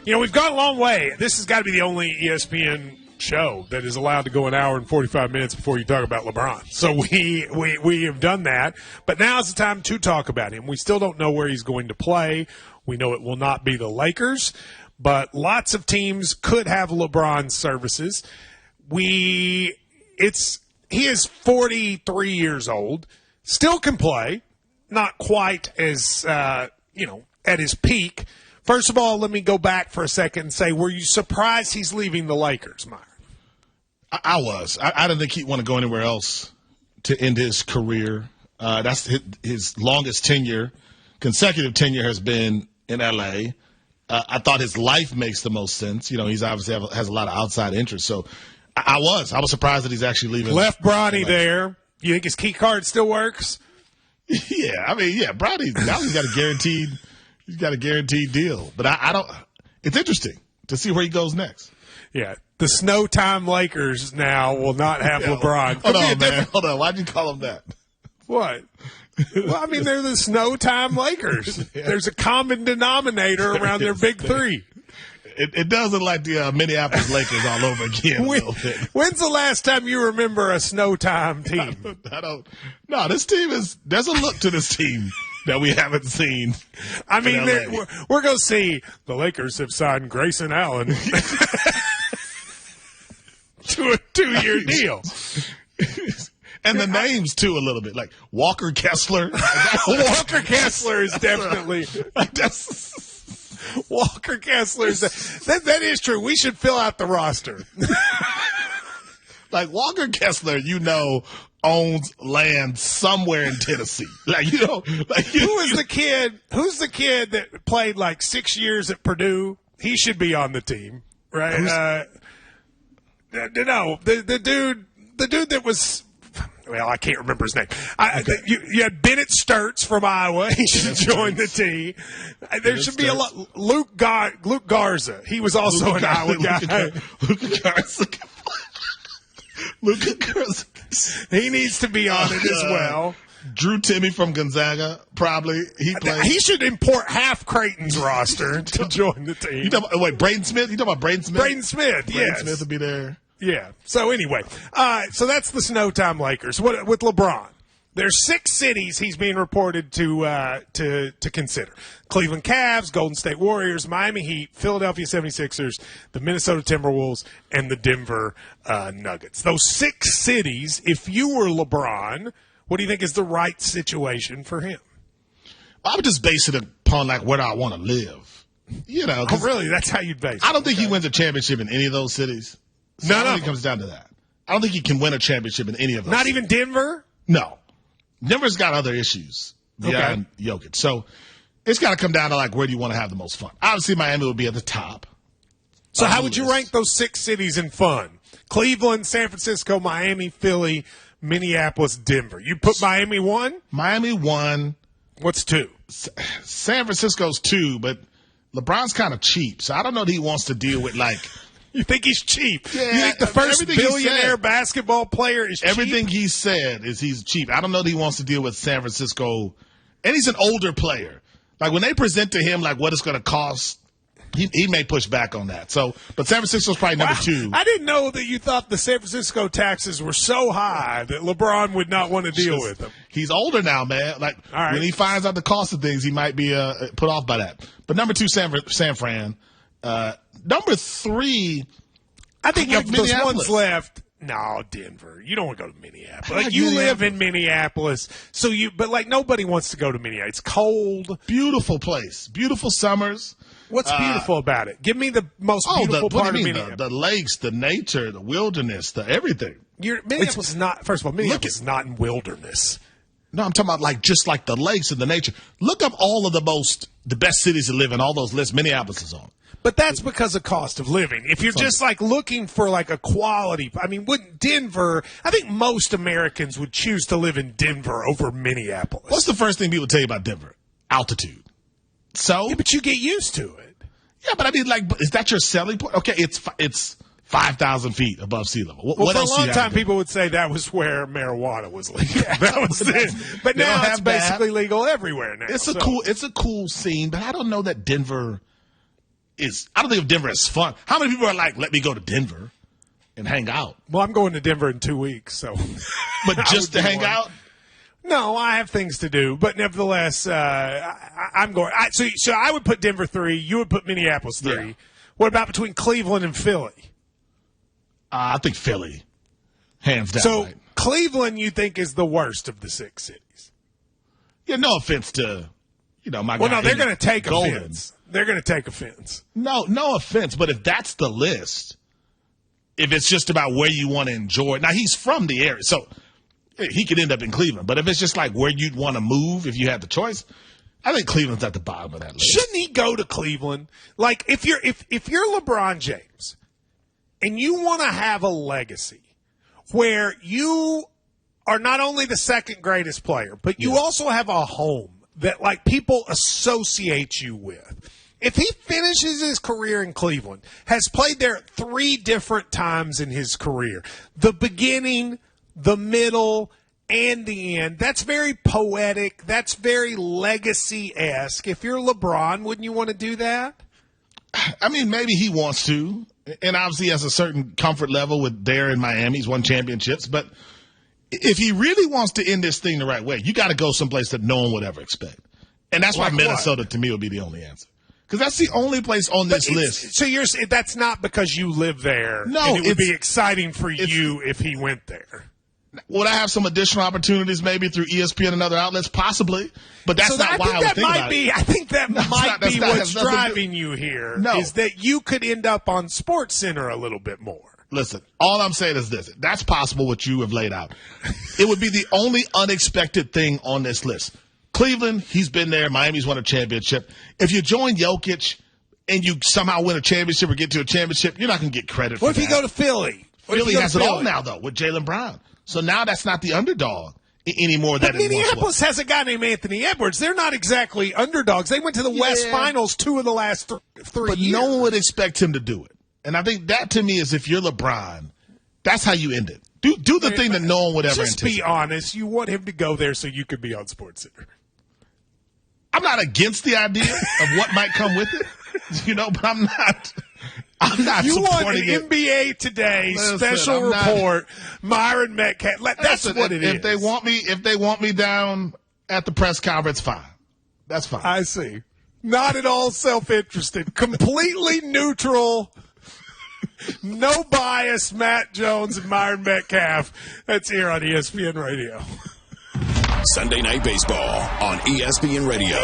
You know, we've gone a long way. This has got to be the only ESPN show that is allowed to go an hour and 45 minutes before you talk about LeBron. So we have done that. But now's the time to talk about him. We still don't know where he's going to play. We know it will not be the Lakers, but lots of teams could have LeBron's services. He is 43 years old, still can play, not quite as, at his peak. First of all, let me go back for a second and say, were you surprised he's leaving the Lakers, Meyer? I was. I didn't think he'd want to go anywhere else to end his career. That's his longest consecutive tenure has been in L.A. I thought his life makes the most sense. He's obviously has a lot of outside interest. So I was surprised that he's actually leaving. Left Bronny there. You think his key card still works? Yeah, Bronny now he's got a guaranteed deal. But I don't. It's interesting to see where he goes next. Yeah, the Snow Time Lakers now will not have LeBron. Hold on. Why'd you call them that? What? Well, they're the Snow Time Lakers. There's a common denominator around their big three. It does look like the Minneapolis Lakers all over again. When's the last time you remember a Snow Time team? I don't. No, this team there's a look to this team that we haven't seen. We're going to see the Lakers have signed Grayson Allen to a 2-year deal. And the names, too, a little bit. Like Walker Kessler. Walker Kessler is definitely. Walker Kessler is. That is true. We should fill out the roster. Like Walker Kessler, owns land somewhere in Tennessee. Who's the kid? Who's the kid that played like 6 years at Purdue? He should be on the team, right? No, the dude that was. Well, I can't remember his name. You had Bennett Sturts from Iowa. He should join the team. There should be a lot. Luke Garza. He was also an Iowa guy. Luka Garza. He needs to be on it as well. Drew Timmy from Gonzaga, probably. He should import half Creighton's roster to join the team. Braden Smith? You talking about Braden Smith? Braden Smith, yes. Braden Smith will be there. Yeah. So anyway, so that's the Snow Time Lakers. With LeBron, there's 6 cities he's being reported to consider: Cleveland Cavs, Golden State Warriors, Miami Heat, Philadelphia 76ers, the Minnesota Timberwolves, and the Denver Nuggets. Those 6 cities. If you were LeBron, what do you think is the right situation for him? I would just base it upon where I want to live. Really, that's how you'd base it. I don't think he wins a championship in any of those cities. So I don't think it comes down to that. I don't think he can win a championship in any of those. Not even Denver? No. Denver's got other issues beyond Jokic. So it's got to come down to where do you want to have the most fun? Obviously, Miami would be at the top. So how would you rank those 6 cities in fun? Cleveland, San Francisco, Miami, Philly, Minneapolis, Denver. You put Miami 1? Miami 1. What's 2? San Francisco's 2, but LeBron's kind of cheap. So I don't know that he wants to deal with You think he's cheap? Yeah, you think the first billionaire basketball player is cheap? Everything he said is he's cheap. I don't know that he wants to deal with San Francisco. And he's an older player. When they present to him what it's going to cost, he may push back on that. But San Francisco's probably number 2. I didn't know that you thought the San Francisco taxes were so high that LeBron would not want to deal with them. He's older now, man. When he finds out the cost of things, he might be put off by that. But number 2, San Fran. Number 3, I think if there's ones left. No, Denver. You don't want to go to Minneapolis. You live in Minneapolis, but nobody wants to go to Minneapolis. It's cold. Beautiful place. Beautiful summers. What's beautiful about it? Give me the most beautiful part of Minneapolis. The lakes, the nature, the wilderness, the everything. Minneapolis is not. First of all, Minneapolis is not in wilderness. No, I'm talking about just the lakes and the nature. Look up all of the best cities to live in. All those lists. Minneapolis is on. But that's because of cost of living. If you're just looking for a quality, wouldn't Denver? I think most Americans would choose to live in Denver over Minneapolis. What's the first thing people tell you about Denver? Altitude. So, yeah, but you get used to it. Yeah, but is that your selling point? Okay, it's 5,000 feet above sea level. What for else a long time, people would say that was where marijuana was legal. That was it. But now it's basically legal everywhere now. It's a cool scene, but I don't know that Denver. I don't think of Denver as fun. How many people are let me go to Denver? and hang out. Well, I'm going to Denver in 2 weeks, so. But just to hang out? No, I have things to do, but nevertheless, I'm going. So I would put Denver 3. You would put Minneapolis 3. Yeah. What about between Cleveland and Philly? I think Philly, hands down. So Cleveland, you think, is the worst of the 6 cities? Yeah, no offense to, my guy. Well, no, they're going to take offense. They're going to take offense. No offense, but if that's the list, if it's just about where you want to enjoy it. Now, he's from the area, so he could end up in Cleveland. But if it's just like where you'd want to move if you had the choice, I think Cleveland's at the bottom of that list. Shouldn't he go to Cleveland? Like, if you're LeBron James and you want to have a legacy where you are not only the second greatest player, but you also have a home that, like, people associate you with. If he finishes his career in Cleveland, has played there 3 different times in his career, the beginning, the middle, and the end, that's very poetic. That's very legacy-esque. If you're LeBron, wouldn't you want to do that? I mean, maybe he wants to, and obviously has a certain comfort level with there in Miami. He's won championships, but if he really wants to end this thing the right way, you got to go someplace that no one would ever expect. And that's why Minnesota, to me, would be the only answer. Because that's the only place on this list. So that's not because you live there. No, and it would be exciting for you if he went there. Would I have some additional opportunities maybe through ESPN and other outlets? Possibly. But that's not why I was thinking about it. I think that might be what's driving you here. No. Is that you could end up on SportsCenter a little bit more. Listen, all I'm saying is this. That's possible what you have laid out. It would be the only unexpected thing on this list. Cleveland, he's been there. Miami's won a championship. If you join Jokic and you somehow win a championship or get to a championship, you're not going to get credit for that. What if you go to Philly? Philly has it all now, though, with Jaylen Brown. So now that's not the underdog anymore. But Minneapolis has a guy named Anthony Edwards. They're not exactly underdogs. They went to the West Finals 2 of the last 3 but years. No one would expect him to do it. And I think that, to me, is if you're LeBron, that's how you end it. Do the thing that no one would ever anticipate. Just be honest. You want him to go there so you could be on SportsCenter. I'm not against the idea of what might come with it, but I'm not you supporting want an NBA Today special report, Myron Metcalf. That's what it is. If they want me down at the press conference, fine. That's fine. I see. Not at all self-interested. Completely neutral. No bias. Matt Jones and Myron Metcalf. That's here on ESPN Radio. Sunday Night Baseball on ESPN Radio.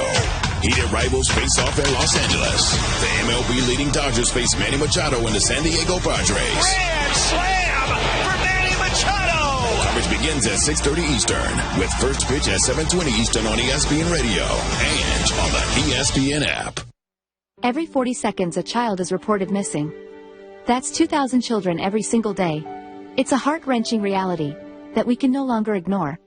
Heated rivals face off in Los Angeles. The MLB leading Dodgers face Manny Machado and the San Diego Padres. Grand slam for Manny Machado! Coverage begins at 6:30 Eastern with first pitch at 7:20 Eastern on ESPN Radio and on the ESPN app. Every 40 seconds, a child is reported missing. That's 2,000 children every single day. It's a heart-wrenching reality that we can no longer ignore.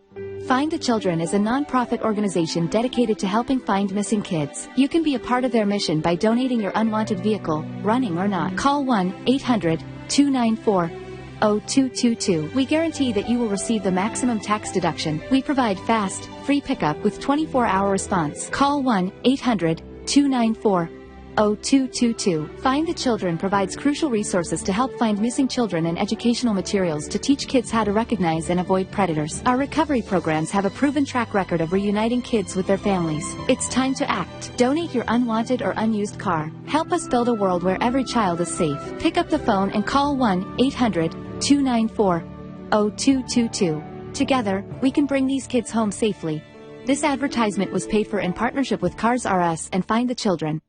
Find the Children is a non-profit organization dedicated to helping find missing kids. You can be a part of their mission by donating your unwanted vehicle, running or not. Call 1-800-294-0222. We guarantee that you will receive the maximum tax deduction. We provide fast, free pickup with 24-hour response. Call 1-800-294-0222. Find the Children provides crucial resources to help find missing children and educational materials to teach kids how to recognize and avoid predators. Our recovery programs have a proven track record of reuniting kids with their families. It's time to act. Donate your unwanted or unused car. Help us build a world where every child is safe. Pick up the phone and call 1-800-294-0222. Together, we can bring these kids home safely. This advertisement was paid for in partnership with Cars R Us and Find the Children.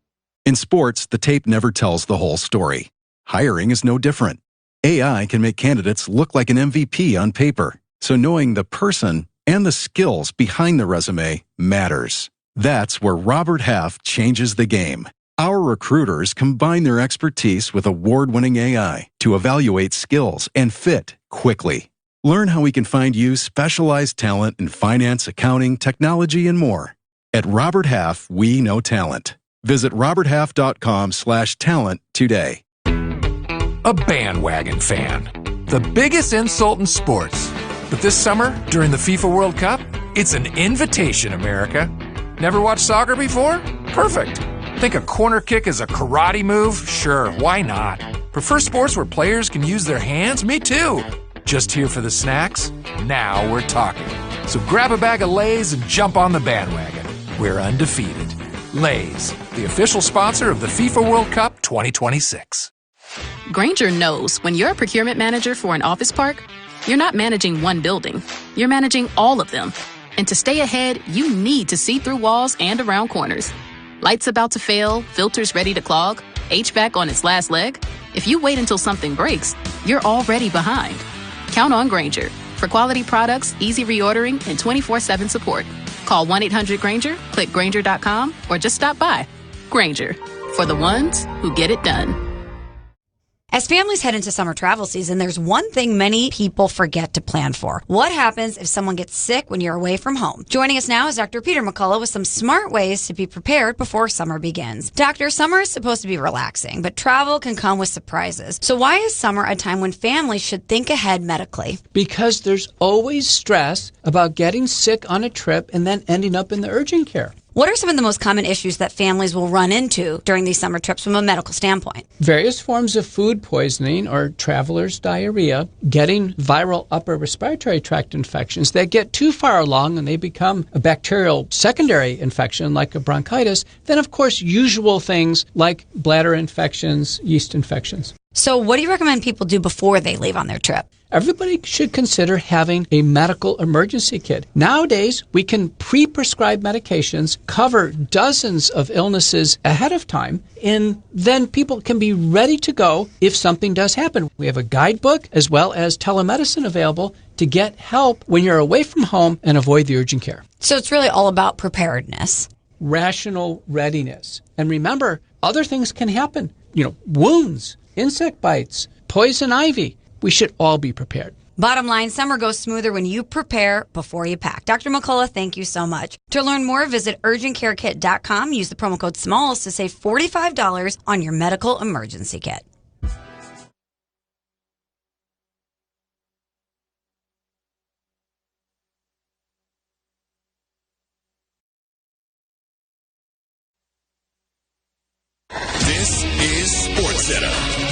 In sports, the tape never tells the whole story. Hiring is no different. AI can make candidates look like an MVP on paper, so knowing the person and the skills behind the resume matters. That's where Robert Half changes the game. Our recruiters combine their expertise with award-winning AI to evaluate skills and fit quickly. Learn how we can find you specialized talent in finance, accounting, technology, and more. At Robert Half, we know talent. Visit roberthalf.com/talent today. A bandwagon fan. The biggest insult in sports. But this summer, during the FIFA World Cup, it's an invitation, America. Never watched soccer before? Perfect. Think a corner kick is a karate move? Sure, why not? Prefer sports where players can use their hands? Me too. Just here for the snacks? Now we're talking. So grab a bag of Lay's and jump on the bandwagon. We're undefeated. Lay's, the official sponsor of the FIFA World Cup 2026. Grainger knows when you're a procurement manager for an office park, you're not managing one building. You're managing all of them. And to stay ahead, you need to see through walls and around corners. Lights about to fail, filters ready to clog, HVAC on its last leg. If you wait until something breaks, you're already behind. Count on Grainger for quality products, easy reordering, and 24/7 support. Call 1-800-GRAINGER, click Grainger.com, or just stop by. Grainger, for the ones who get it done. As families head into summer travel season, there's one thing many people forget to plan for. What happens if someone gets sick when you're away from home? Joining us now is Dr. Peter McCullough with some smart ways to be prepared before summer begins. Doctor, summer is supposed to be relaxing, but travel can come with surprises. So why is summer a time when families should think ahead medically? Because there's always stress about getting sick on a trip and then ending up in the urgent care. What are some of the most common issues that families will run into during these summer trips from a medical standpoint? Various forms of food poisoning or traveler's diarrhea, getting viral upper respiratory tract infections that get too far along and they become a bacterial secondary infection like a bronchitis, then of course usual things like bladder infections, yeast infections. So what do you recommend people do before they leave on their trip? Everybody should consider having a medical emergency kit. Nowadays, we can pre-prescribe medications, cover dozens of illnesses ahead of time, and then people can be ready to go if something does happen. We have a guidebook as well as telemedicine available to get help when you're away from home and avoid the urgent care. So it's really all about preparedness. Rational readiness. And remember, other things can happen. Wounds, insect bites, poison ivy. We should all be prepared. Bottom line, summer goes smoother when you prepare before you pack. Dr. McCullough, thank you so much. To learn more, visit urgentcarekit.com. Use the promo code SMALLS to save $45 on your medical emergency kit. This is SportsCenter.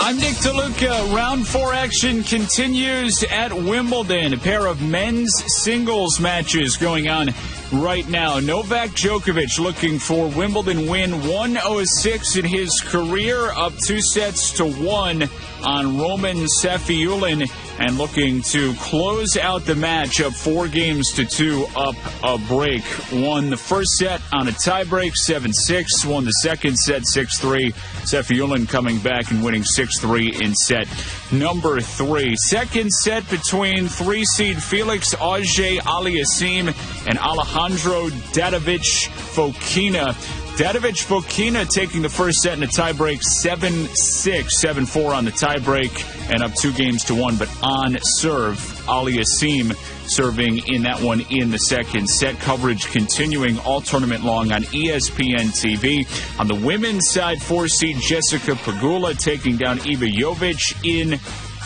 I'm Nick DeLuca. Round 4 action continues at Wimbledon. A pair of men's singles matches going on right now. Novak Djokovic looking for Wimbledon win 106 in his career, up 2-1 on Roman Safiullin, and looking to close out the match up 4-2 up a break. Won the first set on a tiebreak, 7-6. Won the second set, 6-3. Safiullin coming back and winning 6-3 in set number 3. Second set between 3-seed Felix Auger-Aliassime and Alejandro Davidovich Fokina. Davidovich-Fokina taking the first set in a tiebreak, 7-6, 7-4 on the tiebreak, and up 2-1, but on serve. Aliassime serving in that one in the second set. Coverage continuing all tournament long on ESPN TV. On the women's side, 4-seed Jessica Pegula taking down Iva Jovic in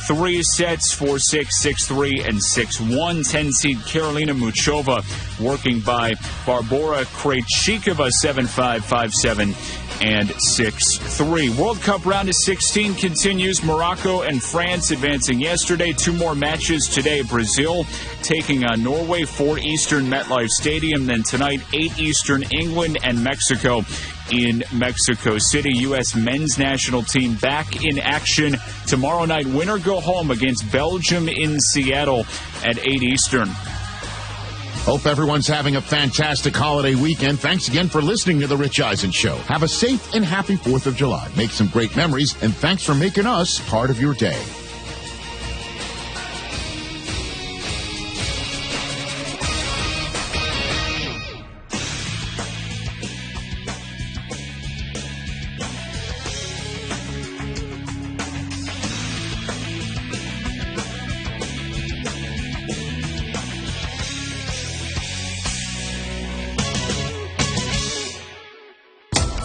3 sets, 4-6, 6-3, and 6-1. 10-seed Karolina Muchova working by Barbora Krejcikova, 7-5, 5-7, and 6-3. World Cup round of 16 continues. Morocco and France advancing yesterday. 2 more matches today. Brazil taking on Norway, 4 Eastern MetLife Stadium. Then tonight, 8 Eastern England and Mexico in Mexico City. U.S. men's national team back in action tomorrow night. Win or go home against Belgium in Seattle at 8 Eastern. Hope everyone's having a fantastic holiday weekend. Thanks again for listening to The Rich Eisen Show. Have a safe and happy 4th of July. Make some great memories, and thanks for making us part of your day.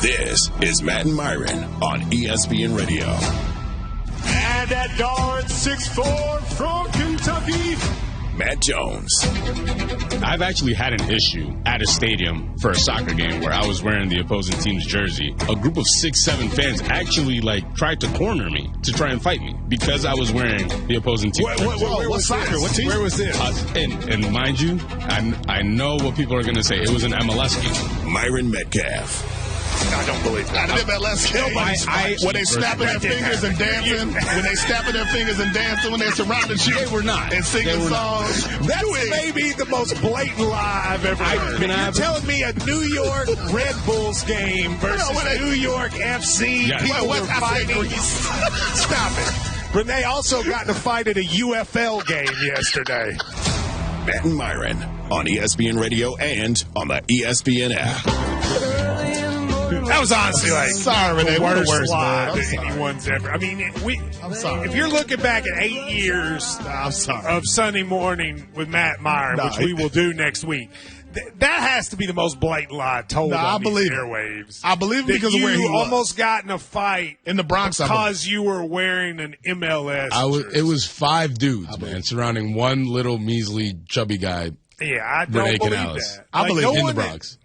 This is Matt and Myron on ESPN Radio. And that guard, 6'4" from Kentucky, Matt Jones. I've actually had an issue at a stadium for a soccer game where I was wearing the opposing team's jersey. A group of 6-7 fans actually tried to corner me to try and fight me because I was wearing the opposing team's jersey. What soccer? What team? Where was this? And mind you, I know what people are going to say. It was an MLS game. Myron Metcalf. I don't believe that. I did MLS game. When they snapping their fingers and dancing, when they snapping their fingers and dancing, when they surrounded you, they were not, and singing songs. That's maybe the most blatant lie I've ever heard. You're telling me a New York Red Bulls game versus New York FC? Yes. People were fighting. Stop it. Renee also got in a fight at a UFL game yesterday. Matt and Myron on ESPN Radio and on the ESPN app. That was honestly sorry, Renee, the worst lie man. that anyone's ever. I mean, I'm sorry. If you're looking back at 8 years of Sunday morning with Matt Meyer, which we will do next week, that has to be the most blatant lie told on these airwaves. I believe it because of where he was. You almost got in a fight in the Bronx because you were wearing an MLS jersey. It was 5 dudes, man, surrounding one little measly chubby guy. Yeah, I don't believe that. I believe in the Bronx.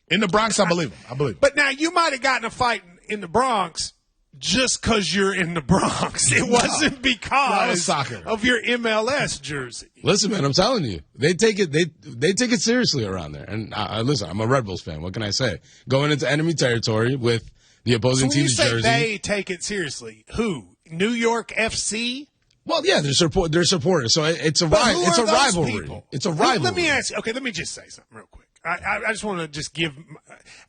In the Bronx, I believe him. But now you might have gotten a fight in the Bronx just because you're in the Bronx. It wasn't because of your MLS jersey. Listen, man, I'm telling you, they take it. They take it seriously around there. And listen, I'm a Red Bulls fan. What can I say? Going into enemy territory with the opposing team's jersey. When you say they take it seriously, who? New York FC? Well, yeah, they're supporters. So it's a rivalry. People? It's a rivalry. Let me ask you. Okay, let me just say something real quick. I just want to just give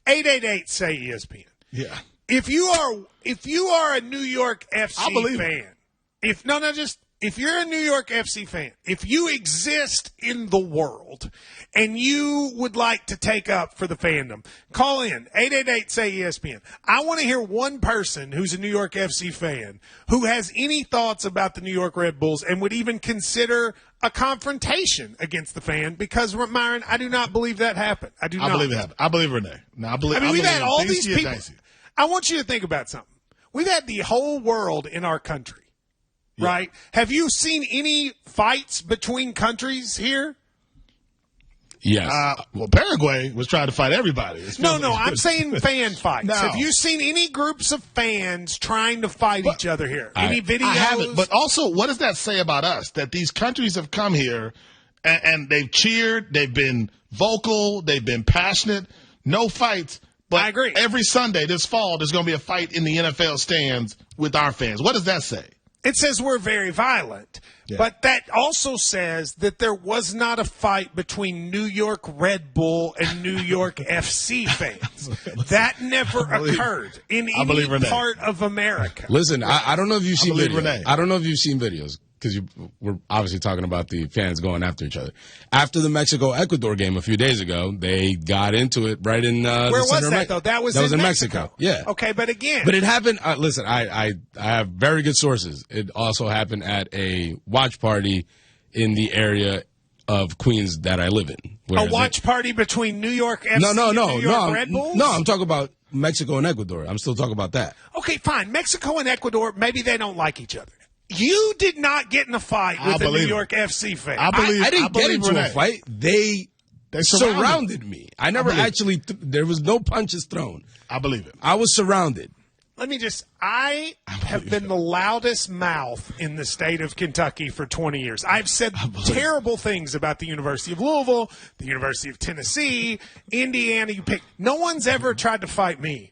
888 say ESPN. Yeah. If you are a New York FC fan, if you're a New York FC fan, if you exist in the world and you would like to take up for the fandom, call in 888 say ESPN. I want to hear one person who's a New York FC fan who has any thoughts about the New York Red Bulls and would even consider a confrontation against the fan, because, Myron, I do not believe that happened. I believe it happened. I believe Renee. No, I believe we've had all these people. I want you to think about something. We've had the whole world in our country, right? Have you seen any fights between countries here? Yes. Well, Paraguay was trying to fight everybody. No, I'm saying fan fights. No. Have you seen any groups of fans trying to fight each other here? Any videos? I haven't. But also, what does that say about us? That these countries have come here and they've cheered, they've been vocal, they've been passionate, no fights. But I agree. Every Sunday this fall, there's going to be a fight in the NFL stands with our fans. What does that say? It says we're very violent. Yeah. But that also says that there was not a fight between New York Red Bull and New York FC fans. That never occurred in any part of America. Listen, I don't know if you've seen videos. I don't know if you've seen videos, because we're obviously talking about the fans going after each other. After the Mexico-Ecuador game a few days ago, they got into it right in Where was that, though? That was in Mexico. Yeah. Okay, but again. But it happened. Listen, I have very good sources. It also happened at a watch party in the area of Queens that I live in. A watch party between New York FC and New York Red Bulls? No, I'm talking about Mexico and Ecuador. I'm still talking about that. Okay, fine. Mexico and Ecuador, maybe they don't like each other. You did not get in a fight with a New York FC fan. I didn't get into a fight. They surrounded me. I never actually there was no punches thrown. I believe it. I was surrounded. I have been the loudest mouth in the state of Kentucky for 20 years. I've said terrible things about the University of Louisville, the University of Tennessee, Indiana. No one's ever tried to fight me.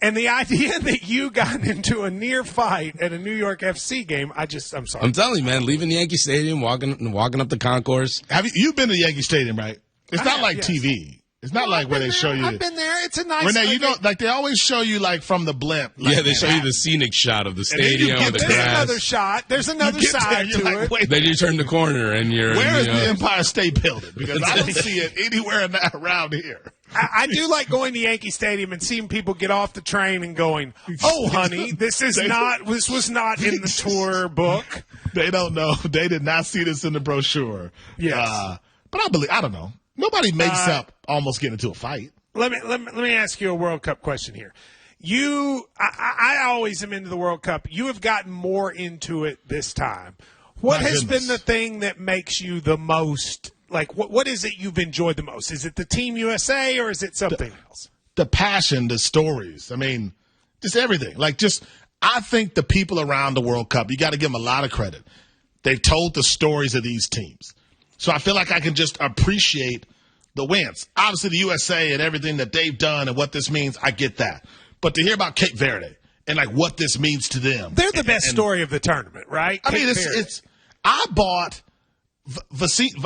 And the idea that you got into a near fight at a New York FC game, I'm sorry. I'm telling you, man, leaving Yankee Stadium, walking up the concourse. You've been to Yankee Stadium, right? It's not like TV. It's not like where they show you. I've been there. It's a nice. Renee, you know, like they always show you like from the blimp. Like, yeah, they show you the scenic shot of the stadium with the grass. There's another shot. There's another side to it. Then you turn the corner and you're. Where is the Empire State Building? Because I don't see it anywhere around here. I do like going to Yankee Stadium and seeing people get off the train and going, "Oh, honey, this was not in the tour book." They don't know. They did not see this in the brochure. Yes, but I don't know. Nobody makes up almost getting into a fight. Let me ask you a World Cup question here. I always am into the World Cup. You have gotten more into it this time. What has been the thing that makes you the most, like, what is it you've enjoyed the most? Is it the Team USA or is it something else? The passion, the stories. I mean, just everything. I think the people around the World Cup, you got to give them a lot of credit. They've told the stories of these teams. So I feel like I can just appreciate the wins. Obviously, the USA and everything that they've done and what this means, I get that. But to hear about Cape Verde and, what this means to them. They're the best story of the tournament, right? I mean, I bought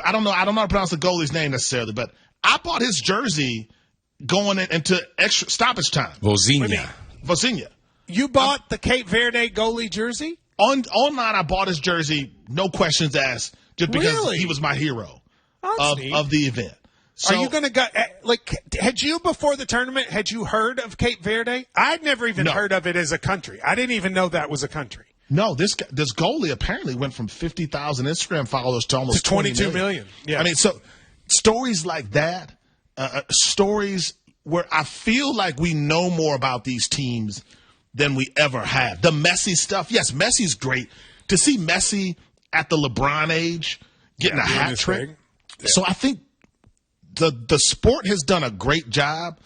I don't know how to pronounce the goalie's name necessarily, but I bought his jersey going into extra stoppage time. Vozinha. You bought the Cape Verde goalie jersey? Online, I bought his jersey, no questions asked, just because he was my hero of the event. So, are you going to go, had you before the tournament, had you heard of Cape Verde? I'd never even heard of it as a country. I didn't even know that was a country. No, this goalie apparently went from 50,000 Instagram followers to almost 22 million. Yeah. I mean, so stories like that, stories where I feel like we know more about these teams than we ever have. The Messi stuff, yes, Messi's great. To see Messi at the LeBron age getting a hat trick. Yeah. So I think the sport has done a great job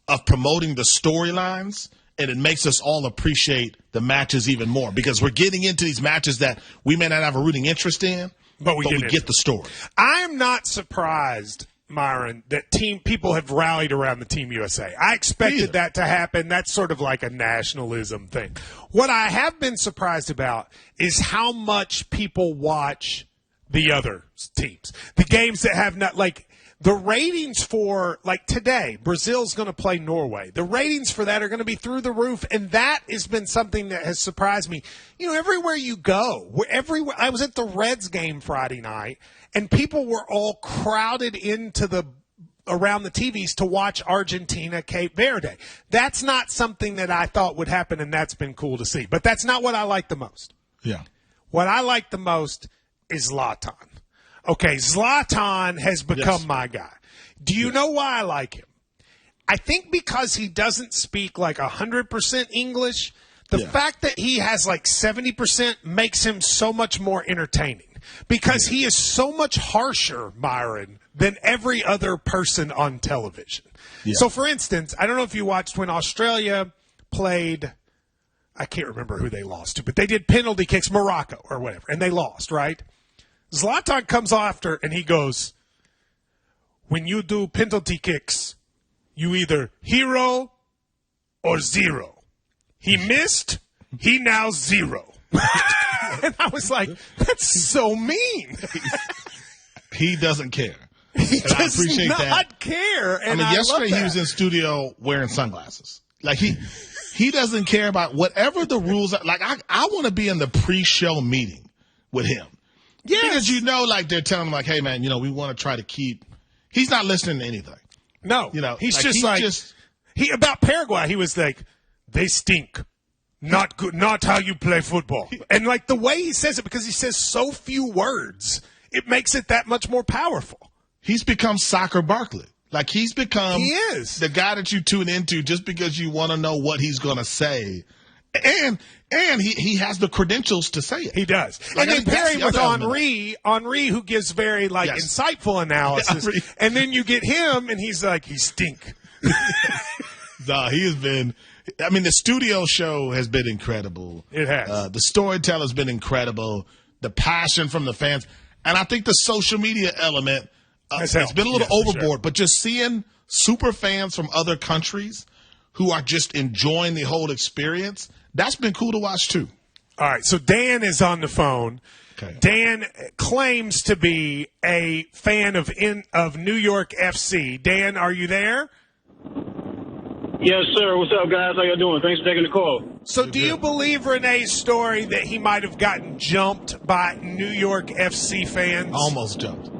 of promoting the storylines, and it makes us all appreciate the matches even more because we're getting into these matches that we may not have a rooting interest in, but we get the story. I am not surprised, Myron, that people have rallied around the Team USA. I expected that to happen. That's sort of like a nationalism thing. What I have been surprised about is how much people watch the other teams. The games that have not, the ratings for, today, Brazil's going to play Norway. The ratings for that are going to be through the roof, and that has been something that has surprised me. Everywhere you go, I was at the Reds game Friday night, and people were all crowded around the TVs to watch Argentina, Cape Verde. That's not something that I thought would happen, and that's been cool to see. But that's not what I like the most. Yeah. What I like the most is Zlatan. Okay, Zlatan has become my guy. Do you know why I like him? I think because he doesn't speak 100% English. The fact that he has 70% makes him so much more entertaining because he is so much harsher, Myron, than every other person on television. Yeah. So, for instance, I don't know if you watched when Australia played, I can't remember who they lost to, but they did penalty kicks, Morocco or whatever, and they lost, right? Zlatan comes after and he goes, when you do penalty kicks, you either hero or zero. He missed, he now zero. And I was like, that's so mean. He doesn't care. He does not care. And yesterday he was in studio wearing sunglasses. He doesn't care about whatever the rules are. I want to be in the pre-show meeting with him. Yes. Because they're telling him hey man, we want to try to keep. He's not listening to anything. No, he's about Paraguay. He was like, they stink. Not good. Not how you play football. And the way he says it, because he says so few words, it makes it that much more powerful. He's become Soccer Barkley. He's become. He is the guy that you tune into just because you want to know what he's going to say. And he has the credentials to say it. He does. And they pair him with Henri, who gives very insightful analysis. Yeah, and then you get him, and he's he stink. No, he has been. I mean, the studio show has been incredible. It has. The storytelling has been incredible. The passion from the fans, and I think the social media element has been a little overboard. Sure. But just seeing super fans from other countries who are just enjoying the whole experience. That's been cool to watch, too. All right, so Dan is on the phone. Okay. Dan claims to be a fan of New York FC. Dan, are you there? Yes, sir. What's up, guys? How y'all doing? Thanks for taking the call. So do you believe Renee's story that he might have gotten jumped by New York FC fans? Almost jumped.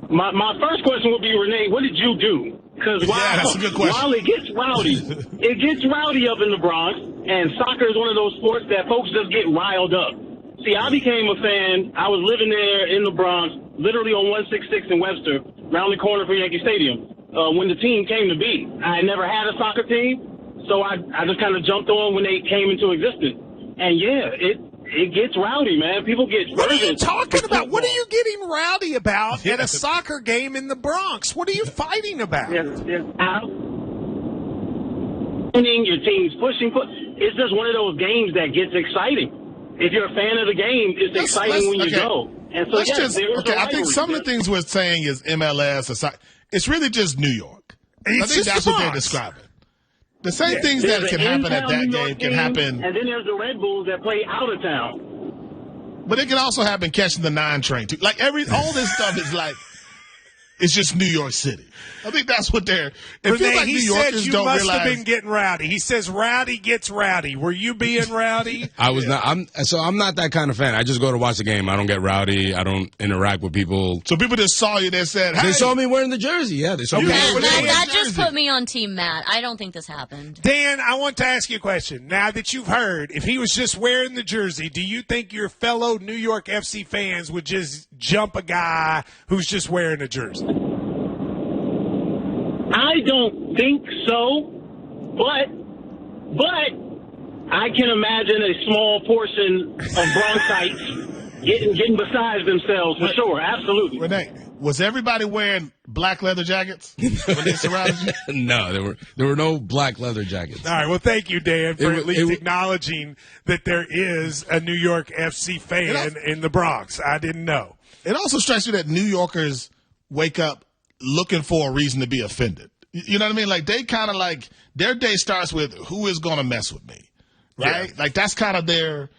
My first question would be, Renee, what did you do? Because that's a good question. While it gets rowdy, up in the Bronx, and soccer is one of those sports that folks just get riled up. See, I became a fan. I was living there in the Bronx, literally on 166 in Webster, around the corner from Yankee Stadium, when the team came to be. I had never had a soccer team, so I just kind of jumped on when they came into existence. And, it gets rowdy, man. People get What are you fervent talking with about? What are football. you getting rowdy about at a soccer game in the Bronx? What are you fighting about? Your team's pushing. It's just one of those games that gets exciting. If you're a fan of the game, it's exciting when you go. And so, I think some of the things we're saying is MLS. It's really just New York. I think that's what they're describing. The same things that can happen at that game can happen. And then there's the Red Bulls that play out of town. But it can also happen catching the 9 train too. Like all this stuff is like, it's just New York City. I think that's what they're. It feels like New Yorkers don't realize. You must have been getting rowdy. He says rowdy gets rowdy. Were you being rowdy? I was not. I'm not that kind of fan. I just go to watch the game. I don't get rowdy. I don't interact with people. So people just saw you. They said, "Hey." They saw me wearing the jersey. Yeah, they saw me. That just put me on Team Matt. I don't think this happened. Dan, I want to ask you a question. Now that you've heard, if he was just wearing the jersey, do you think your fellow New York FC fans would just jump a guy who's just wearing a jersey? I don't think so, but I can imagine a small portion of Bronxites getting beside themselves for sure. Absolutely. Renee, was everybody wearing black leather jackets when they surrounded you? No, there were no black leather jackets. All right. Well, thank you, Dan, for at least acknowledging that there is a New York FC fan in the Bronx. I didn't know. It also strikes me that New Yorkers wake up looking for a reason to be offended. You know what I mean? Like, they kind of like, their day starts with, who is going to mess with me? Right? Yeah. Like, that's kind of their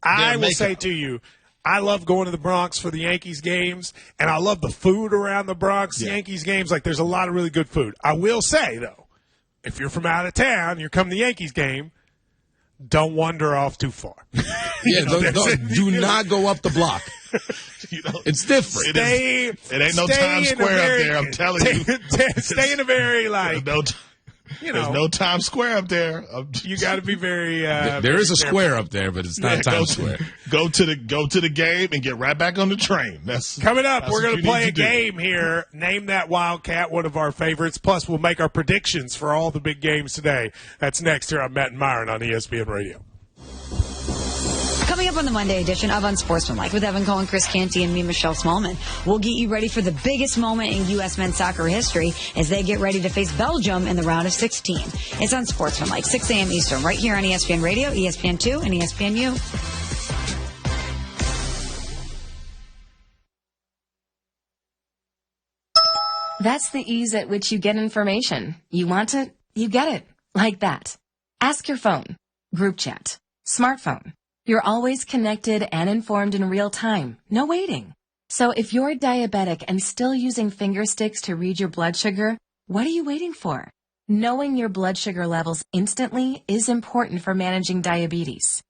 I will say to you, I love going to the Bronx for the Yankees games, and I love the food around the Bronx Yankees games. Like, there's a lot of really good food. I will say, though, if you're from out of town, you're coming to the Yankees game, don't wander off too far. Do not go up the block. It's different. It ain't no Times Square up there, I'm telling you. Stay in a very, like, there's no Times Square up there. You got to be very. There is a square up there, but it's not Times Square. Go to the game and get right back on the train. That's coming up. We're going to play a game here. Name that Wildcat, one of our favorites. Plus, we'll make our predictions for all the big games today. That's next here on Matt and Myron on ESPN Radio. Coming up on the Monday edition of Unsportsmanlike with Evan Cohen, Chris Canty, and me, Michelle Smallman. We'll get you ready for the biggest moment in U.S. men's soccer history as they get ready to face Belgium in the round of 16. It's Unsportsmanlike, 6 a.m. Eastern, right here on ESPN Radio, ESPN2, and ESPNU. That's the ease at which you get information. You want it, you get it. Like that. Ask your phone. Group chat. Smartphone. You're always connected and informed in real time. No waiting. So if you're diabetic and still using finger sticks to read your blood sugar, what are you waiting for? Knowing your blood sugar levels instantly is important for managing diabetes.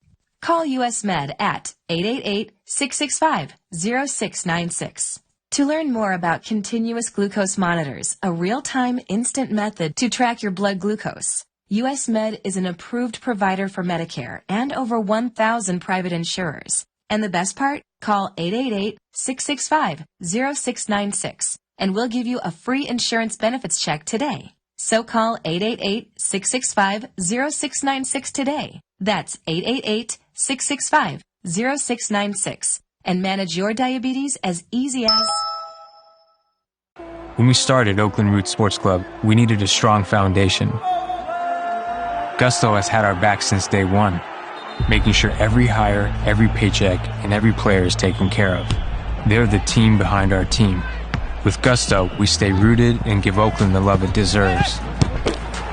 Call US Med at 888-665-0696. To learn more about continuous glucose monitors, a real-time instant method to track your blood glucose. US Med is an approved provider for Medicare and over 1,000 private insurers. And the best part? Call 888-665-0696 and we'll give you a free insurance benefits check today. So call 888-665-0696 today. That's 888-665-0696 and manage your diabetes as easy as... When we started Oakland Roots Sports Club, we needed a strong foundation. Gusto has had our back since day one, making sure every hire, every paycheck, and every player is taken care of. They're the team behind our team. With Gusto, we stay rooted and give Oakland the love it deserves.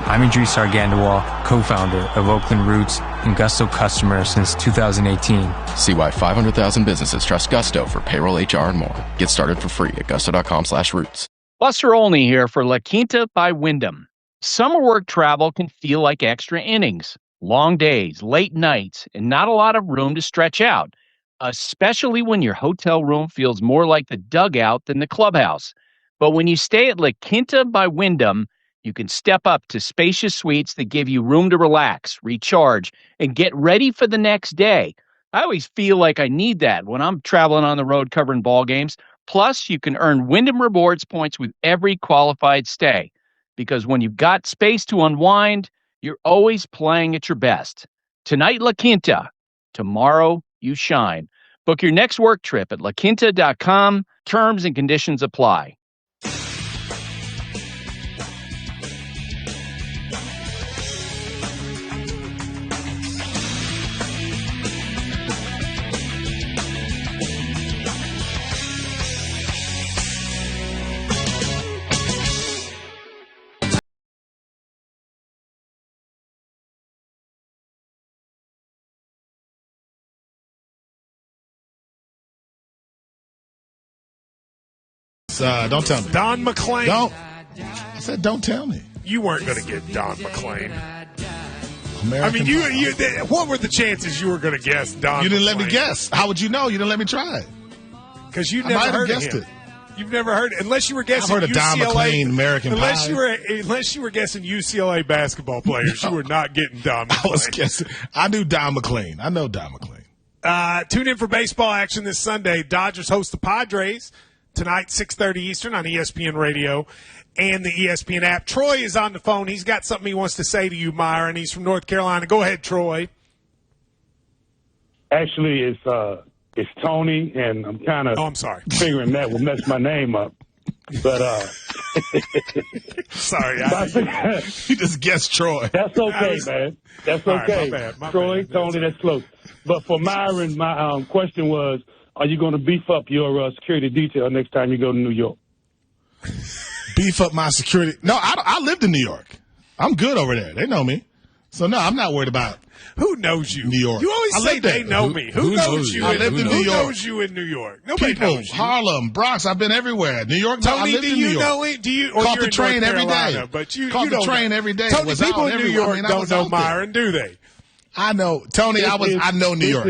I'm Idris Argandawal, co-founder of Oakland Roots and Gusto customer since 2018. See why 500,000 businesses trust Gusto for payroll, HR, and more. Get started for free at gusto.com/roots. Buster Olney here for La Quinta by Wyndham. Summer work travel can feel like extra innings. Long days, late nights, and not a lot of room to stretch out, especially when your hotel room feels more like the dugout than the clubhouse. But when you stay at La Quinta by Wyndham, you can step up to spacious suites that give you room to relax, recharge, and get ready for the next day. I always feel like I need that when I'm traveling on the road covering ball games. Plus, you can earn Wyndham Rewards points with every qualified stay. Because when you've got space to unwind, you're always playing at your best. Tonight, La Quinta. Tomorrow, you shine. Book your next work trip at laquinta.com. Terms and conditions apply. Don't tell me. Don McClain. Don't. I said, don't tell me. You weren't going to get Don McClain. American what were the chances you were going to guess Don? You didn't let me McClain? guess. How would you know? You didn't let me try. Because you I never might have heard guessed of him. it. You've never heard it. Unless you were guessing I've heard of Don UCLA. McClain, American unless Pie. Unless you were guessing UCLA basketball players, you were not getting Don McClain. I was guessing. I knew Don McClain. I know Don McClain. Tune in for baseball action this Sunday. Dodgers host the Padres tonight, 6:30 Eastern on ESPN Radio and the ESPN app. Troy is on the phone. He's got something he wants to say to you, Myron. He's from North Carolina. Go ahead, Troy. Actually, it's Tony, and I'm kind of figuring that will mess my name up. But sorry, you just guessed Troy. That's okay, man. That's okay. Right, my Troy, bad. Tony, that's close. But for Myron, my question was, are you going to beef up your security detail next time you go to New York? Beef up my security. No, I lived in New York. I'm good over there. They know me. So, no, I'm not worried about who knows you. New York. You always say they know me. Who knows you? I lived in New York. Who knows you in New York? Nobody People, knows you. Harlem, Bronx. I've been everywhere. New York. Tony, I lived in New York. Know it? Do you? Or Caught you're the train in North every Carolina, day. But you caught you the don't train know. every day. Tony, was people out in New everywhere. York I mean, I don't was know out there. Myron, do they? I know, Tony. I know New York.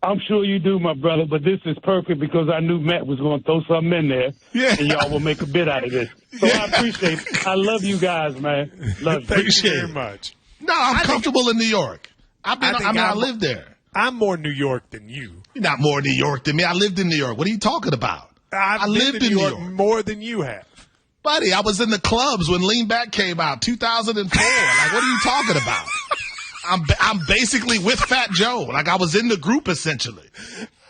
I'm sure you do, my brother, but this is perfect because I knew Matt was going to throw something in there, and y'all will make a bit out of this. So I appreciate it. I love you guys, man. Love you. Thank you very much. No, I'm comfortable in New York. I lived there. I'm more New York than you. You're not more New York than me. I lived in New York. What are you talking about? I lived in New York more than you have. Buddy, I was in the clubs when Lean Back came out, 2004. Like, what are you talking about? I'm basically with Fat Joe. Like, I was in the group, essentially.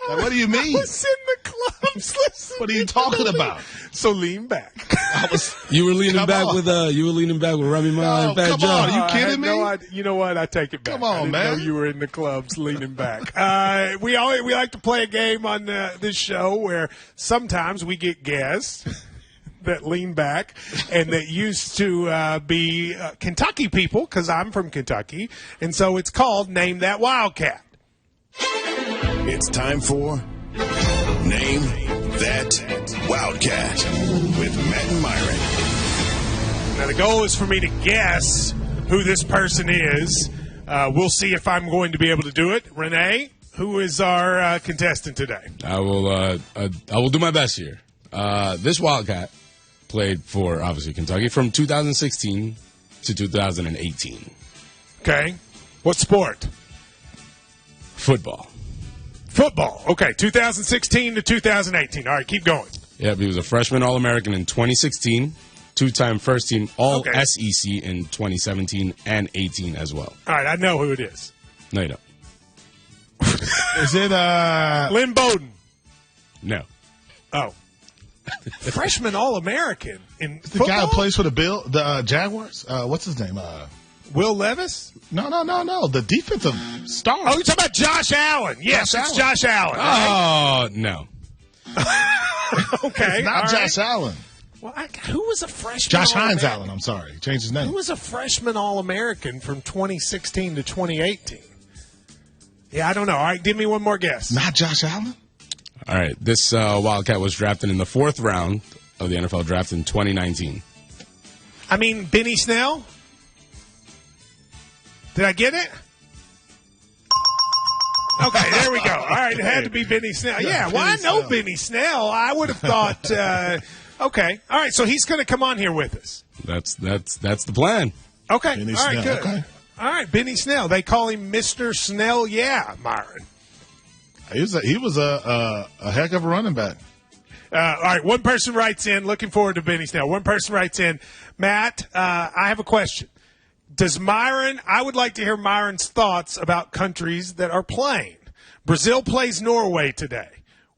Like, what do you mean? I was in the clubs. Listen, what are you talking about? So Lean Back. You were leaning back with Remy Ma and Fat Joe. Are you kidding me? You know what? I take it back. Come on, I didn't man. know you were in the clubs leaning back. We like to play a game on this show where sometimes we get guests that lean back and that used to be Kentucky people, because I'm from Kentucky, and so it's called Name That Wildcat. It's time for Name That Wildcat with Matt and Myron. Now, the goal is for me to guess who this person is. We'll see if I'm going to be able to do it. Renee, who is our contestant today? I will do my best here. This Wildcat played for, obviously, Kentucky from 2016 to 2018. Okay. What sport? Football. Football. Okay, 2016 to 2018. All right, keep going. Yep, he was a freshman All-American in 2016, two-time first-team All-SEC in 2017 and 18 as well. All right, I know who it is. No, you don't. Is it Lynn Bowden? No. Oh. Freshman All-American in the football? guy who plays for the Jaguars? What's his name? Will Levis? No. The defensive star. Oh, you're talking about Josh Allen. Yes, it's Josh Allen. Oh, no. Okay. It's not all Josh right. Allen. Well, who was a freshman? Josh Hines All-American? Allen. I'm sorry. He changed his name. Who was a freshman All-American from 2016 to 2018? Yeah, I don't know. All right, give me one more guess. Not Josh Allen? All right, this Wildcat was drafted in the 4th round of the NFL draft in 2019. I mean, Benny Snell? Did I get it? Okay, there we go. All right, it had to be Benny Snell. Yeah, well, I know Benny Snell. I would have thought, okay. All right, so he's going to come on here with us. That's the plan. Okay, Benny all right, Snell. good. Okay. All right, Benny Snell. They call him Mr. Snell, yeah, Myron. He was a heck of a running back. All right, one person writes in, looking forward to Benny Snell. One person writes in, Matt, I have a question. I would like to hear Myron's thoughts about countries that are playing. Brazil plays Norway today.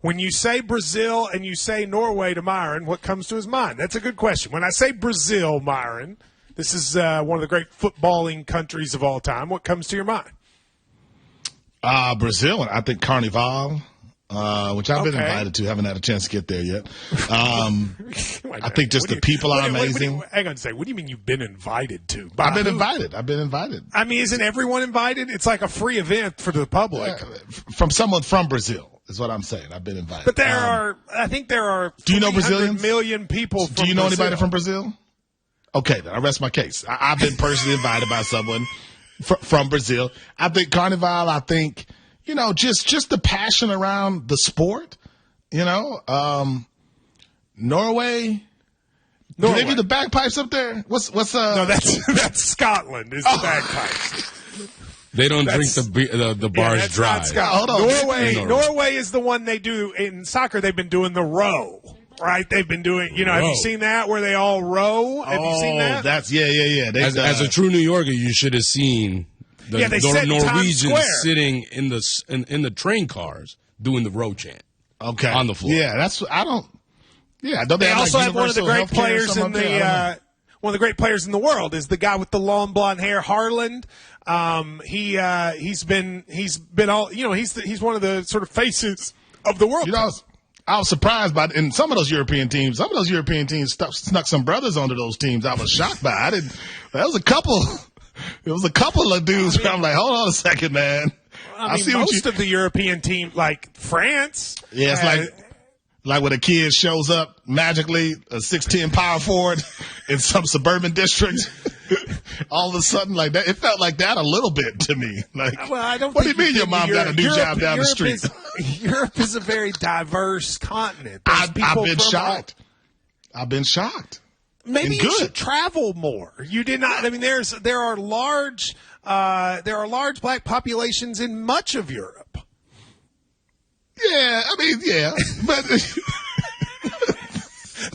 When you say Brazil and you say Norway to Myron, what comes to his mind? That's a good question. When I say Brazil, Myron, this is one of the great footballing countries of all time. What comes to your mind? Brazil, I think Carnival, which I've been invited to. Haven't had a chance to get there yet. I think just the people are amazing. Hang on a second. What do you mean you've been invited to? I've been invited. I mean, isn't everyone invited? It's like a free event for the public. From someone from Brazil is what I'm saying. I've been invited. But I think there are. Do you know Brazilians? Million people. From Do you know Brazil. anybody from Brazil? Okay, then I rest my case. I've been personally invited by someone from Brazil. I think Carnival. I think just the passion around the sport. Norway. Do they do the bagpipes up there? No, that's Scotland. Is the bagpipes. They don't drink the bars dry. Hold on. Norway is the one they do in soccer. They've been doing the row, right? They've been doing. Have you seen that where they all row? Have you seen that? That's yeah. As a true New Yorker, you should have seen the Norwegians sitting in the train cars doing the row chant. Okay, on the floor. Yeah, they also have one of the great players in the one of the great players in the world is the guy with the long blonde hair, Harland. He's been all he's one of the sort of faces of the world. I was surprised by in some of those European teams. Some of those European teams snuck some brothers onto those teams. I was shocked by. There was a couple of dudes where I'm like, hold on a second, man. I mean, most of the European team, like France. Yeah, it's like when a kid shows up magically, a 6'10" power forward in some suburban district. All of a sudden, like that, it felt like that a little bit to me. Like, I don't. What do you mean your mom got a new job down the street? Europe is a very diverse continent. I've been shocked. I've been shocked. Maybe you should travel more. You did not. I mean, there are large black populations in much of Europe. Yeah, but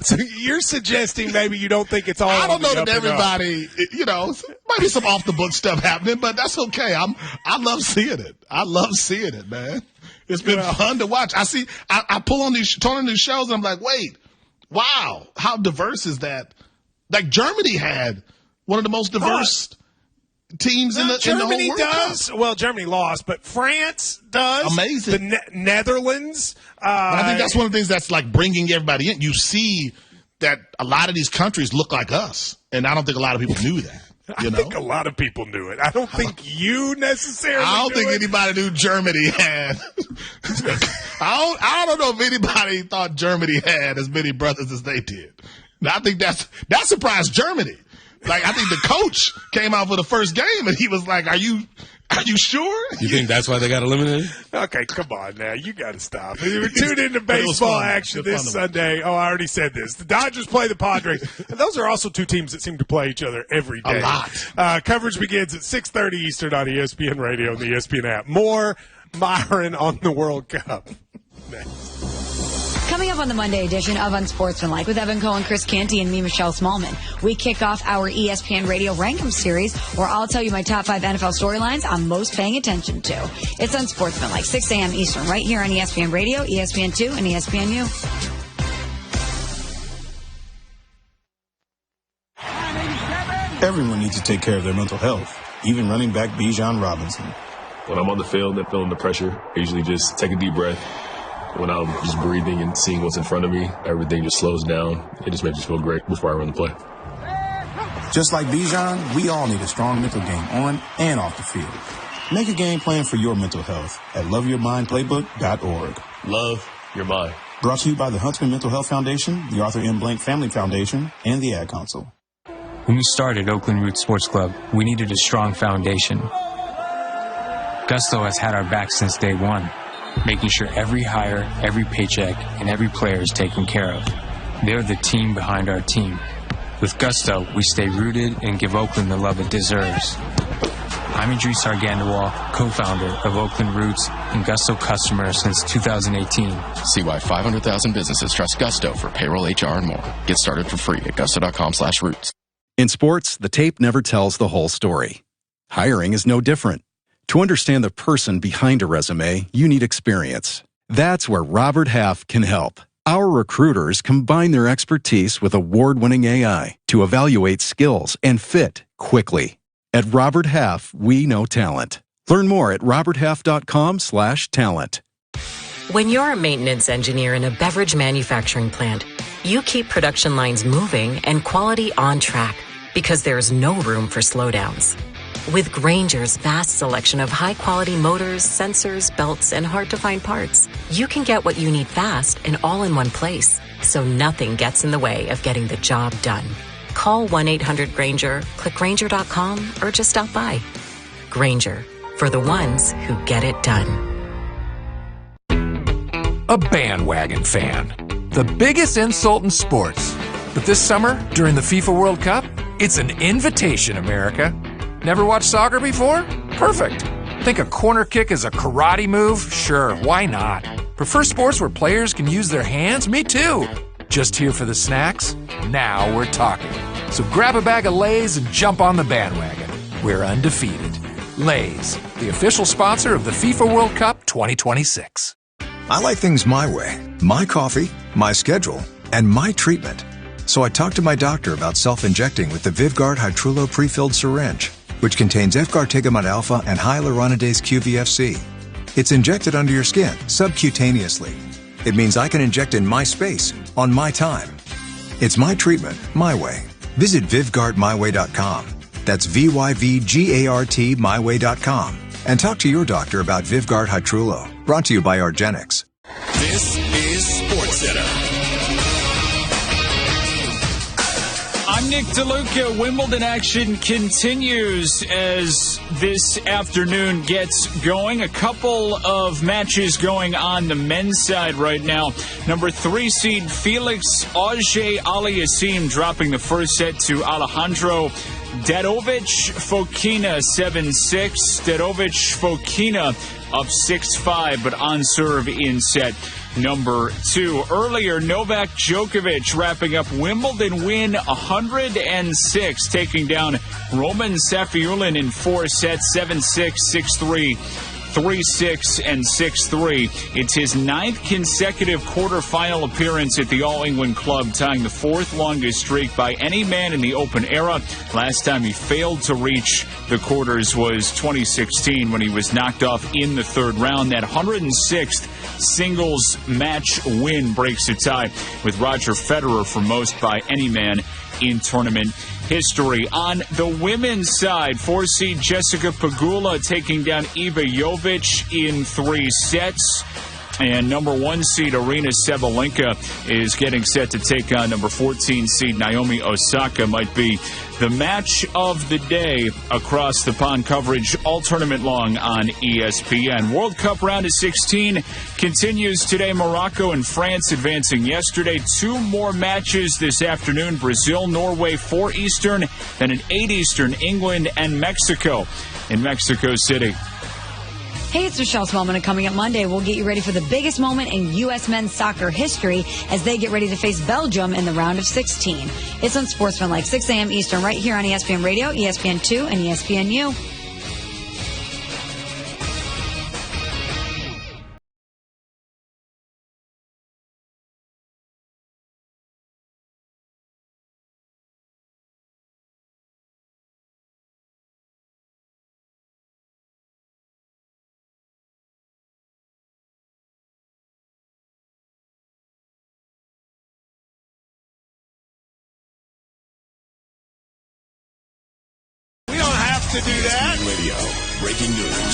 so you're suggesting maybe you don't think it's all. I don't know that everybody, might be some off the book stuff happening, but that's okay. I love seeing it. I love seeing it, man. It's been fun to watch. I pull on these shows and I'm like, wait, wow, how diverse is that? Like Germany had one of the most diverse teams in the whole World does. Cup. Well, Germany lost, but France does. Amazing. The Netherlands. But I think that's one of the things that's like bringing everybody in. You see that a lot of these countries look like us, and I don't think a lot of people knew that. I think a lot of people knew it. I don't think you necessarily. I don't think anybody knew Germany had. I don't know if anybody thought Germany had as many brothers as they did. Now, I think that surprised Germany. Like, I think the coach came out for the first game and he was like, are you sure? You think that's why they got eliminated? Okay, come on now. You got to stop. We're tuned into baseball action this Sunday. Oh, I already said this. The Dodgers play the Padres. And those are also two teams that seem to play each other every day. A lot. Coverage begins at 6:30 Eastern on ESPN Radio and the ESPN app. More Myron on the World Cup. Next. Coming up on the Monday edition of Unsportsmanlike with Evan Cohen, Chris Canty, and me, Michelle Smallman, we kick off our ESPN Radio Rankum series where I'll tell you my top 5 NFL storylines I'm most paying attention to. It's Unsportsmanlike, 6 a.m. Eastern, right here on ESPN Radio, ESPN2, and ESPNU. Everyone needs to take care of their mental health, even running back Bijan Robinson. When I'm on the field and feeling the pressure, I usually just take a deep breath. When I'm just breathing and seeing what's in front of me, everything just slows down. It just makes me feel great before I run the play. Just like Bijan, we all need a strong mental game on and off the field. Make a game plan for your mental health at loveyourmindplaybook.org. Love your mind. Brought to you by the Huntsman Mental Health Foundation, the Arthur M. Blank Family Foundation, and the Ad Council. When we started Oakland Roots Sports Club, we needed a strong foundation. Gusto has had our back since day one, making sure every hire, every paycheck, and every player is taken care of. They're the team behind our team. With Gusto, we stay rooted and give Oakland the love it deserves. I'm Idris Argandawal, co-founder of Oakland Roots and Gusto customer since 2018. See why 500,000 businesses trust Gusto for payroll, HR, and more. Get started for free at gusto.com/roots. In sports, the tape never tells the whole story. Hiring is no different. To understand the person behind a resume, you need experience. That's where Robert Half can help. Our recruiters combine their expertise with award-winning AI to evaluate skills and fit quickly. At Robert Half, we know talent. Learn more at roberthalf.com/talent. When you're a maintenance engineer in a beverage manufacturing plant, you keep production lines moving and quality on track because there's no room for slowdowns. With Grainger's vast selection of high-quality motors, sensors, belts, and hard-to-find parts, you can get what you need fast and all in one place, so nothing gets in the way of getting the job done. Call 1-800-GRAINGER, click Grainger.com, or just stop by. Grainger, for the ones who get it done. A bandwagon fan. The biggest insult in sports. But this summer, during the FIFA World Cup, it's an invitation, America. Never watched soccer before? Perfect. Think a corner kick is a karate move? Sure, why not? Prefer sports where players can use their hands? Me too. Just here for the snacks? Now we're talking. So grab a bag of Lay's and jump on the bandwagon. We're undefeated. Lay's, the official sponsor of the FIFA World Cup 2026. I like things my way. My coffee, my schedule, and my treatment. So I talked to my doctor about self-injecting with the Vyvgart Hytrulo prefilled syringe, which contains F-gartigimod alpha and hyaluronidase QVFC. It's injected under your skin, subcutaneously. It means I can inject in my space, on my time. It's my treatment, my way. Visit VyvgartMyWay.com. That's VYVGART myway.com. And talk to your doctor about Vyvgart Hytrulo. Brought to you by Argenix. This is SportsCenter. I'm Nick DeLuca. Wimbledon action continues as this afternoon gets going. A couple of matches going on the men's side right now. Number 3 seed Felix Auger-Aliassime dropping the first set to Alejandro Dadovic-Fokina 7-6. Dadovic-Fokina up 6-5, but on serve in set number 2. Earlier, Novak Djokovic wrapping up Wimbledon win 106, taking down Roman Safiullin in 4 sets, 7-6, 6-3. 3-6 and 6-3. It's his 9th consecutive quarterfinal appearance at the All-England Club, tying the 4th longest streak by any man in the Open era. Last time he failed to reach the quarters was 2016 when he was knocked off in the 3rd round. That 106th singles match win breaks the tie with Roger Federer for most by any man in tournament history. On the women's side, 4-seed Jessica Pegula taking down Iva Jovic in 3 sets. And number 1 seed Arina Sabalenka is getting set to take on number 14 seed Naomi Osaka. Might be the match of the day across the pond. Coverage all tournament long on ESPN. World Cup round of 16 continues today. Morocco and France advancing yesterday. 2 more matches this afternoon. Brazil, Norway, 4 Eastern. Then at 8 Eastern, England and Mexico in Mexico City. Hey, it's Michelle Smallman, and coming up Monday, we'll get you ready for the biggest moment in U.S. men's soccer history as they get ready to face Belgium in the round of 16. It's on Sportsman like 6 a.m. Eastern right here on ESPN Radio, ESPN2, and ESPNU. To do that. Radio. Breaking news.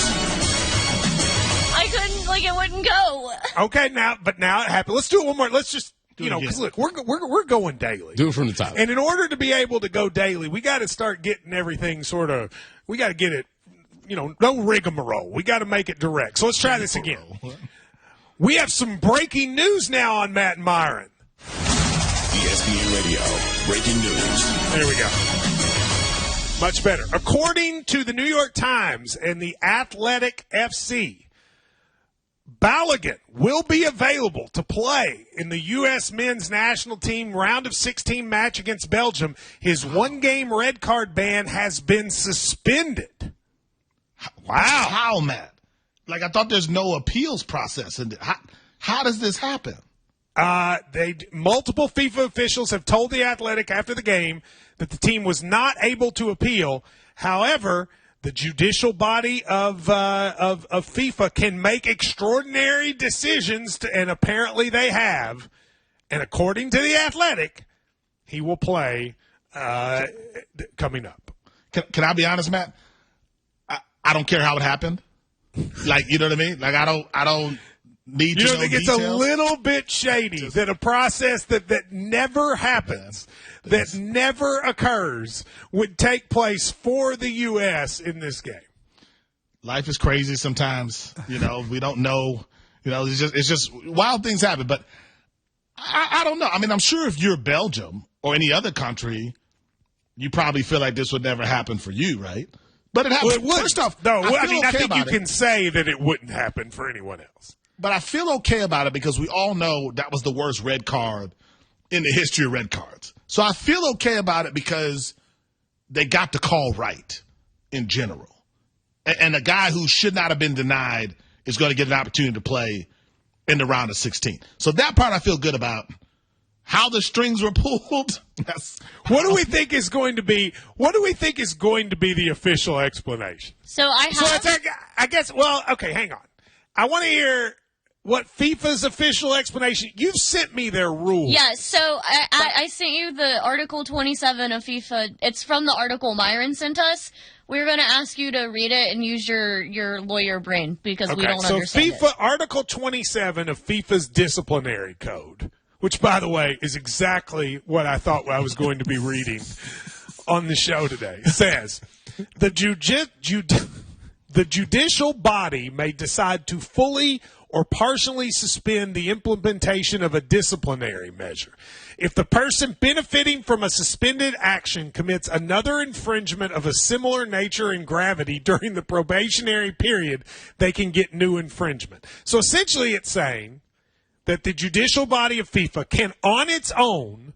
I couldn't, it wouldn't go. Okay, now it happened. Let's do it one more. Let's just, because look, we're going daily. Do it from the top. And in order to be able to go daily, we got to start getting everything we got to get it, no rigmarole. We got to make it direct. So let's try this again. We have some breaking news now on Matt and Myron. ESPN Radio. Breaking news. There we go. Much better. According to the New York Times and the Athletic FC, Balogun will be available to play in the U.S. men's national team round of 16 match against Belgium. His 1-game red card ban has been suspended. Wow. How, Matt? Like, I thought there's no appeals process. And how does this happen? Multiple FIFA officials have told The Athletic after the game that the team was not able to appeal. However, the judicial body of FIFA can make extraordinary decisions, and apparently they have. And according to The Athletic, he will play coming up. Can I be honest, Matt? I don't care how it happened. Like, you know what I mean? Like, I don't need to know think details. it's a little bit shady that a process that never happens, that never occurs, would take place for the U.S. in this game? Life is crazy sometimes. We don't know. It's just wild things happen. But I don't know. I mean, I'm sure if you're Belgium or any other country, you probably feel like this would never happen for you, right? But it happened. Well, it would. First off, no, I okay think you can say that it wouldn't happen for anyone else. But I feel okay about it because we all know that was the worst red card in the history of red cards. So I feel okay about it because they got the call right in general. And a guy who should not have been denied is going to get an opportunity to play in the round of 16. So that part I feel good about. How the strings were pulled. What do we think is going to be the official explanation? I guess. Well, okay, hang on. I want to hear what FIFA's official explanation. You've sent me their rules. Yeah. So I sent you the Article 27 of FIFA. It's from the article Myron sent us. We're going to ask you to read it and use your lawyer brain because we don't understand FIFA Article 27 of FIFA's disciplinary code. Which, by the way, is exactly what I thought I was going to be reading on the show today. It says, the judicial body may decide to fully or partially suspend the implementation of a disciplinary measure. If the person benefiting from a suspended action commits another infringement of a similar nature and gravity during the probationary period, they can get new infringement. So essentially it's saying that the judicial body of FIFA can, on its own,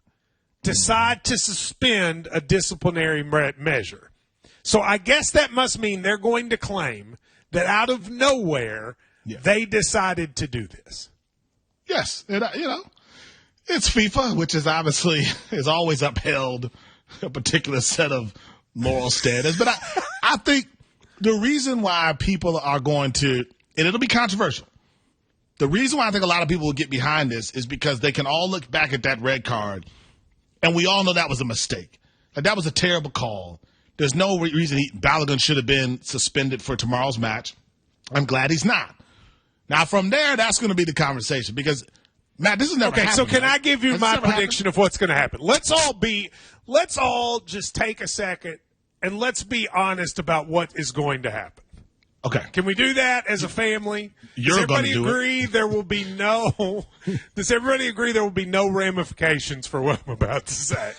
decide to suspend a disciplinary measure. So I guess that must mean they're going to claim that out of nowhere, they decided to do this. Yes. And, it's FIFA, which is obviously is always upheld a particular set of moral standards. But I think the reason why people are going to, and it'll be controversial, the reason why I think a lot of people will get behind this is because they can all look back at that red card, and we all know that was a mistake. Like, that was a terrible call. There's no reason Balogun should have been suspended for tomorrow's match. I'm glad he's not. Now, from there, that's going to be the conversation because, Matt, this has never happened. Okay, so can I give you my prediction of what's going to happen? Let's all just take a second, and let's be honest about what is going to happen. Okay. Can we do that as a family? Does everybody agree there will be no ramifications for what I'm about to say?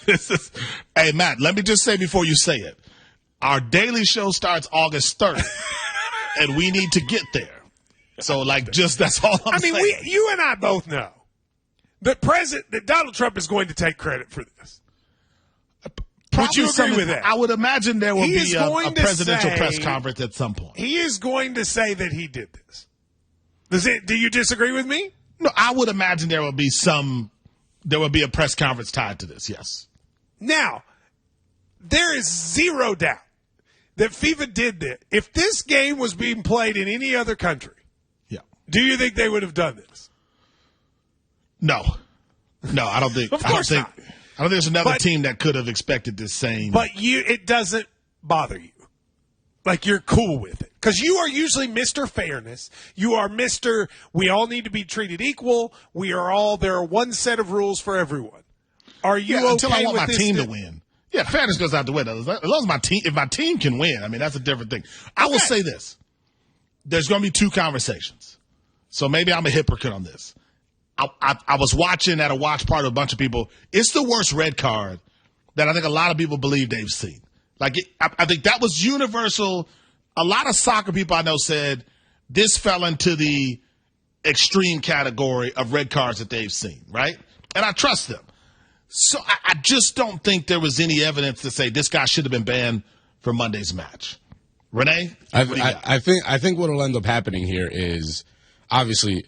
Hey, Matt, let me just say before you say it, our daily show starts August 3rd, and we need to get there. So, that's all I'm saying. You and I both know that Donald Trump is going to take credit for this. Would you agree with that? I would imagine there will be a presidential press conference at some point. He is going to say that he did this. Do you disagree with me? No, I would imagine there will be a press conference tied to this, yes. Now, there is zero doubt that FIFA did this. If this game was being played in any other country, do you think they would have done this? No, I don't think. Of course not. I don't think there's another team that could have expected this same. But it doesn't bother you. Like, you're cool with it. Because you are usually Mr. Fairness. You are Mr. We all need to be treated equal. There are one set of rules for everyone. Are you okay until I want with my team to win. Yeah, fairness goes out the window. As long as if my team can win, that's a different thing. I will say this. There's going to be two conversations. So maybe I'm a hypocrite on this. I was watching at a watch party with a bunch of people. It's the worst red card that I think a lot of people believe they've seen. I think that was universal. A lot of soccer people I know said this fell into the extreme category of red cards that they've seen, right? And I trust them. So I just don't think there was any evidence to say this guy should have been banned for Monday's match. Renee? I think what will end up happening here is, obviously,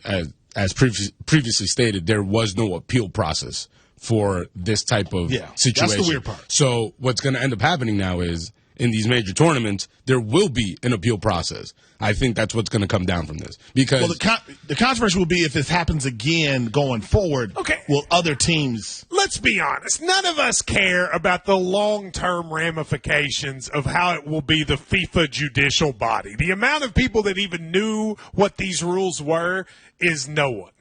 as previously stated, there was no appeal process for this type of situation. That's the weird part. So what's going to end up happening now is, in these major tournaments, there will be an appeal process. I think that's what's going to come down from this. Because the controversy will be if this happens again going forward. Okay. Will other teams? Let's be honest. None of us care about the long-term ramifications of how it will be the FIFA judicial body. The amount of people that even knew what these rules were is no one.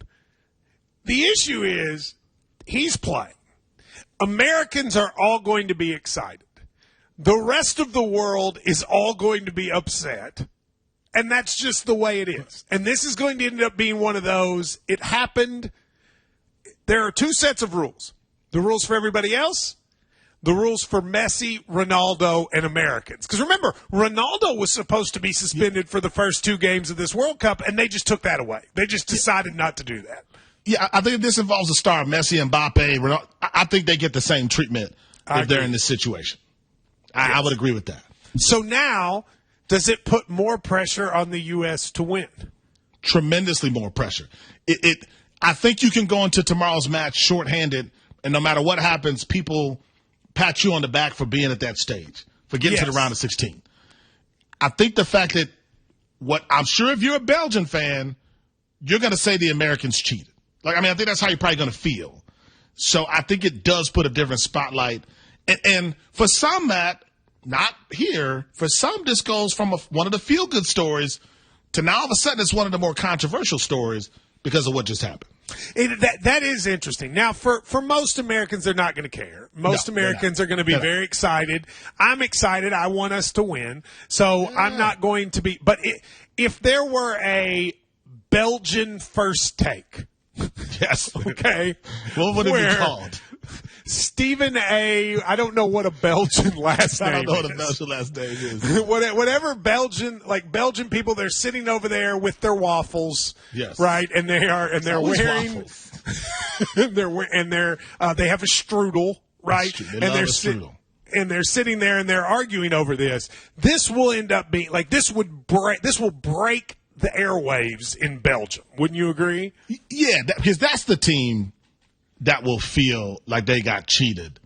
The issue is he's playing. Americans are all going to be excited. The rest of the world is all going to be upset, and that's just the way it is. And this is going to end up being one of those. It happened. There are two sets of rules. The rules for everybody else, the rules for Messi, Ronaldo, and Americans. Because remember, Ronaldo was supposed to be suspended for the first 2 games of this World Cup, and they just took that away. They just decided not to do that. Yeah, I think if this involves a star, Messi, Mbappe, Ronaldo, I think they get the same treatment if they're in this situation. I would agree with that. So now, does it put more pressure on the U.S. to win? Tremendously more pressure. I think you can go into tomorrow's match shorthanded, and no matter what happens, people pat you on the back for being at that stage, for getting to the round of 16. I think the fact that I'm sure if you're a Belgian fan, you're going to say the Americans cheated. I think that's how you're probably going to feel. So I think it does put a different spotlight. And for some, Matt, not here, for some this goes from one of the feel-good stories to now all of a sudden it's one of the more controversial stories because of what just happened. That is interesting. Now, for most Americans, they're not going to care. Most Americans are going to be very excited. I'm excited. I want us to win. So I'm not going to be. But if there were a Belgian first take. Yes. Okay. What would it be called? Stephen A. I don't know what a Belgian last name is. I don't know what a Belgian last name is. Whatever Belgian people, they're sitting over there with their waffles. Yes. Right, and they're wearing they have a strudel, right? And they're sitting there and they're arguing over this. This will end up being this will break the airwaves in Belgium. Wouldn't you agree? Yeah, because that's the team that will feel like they got cheated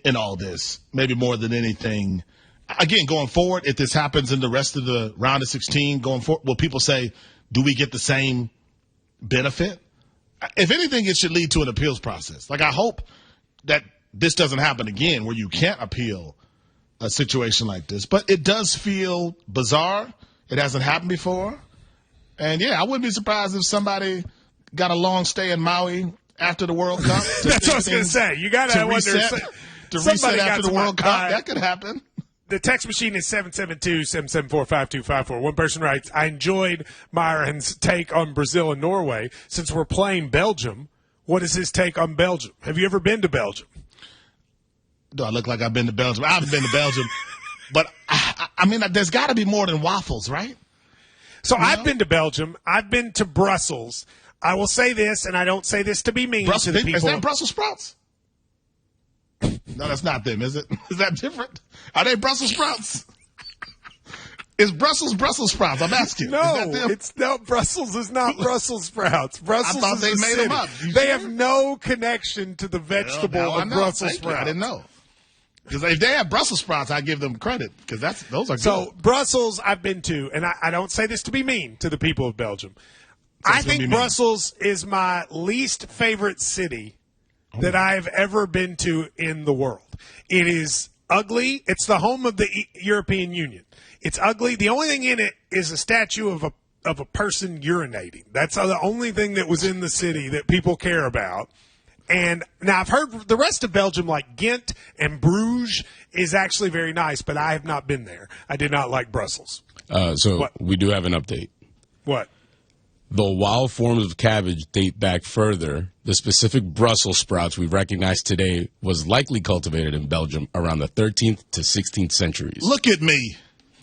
in all this, maybe more than anything. Again, going forward, if this happens in the rest of the round of 16, going forward, will people say, do we get the same benefit? If anything, it should lead to an appeals process. I hope that this doesn't happen again where you can't appeal a situation like this. But it does feel bizarre. It hasn't happened before. And, I wouldn't be surprised if somebody got a long stay in Maui after the World Cup. That's what I was going to say. You got to wonder. To reset after the World Cup, that could happen. The text machine is 772-774-5254. One person writes, I enjoyed Myron's take on Brazil and Norway. Since we're playing Belgium, what is his take on Belgium? Have you ever been to Belgium? Do I look like I've been to Belgium? I haven't been to Belgium. But, there's got to be more than waffles, right? So I've been to Belgium. I've been to Brussels. I will say this, and I don't say this to be mean to the people. Is that Brussels sprouts? No, that's not them, is it? Is that different? Are they Brussels sprouts? Is Brussels sprouts? I'm asking. No, Brussels is not Brussels sprouts. Brussels I thought they made them up. They have no connection to the vegetable of Brussels sprouts. I didn't know. Because if they have Brussels sprouts, I give them credit because those are good. So Brussels, I've been to, and I don't say this to be mean to the people of Belgium. I think Brussels is my least favorite city that I've ever been to in the world. It is ugly. It's the home of the European Union. It's ugly. The only thing in it is a statue of a person urinating. That's the only thing that was in the city that people care about. And now I've heard the rest of Belgium, like Ghent and Bruges, is actually very nice, but I have not been there. I did not like Brussels. We do have an update. What? Though wild forms of cabbage date back further, the specific Brussels sprouts we recognize today was likely cultivated in Belgium around the 13th to 16th centuries. Look at me.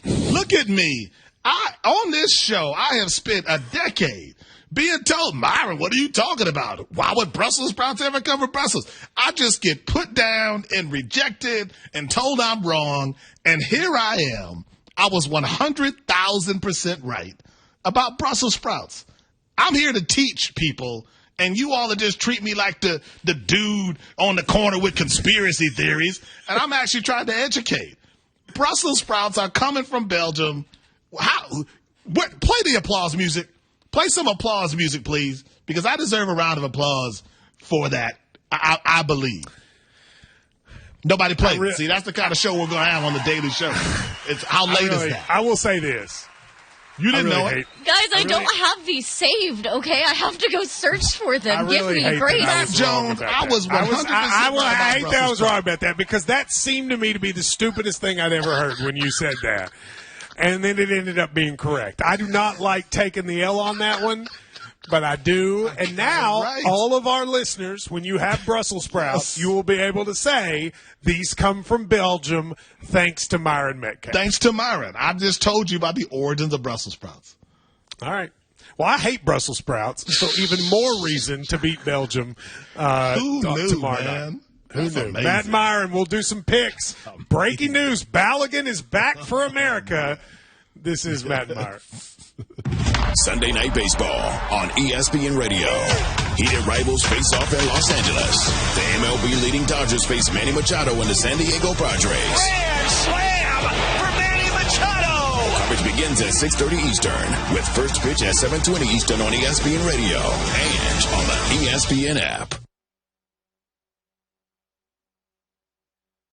Look at me. On this show, I have spent a decade being told, Myron, what are you talking about? Why would Brussels sprouts ever come from Brussels? I just get put down and rejected and told I'm wrong, and here I am I was 100,000% right about Brussels sprouts. I'm here to teach people, and you all are just treat me like the dude on the corner with conspiracy theories, and I'm actually trying to educate. Brussels sprouts are coming from Belgium. Play the applause music. Play some applause music, please, because I deserve a round of applause for that, I believe. Nobody played it. See, that's the kind of show we're going to have on the Daily Show. It's how late is that? I will say this. You didn't know it? Guys, I don't have these saved, okay? I have to go search for them. Give me grace. Matt Jones, I was 100% I hate that I was wrong about that, because that seemed to me to be the stupidest thing I'd ever heard when you said that. And then it ended up being correct. I do not like taking the L on that one, but I do. And now, all of our listeners, when you have Brussels sprouts, you will be able to say, these come from Belgium, thanks to Myron Metcalf. Thanks to Myron. I just told you about the origins of Brussels sprouts. All right. Well, I hate Brussels sprouts, so even more reason to beat Belgium tomorrow night. Who knew? Matt Myron will do some picks. Breaking news, Balogun is back for America. This is Matt Myron. Sunday Night Baseball on ESPN Radio. Heated rivals face off in Los Angeles. The MLB leading Dodgers face Manny Machado and the San Diego Padres. Grand slam for Manny Machado! Coverage begins at 6:30 Eastern with first pitch at 7:20 Eastern on ESPN Radio and on the ESPN app.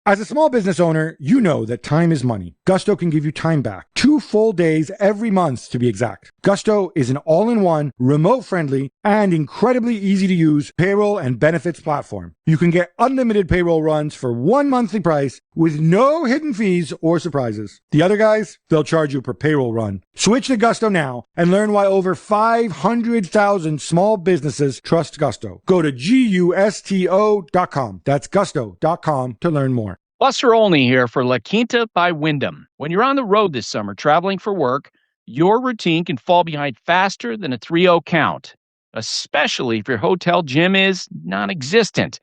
As a small business owner, you know that time is money. Gusto can give you time back. 2 full days every month, to be exact. Gusto is an all-in-one, remote-friendly, and incredibly easy-to-use payroll and benefits platform. You can get unlimited payroll runs for one monthly price with no hidden fees or surprises. The other guys, they'll charge you per payroll run. Switch to Gusto now and learn why over 500,000 small businesses trust Gusto. Go to GUSTO.com. That's gusto.com to learn more. Buster Olney here for La Quinta by Wyndham. When you're on the road this summer traveling for work, your routine can fall behind faster than a 3-0 count, especially if your hotel gym is non-existent.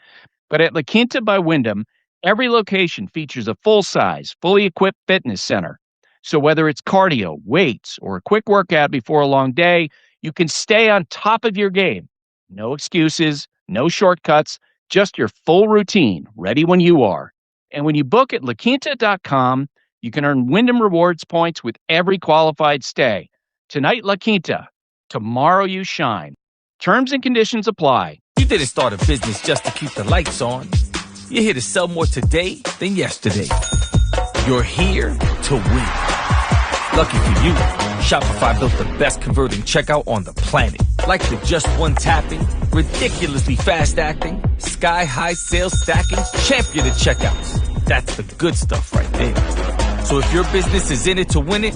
But at La Quinta by Wyndham, every location features a full-size, fully equipped fitness center. So whether it's cardio, weights, or a quick workout before a long day, you can stay on top of your game. No excuses, no shortcuts, just your full routine, ready when you are. And when you book at LaQuinta.com, you can earn Wyndham Rewards points with every qualified stay. Tonight, La Quinta. Tomorrow, you shine. Terms and conditions apply. You didn't start a business just to keep the lights on. You're here to sell more today than yesterday. You're here to win. Lucky for you, Shopify built the best converting checkout on the planet. Like the just one tapping, ridiculously fast acting, sky-high sales stacking, champion at checkouts. That's the good stuff right there. So if your business is in it to win it,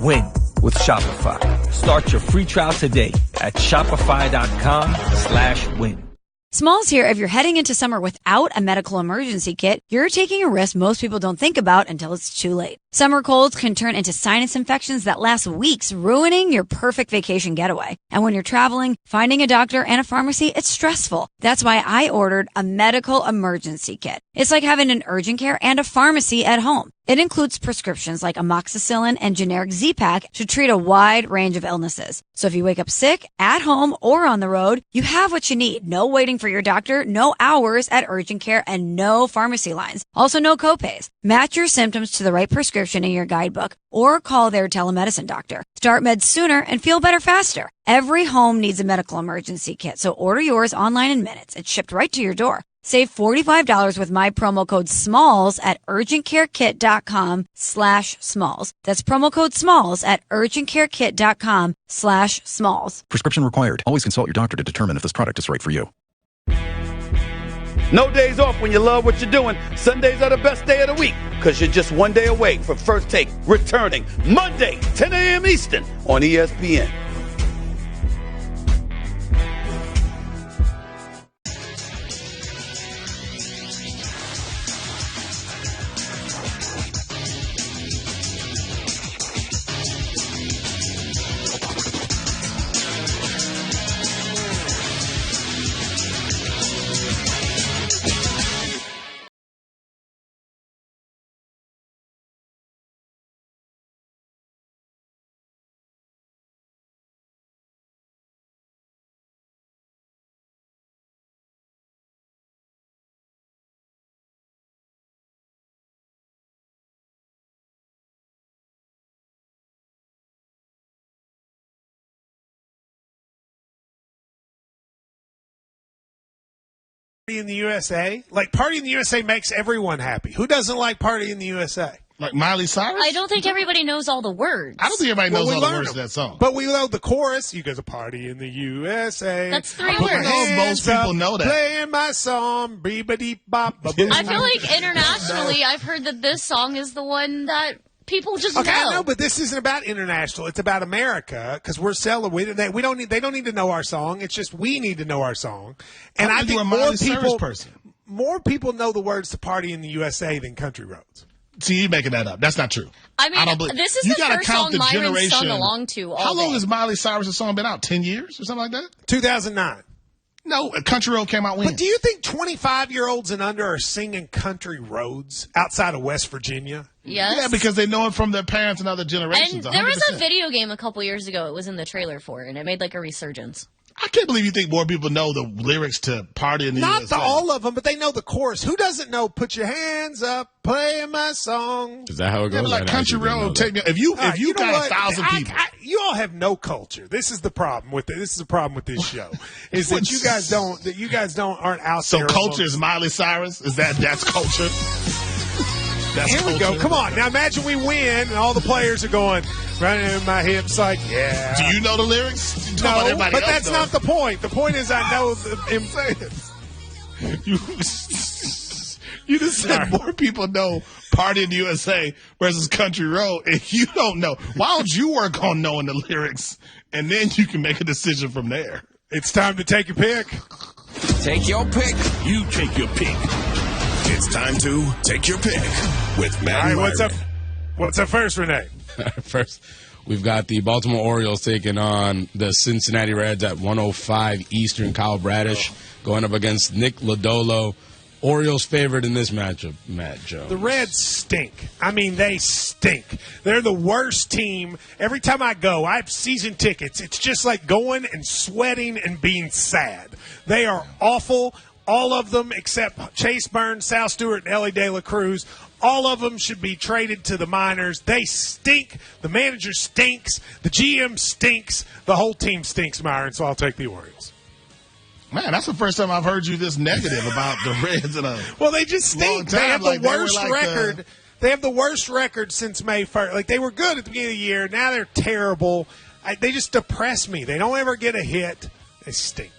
win with Shopify. Start your free trial today at shopify.com/win. Smalls here. If you're heading into summer without a medical emergency kit, you're taking a risk most people don't think about until it's too late. Summer colds can turn into sinus infections that last weeks, ruining your perfect vacation getaway. And when you're traveling, finding a doctor and a pharmacy, it's stressful. That's why I ordered a medical emergency kit. It's like having an urgent care and a pharmacy at home. It includes prescriptions like amoxicillin and generic Z-Pak to treat a wide range of illnesses. So if you wake up sick, at home, or on the road, you have what you need. No waiting for your doctor, no hours at urgent care, and no pharmacy lines. Also, no copays. Match your symptoms to the right prescription in your guidebook or call their telemedicine doctor. Start meds sooner and feel better faster. Every home needs a medical emergency kit, so order yours online in minutes. It's shipped right to your door. Save $45 with my promo code SMALLS at urgentcarekit.com/smalls. That's promo code SMALLS at urgentcarekit.com/smalls. Prescription required. Always consult your doctor to determine if this product is right for you. No days off when you love what you're doing. Sundays are the best day of the week because you're just one day away from First Take returning Monday, 10 a.m. Eastern on ESPN. in the USA? Like, Party in the USA makes everyone happy. Who doesn't like Party in the USA? Like Miley Cyrus? I don't think everybody knows all the words. I don't think everybody knows all the words of that song. But we know the chorus. You guys a party in the USA. That's 3 words. I don't know if most people know that. Playing my song, beep-a-deep-bop. I feel like internationally, I've heard that this song is the one that people just know. I know, but this isn't about international. It's about America because we're selling. They don't need to know our song. It's just we need to know our song. And I think more people know the words to Party in the USA than Country Roads. See, you making that up. That's not true. I mean, this is the first song Myron sung along to all How long day. has Miley Cyrus' song been out? 10 years or something like that? 2009. No, Country Road came out when? But do you think 25-year-olds and under are singing Country Roads outside of West Virginia? Yes. Yeah, because they know it from their parents and other generations. And there 100%. was a video game a couple years ago. It was in the trailer for it, and it made like a resurgence. I can't believe you think more people know the lyrics to Party in the USA. Not all of them, but they know the chorus. Who doesn't know "Put Your Hands Up, Playing My Song"? Is that how it goes? Yeah, like Country Road, take me. If you got 1,000 people, you all have no culture. This is the problem with it. This is the problem with this show. Is that you guys don't. That you guys aren't out so there. So culture is Miley Cyrus. That's culture. That's Here we go. culture. Come on. Now imagine we win and all the players are going running in my hips like, yeah. Do you know the lyrics? No, but that's not the point. The point is I know him saying it. You just said more people know Party in the USA versus Country Road, and you don't know. Why don't you work on knowing the lyrics, and then you can make a decision from there? It's time to take your pick. Take your pick. You take your pick. It's time to take your pick with Matt. All right, what's up? What's up first, Renee? First, we've got the Baltimore Orioles taking on the Cincinnati Reds at 1:05 Eastern. Kyle Bradish going up against Nick Lodolo. Orioles favored in this matchup, Matt Jones. The Reds stink. I mean, they stink. They're the worst team. Every time I go, I have season tickets. It's just like going and sweating and being sad. They are awful. All of them except Chase Burns, Sal Stewart, and Ellie De La Cruz. All of them should be traded to the minors. They stink. The manager stinks. The GM stinks. The whole team stinks, Myron, so I'll take the Orioles. Man, that's the first time I've heard you this negative about the Reds in a Well, they just stink. They have the worst record. They have the worst record since May 1st. Like, they were good at the beginning of the year. Now they're terrible. They just depress me. They don't ever get a hit. They stink.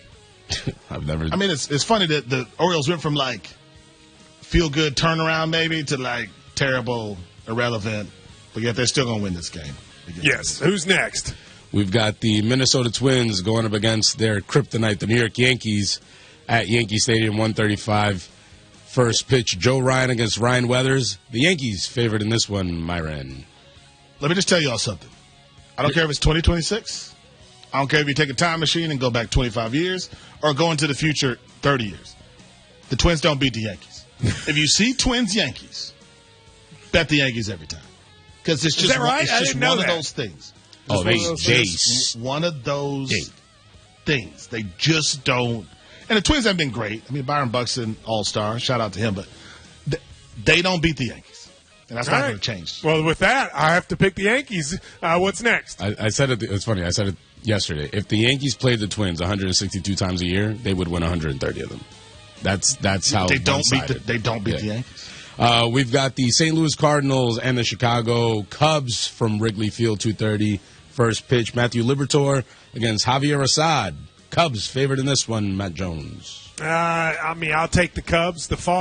I've never. I mean, it's funny that the Orioles went from like feel good turnaround maybe to like terrible, irrelevant, but yet they're still going to win this game. Yes. Who's next? We've got the Minnesota Twins going up against their kryptonite, the New York Yankees, at Yankee Stadium, 1:35. First pitch, Joe Ryan against Ryan Weathers. The Yankees favored in this one, Myron. Let me just tell you all something. I don't care if it's 2026. I don't care if you take a time machine and go back 25 years or go into the future 30 years. The Twins don't beat the Yankees. If you see Twins-Yankees, bet the Yankees every time. Because it's just, right? it's just one of those things. Oh, One of those things. They just don't. And the Twins have been great. I mean, Byron Buxton, all-star. Shout out to him. But they don't beat the Yankees. And that's not going to change. Well, with that, I have to pick the Yankees. What's next? I said it. It's funny. I said it yesterday. If the Yankees played the Twins 162 times a year, they would win 130 of them. That's how they don't beat the Yankees. We've got the St. Louis Cardinals and the Chicago Cubs from Wrigley Field, 2:30. First pitch, Matthew Liberatore against Javier Assad. Cubs favored in this one, Matt Jones. I mean, I'll take the Cubs. The fall.